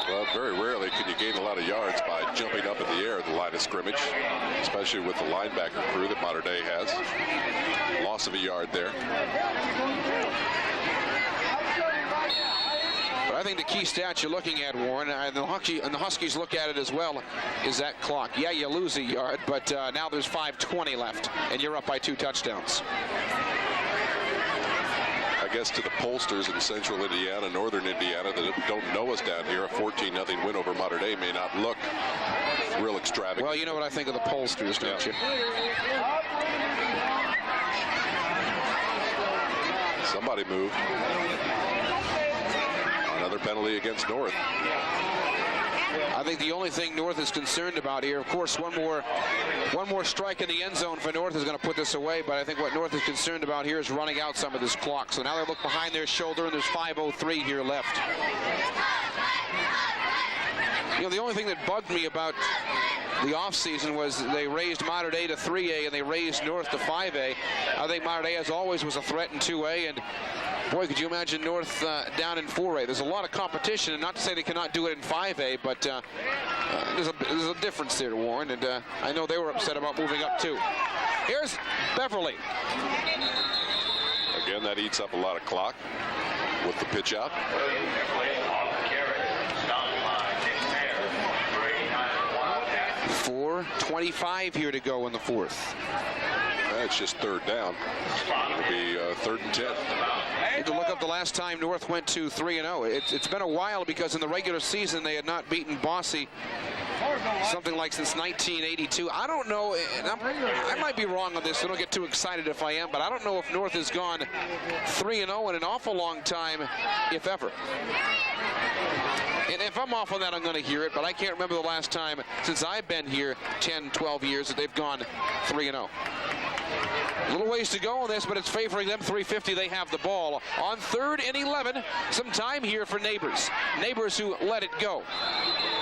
Well, very rarely can you gain a lot of yards by jumping up in the air at the line of scrimmage, especially with the linebacker crew that Mater Dei has. Loss of a yard there.
But I think the key stat you're looking at, Warren, and the Huskies look at it as well, is that clock. Yeah, you lose a yard, but now there's 5:20 left, and you're up by 2 touchdowns.
I guess to the pollsters in central Indiana, northern Indiana that don't know us down here, a 14-0 win over Mater Dei may not look real extravagant.
Well, you know what I think of the pollsters, don't you?
Somebody moved. Another penalty against North.
I think the only thing North is concerned about here, of course, one more strike in the end zone for North is going to put this away, but I think what North is concerned about here is running out some of this clock. So now they look behind their shoulder, and there's 5:03 here left. You know, the only thing that bugged me about the offseason was they raised Mater Dei to 3A and they raised North to 5A. I think Mater Dei, as always, was a threat in 2A, and boy, could you imagine North down in 4A. There's a lot of competition, and not to say they cannot do it in 5A, but there's a difference there, Warren, and I know they were upset about moving up too. Here's Beverly.
Again, that eats up a lot of clock with the pitch out.
4:25 here to go in the 4th.
It's just 3rd down. It'll be 3rd and 10.
I need to look up the llast time North went to 3-0. It's been a while, because in the regular season they had not beaten Bosse something like since 1982. I don't know, and I might be wrong on this, so don't get too excited if I am, but I don't know if North has gone 3-0 in an awful long time, if ever. And if I'm off on that, I'm going to hear it, but I can't remember the last time since I've been here 10, 12 years that they've gone 3-0. A little ways to go on this, but it's favoring them. 3:50, they have the ball. On 3rd and 11, some time here for Neighbors. Neighbors who let it go.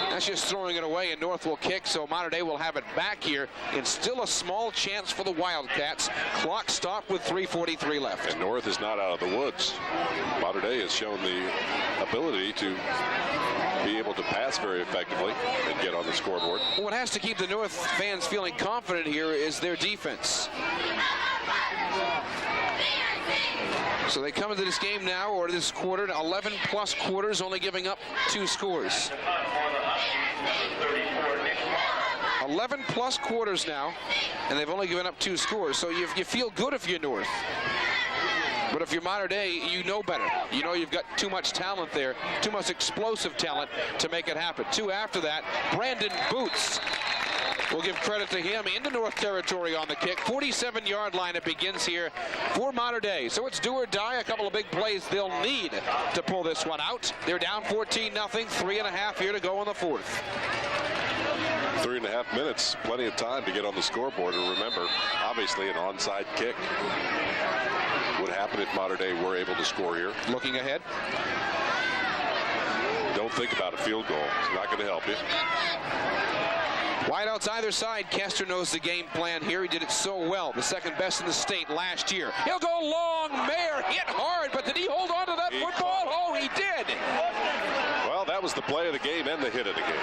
That's just throwing it away, and North will kick, so Mater Dei will have it back here, and still a small chance for the Wildcats. Clock stopped with 3:43 left.
And North is not out of the woods. Mater Dei has shown the ability to be able to pass very effectively and get on the scoreboard.
What has to keep the North fans feeling confident here is their defense. So they come into this game now, or this quarter, 11-plus quarters, only giving up 2 scores. 11-plus quarters now, and they've only given up 2 scores. So you feel good if you're North. But if you're Mater Dei, you know better. You know you've got too much talent there, too much explosive talent to make it happen. 2 after that, Brandon Boots. We'll give credit to him into North territory on the kick. 47-yard line it begins here for Mater Dei. So it's do or die. A couple of big plays they'll need to pull this one out. They're down 14-0. 3.5 here to go in the 4th.
3.5 minutes, plenty of time to get on the scoreboard. And remember, obviously an onside kick would happen if Mater Dei were able to score here.
Looking ahead.
Don't think about a field goal. It's not going to help you.
Wideouts either side. Kester knows the game plan here. He did it so well. The second best in the state last year. He'll go long. Mayer hit hard, but did he hold on to that football? Oh, he did.
Well, that was the play of the game and the hit of the game.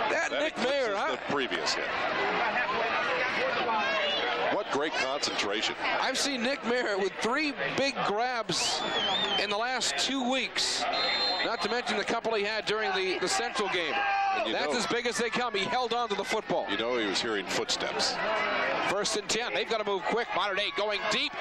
That Nick Mayer, huh?
The previous hit. What great concentration.
I've seen Nick Merritt with 3 big grabs in the last 2 weeks. Not to mention the couple he had during the Central game. That's as big as they come. He held on to the football.
You know he was hearing footsteps.
1st and 10. They've got to move quick. Mater Dei going deep.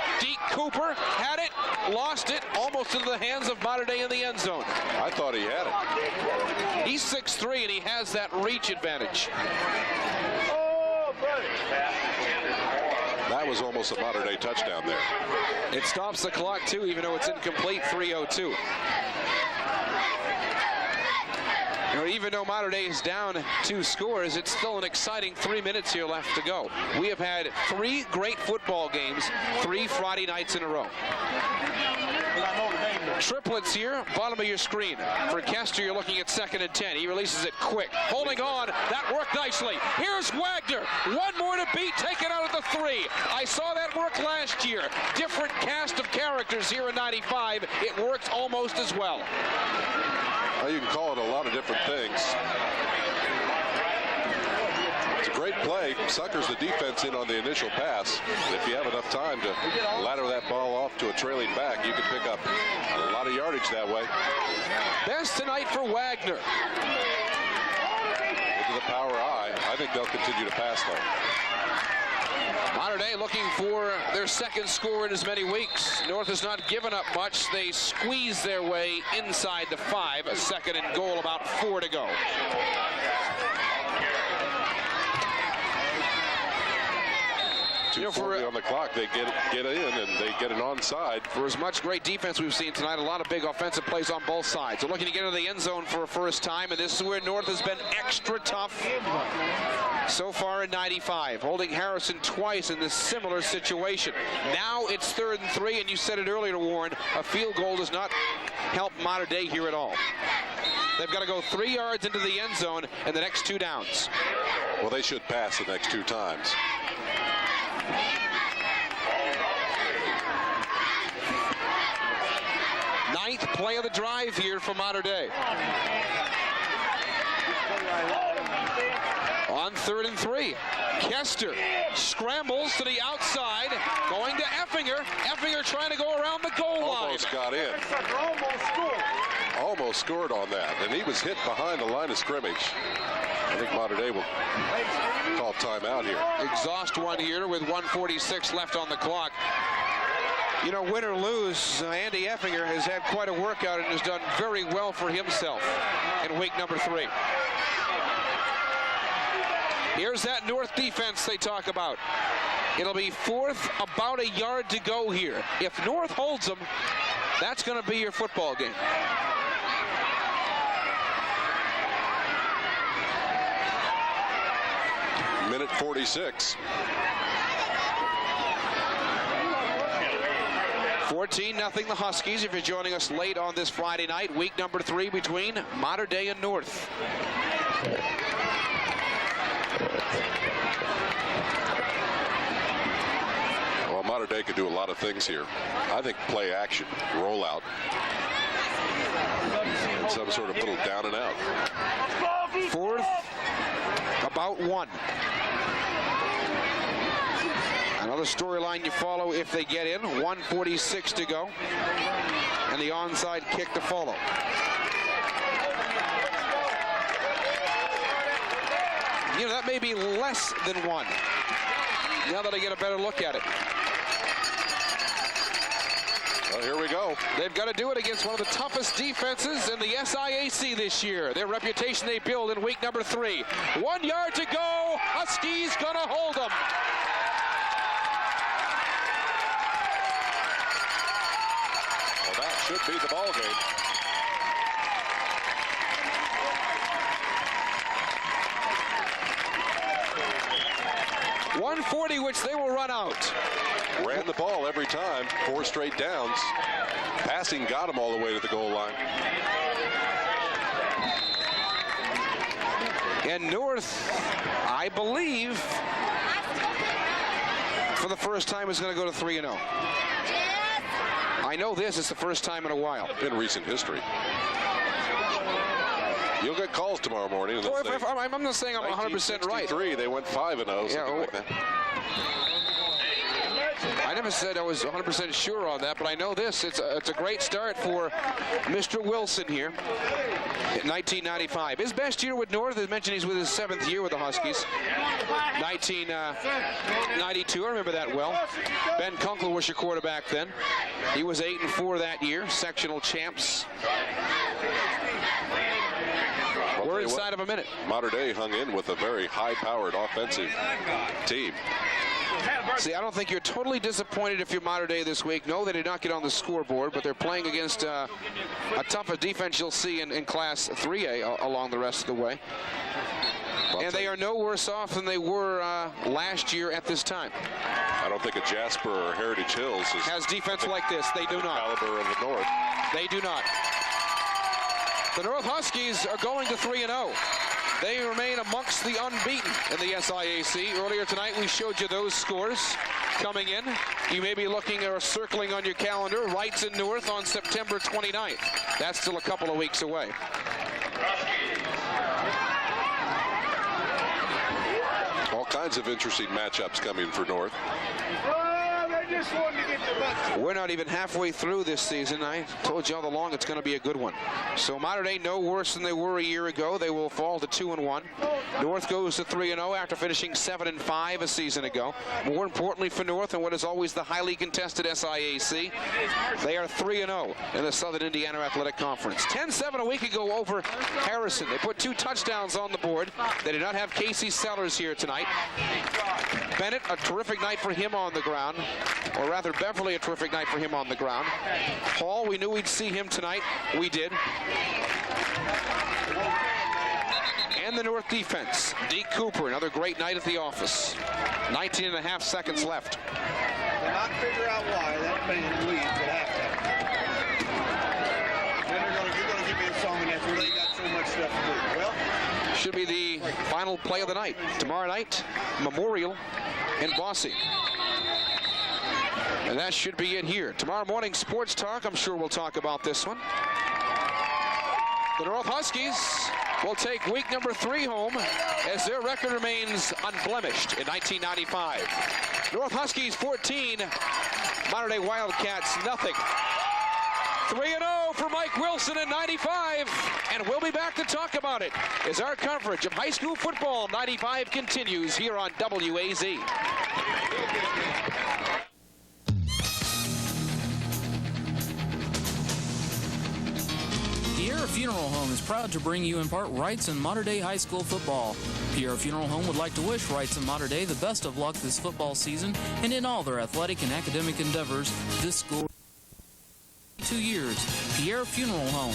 Cooper had it, lost it, almost into the hands of Mater Dei in the end zone.
I thought he had it.
He's 6'3", and he has that reach advantage.
That was almost a Mater Dei touchdown there.
It stops the clock, too, even though it's incomplete, 3:02. You know, even though Mater Dei is down 2 scores, it's still an exciting 3 minutes here left to go. We have had 3 great football games, 3 Friday nights in a row. Triplets here, bottom of your screen. For Kester, you're looking at 2nd and 10. He releases it quick. Holding on, that worked nicely. Here's Wagner. 1 more to beat, taken out at the 3. I saw that work last year. Different cast of characters here in 95. It works almost as well.
Well, you can call it a lot of different things. It's a great play. Suckers the defense in on the initial pass. And if you have enough time to ladder that ball off to a trailing back, you can pick up a lot of yardage that way.
Best tonight for Wagner.
Into the power I. I think they'll continue to pass, though.
Mater Dei looking for their 2nd score in as many weeks. North has not given up much. They squeeze their way inside the 5. A 2nd and goal, about 4 to go.
On the clock, they get in and they get an onside.
For as much great defense we've seen tonight, a lot of big offensive plays on both sides. They're looking to get into the end zone for a first time, and this is where North has been extra tough so far in 95, holding Harrison twice in this similar situation. Now it's 3rd and 3, and you said it earlier, Warren, a field goal does not help Mater Dei here at all. They've got to go 3 yards into the end zone in the next 2 downs.
Well, they should pass the next 2 times.
Ninth play of the drive here for Mater Dei. On 3rd and 3, Kester scrambles to the outside, going to Effinger. Effinger trying to go around the goal line.
Almost got in. Almost scored on that, and he was hit behind the line of scrimmage. I think Mater Dei will call timeout here.
Exhaust one here with 1:46 left on the clock. You know, win or lose, Andy Effinger has had quite a workout and has done very well for himself in week number 3. Here's that North defense they talk about. It'll be 4th, about a yard to go here. If North holds them, that's going to be your football game.
Minute 46.
14-0 the Huskies. If you're joining us late on this Friday night, week number 3 between Mater Dei and North.
Well, Mater Dei could do a lot of things here. I think play action, roll out, and some sort of little down and out.
4th, about 1. Another storyline you follow if they get in. 1:46 to go. And the onside kick to follow. You know, that may be less than 1. Now that I get a better look at it.
Well, here we go.
They've got to do it against one of the toughest defenses in the SIAC this year. Their reputation they build in week number 3. 1 yard to go. Huskies going to hold them.
Well, that should be the ball game.
.140, which they will run out.
Ran the ball every time, 4 straight downs. Passing got him all the way to the goal line.
And North, I believe, for the first time is going to go to 3-0. I know this is the first time in a while.
In recent history. You'll get calls tomorrow morning.
I'm not saying I'm 100% right.
They went 5-0, something like that.
I never said I was 100% sure on that, but I know this. It's a great start for Mr. Wilson here in 1995. His best year with North, as mentioned, he's with his 7th year with the Huskies. 1992, I remember that well. Ben Kunkel was your quarterback then. He was 8-4 that year, sectional champs. We're inside of a minute.
Mater Dei hung in with a very high-powered offensive team.
See, I don't think you're totally disappointed if you're Mater Dei this week. No, they did not get on the scoreboard, but they're playing against a tougher defense you'll see in Class 3A along the rest of the way. And they are no worse off than they were last year at this time.
I don't think a Jasper or Heritage Hills
has defense like this. They do not.
Caliber of the North.
They do not. The North Huskies are going to 3-0. They remain amongst the unbeaten in the SIAC. Earlier tonight, we showed you those scores coming in. You may be looking or circling on your calendar. Wrights and North on September 29th. That's still a couple of weeks away.
All kinds of interesting matchups coming for North.
We're not even halfway through this season. I told you all along it's going to be a good one. So Mater Dei no worse than they were a year ago. They will fall to 2-1. North goes to 3-0 after finishing 7-5 a season ago. More importantly for North, and what is always the highly contested SIAC, they are 3-0 in the Southern Indiana Athletic Conference. 10-7 a week ago over Harrison. They put 2 touchdowns on the board. They did not have Casey Sellers here tonight. Bennett, a terrific night for him on the ground. Or rather, Beverly, a terrific night for him on the ground. Hall, we knew we'd see him tonight. We did. And the North defense. Deke Cooper, another great night at the office. 19.5 seconds left.
Cannot figure out why that man leads at halftime. Then you're going to give me a song and that's where they got so much stuff to do. Well,
should be the final play of the night. Tomorrow night, Memorial in Boise. And that should be it here. Tomorrow morning, Sports Talk. I'm sure we'll talk about this one. The North Huskies will take week number 3 home as their record remains unblemished in 1995. North Huskies 14, Mater Dei Wildcats nothing. 3-0 for Mike Wilson in 95, and we'll be back to talk about it as our coverage of high school football 95 continues here on WAZ.
Pierre Funeral Home is proud to bring you in part Wrights and Mater Dei High School football. Pierre Funeral Home would like to wish Wrights and Mater Dei the best of luck this football season and in all their athletic and academic endeavors this school. 2 years. Pierre Funeral Home.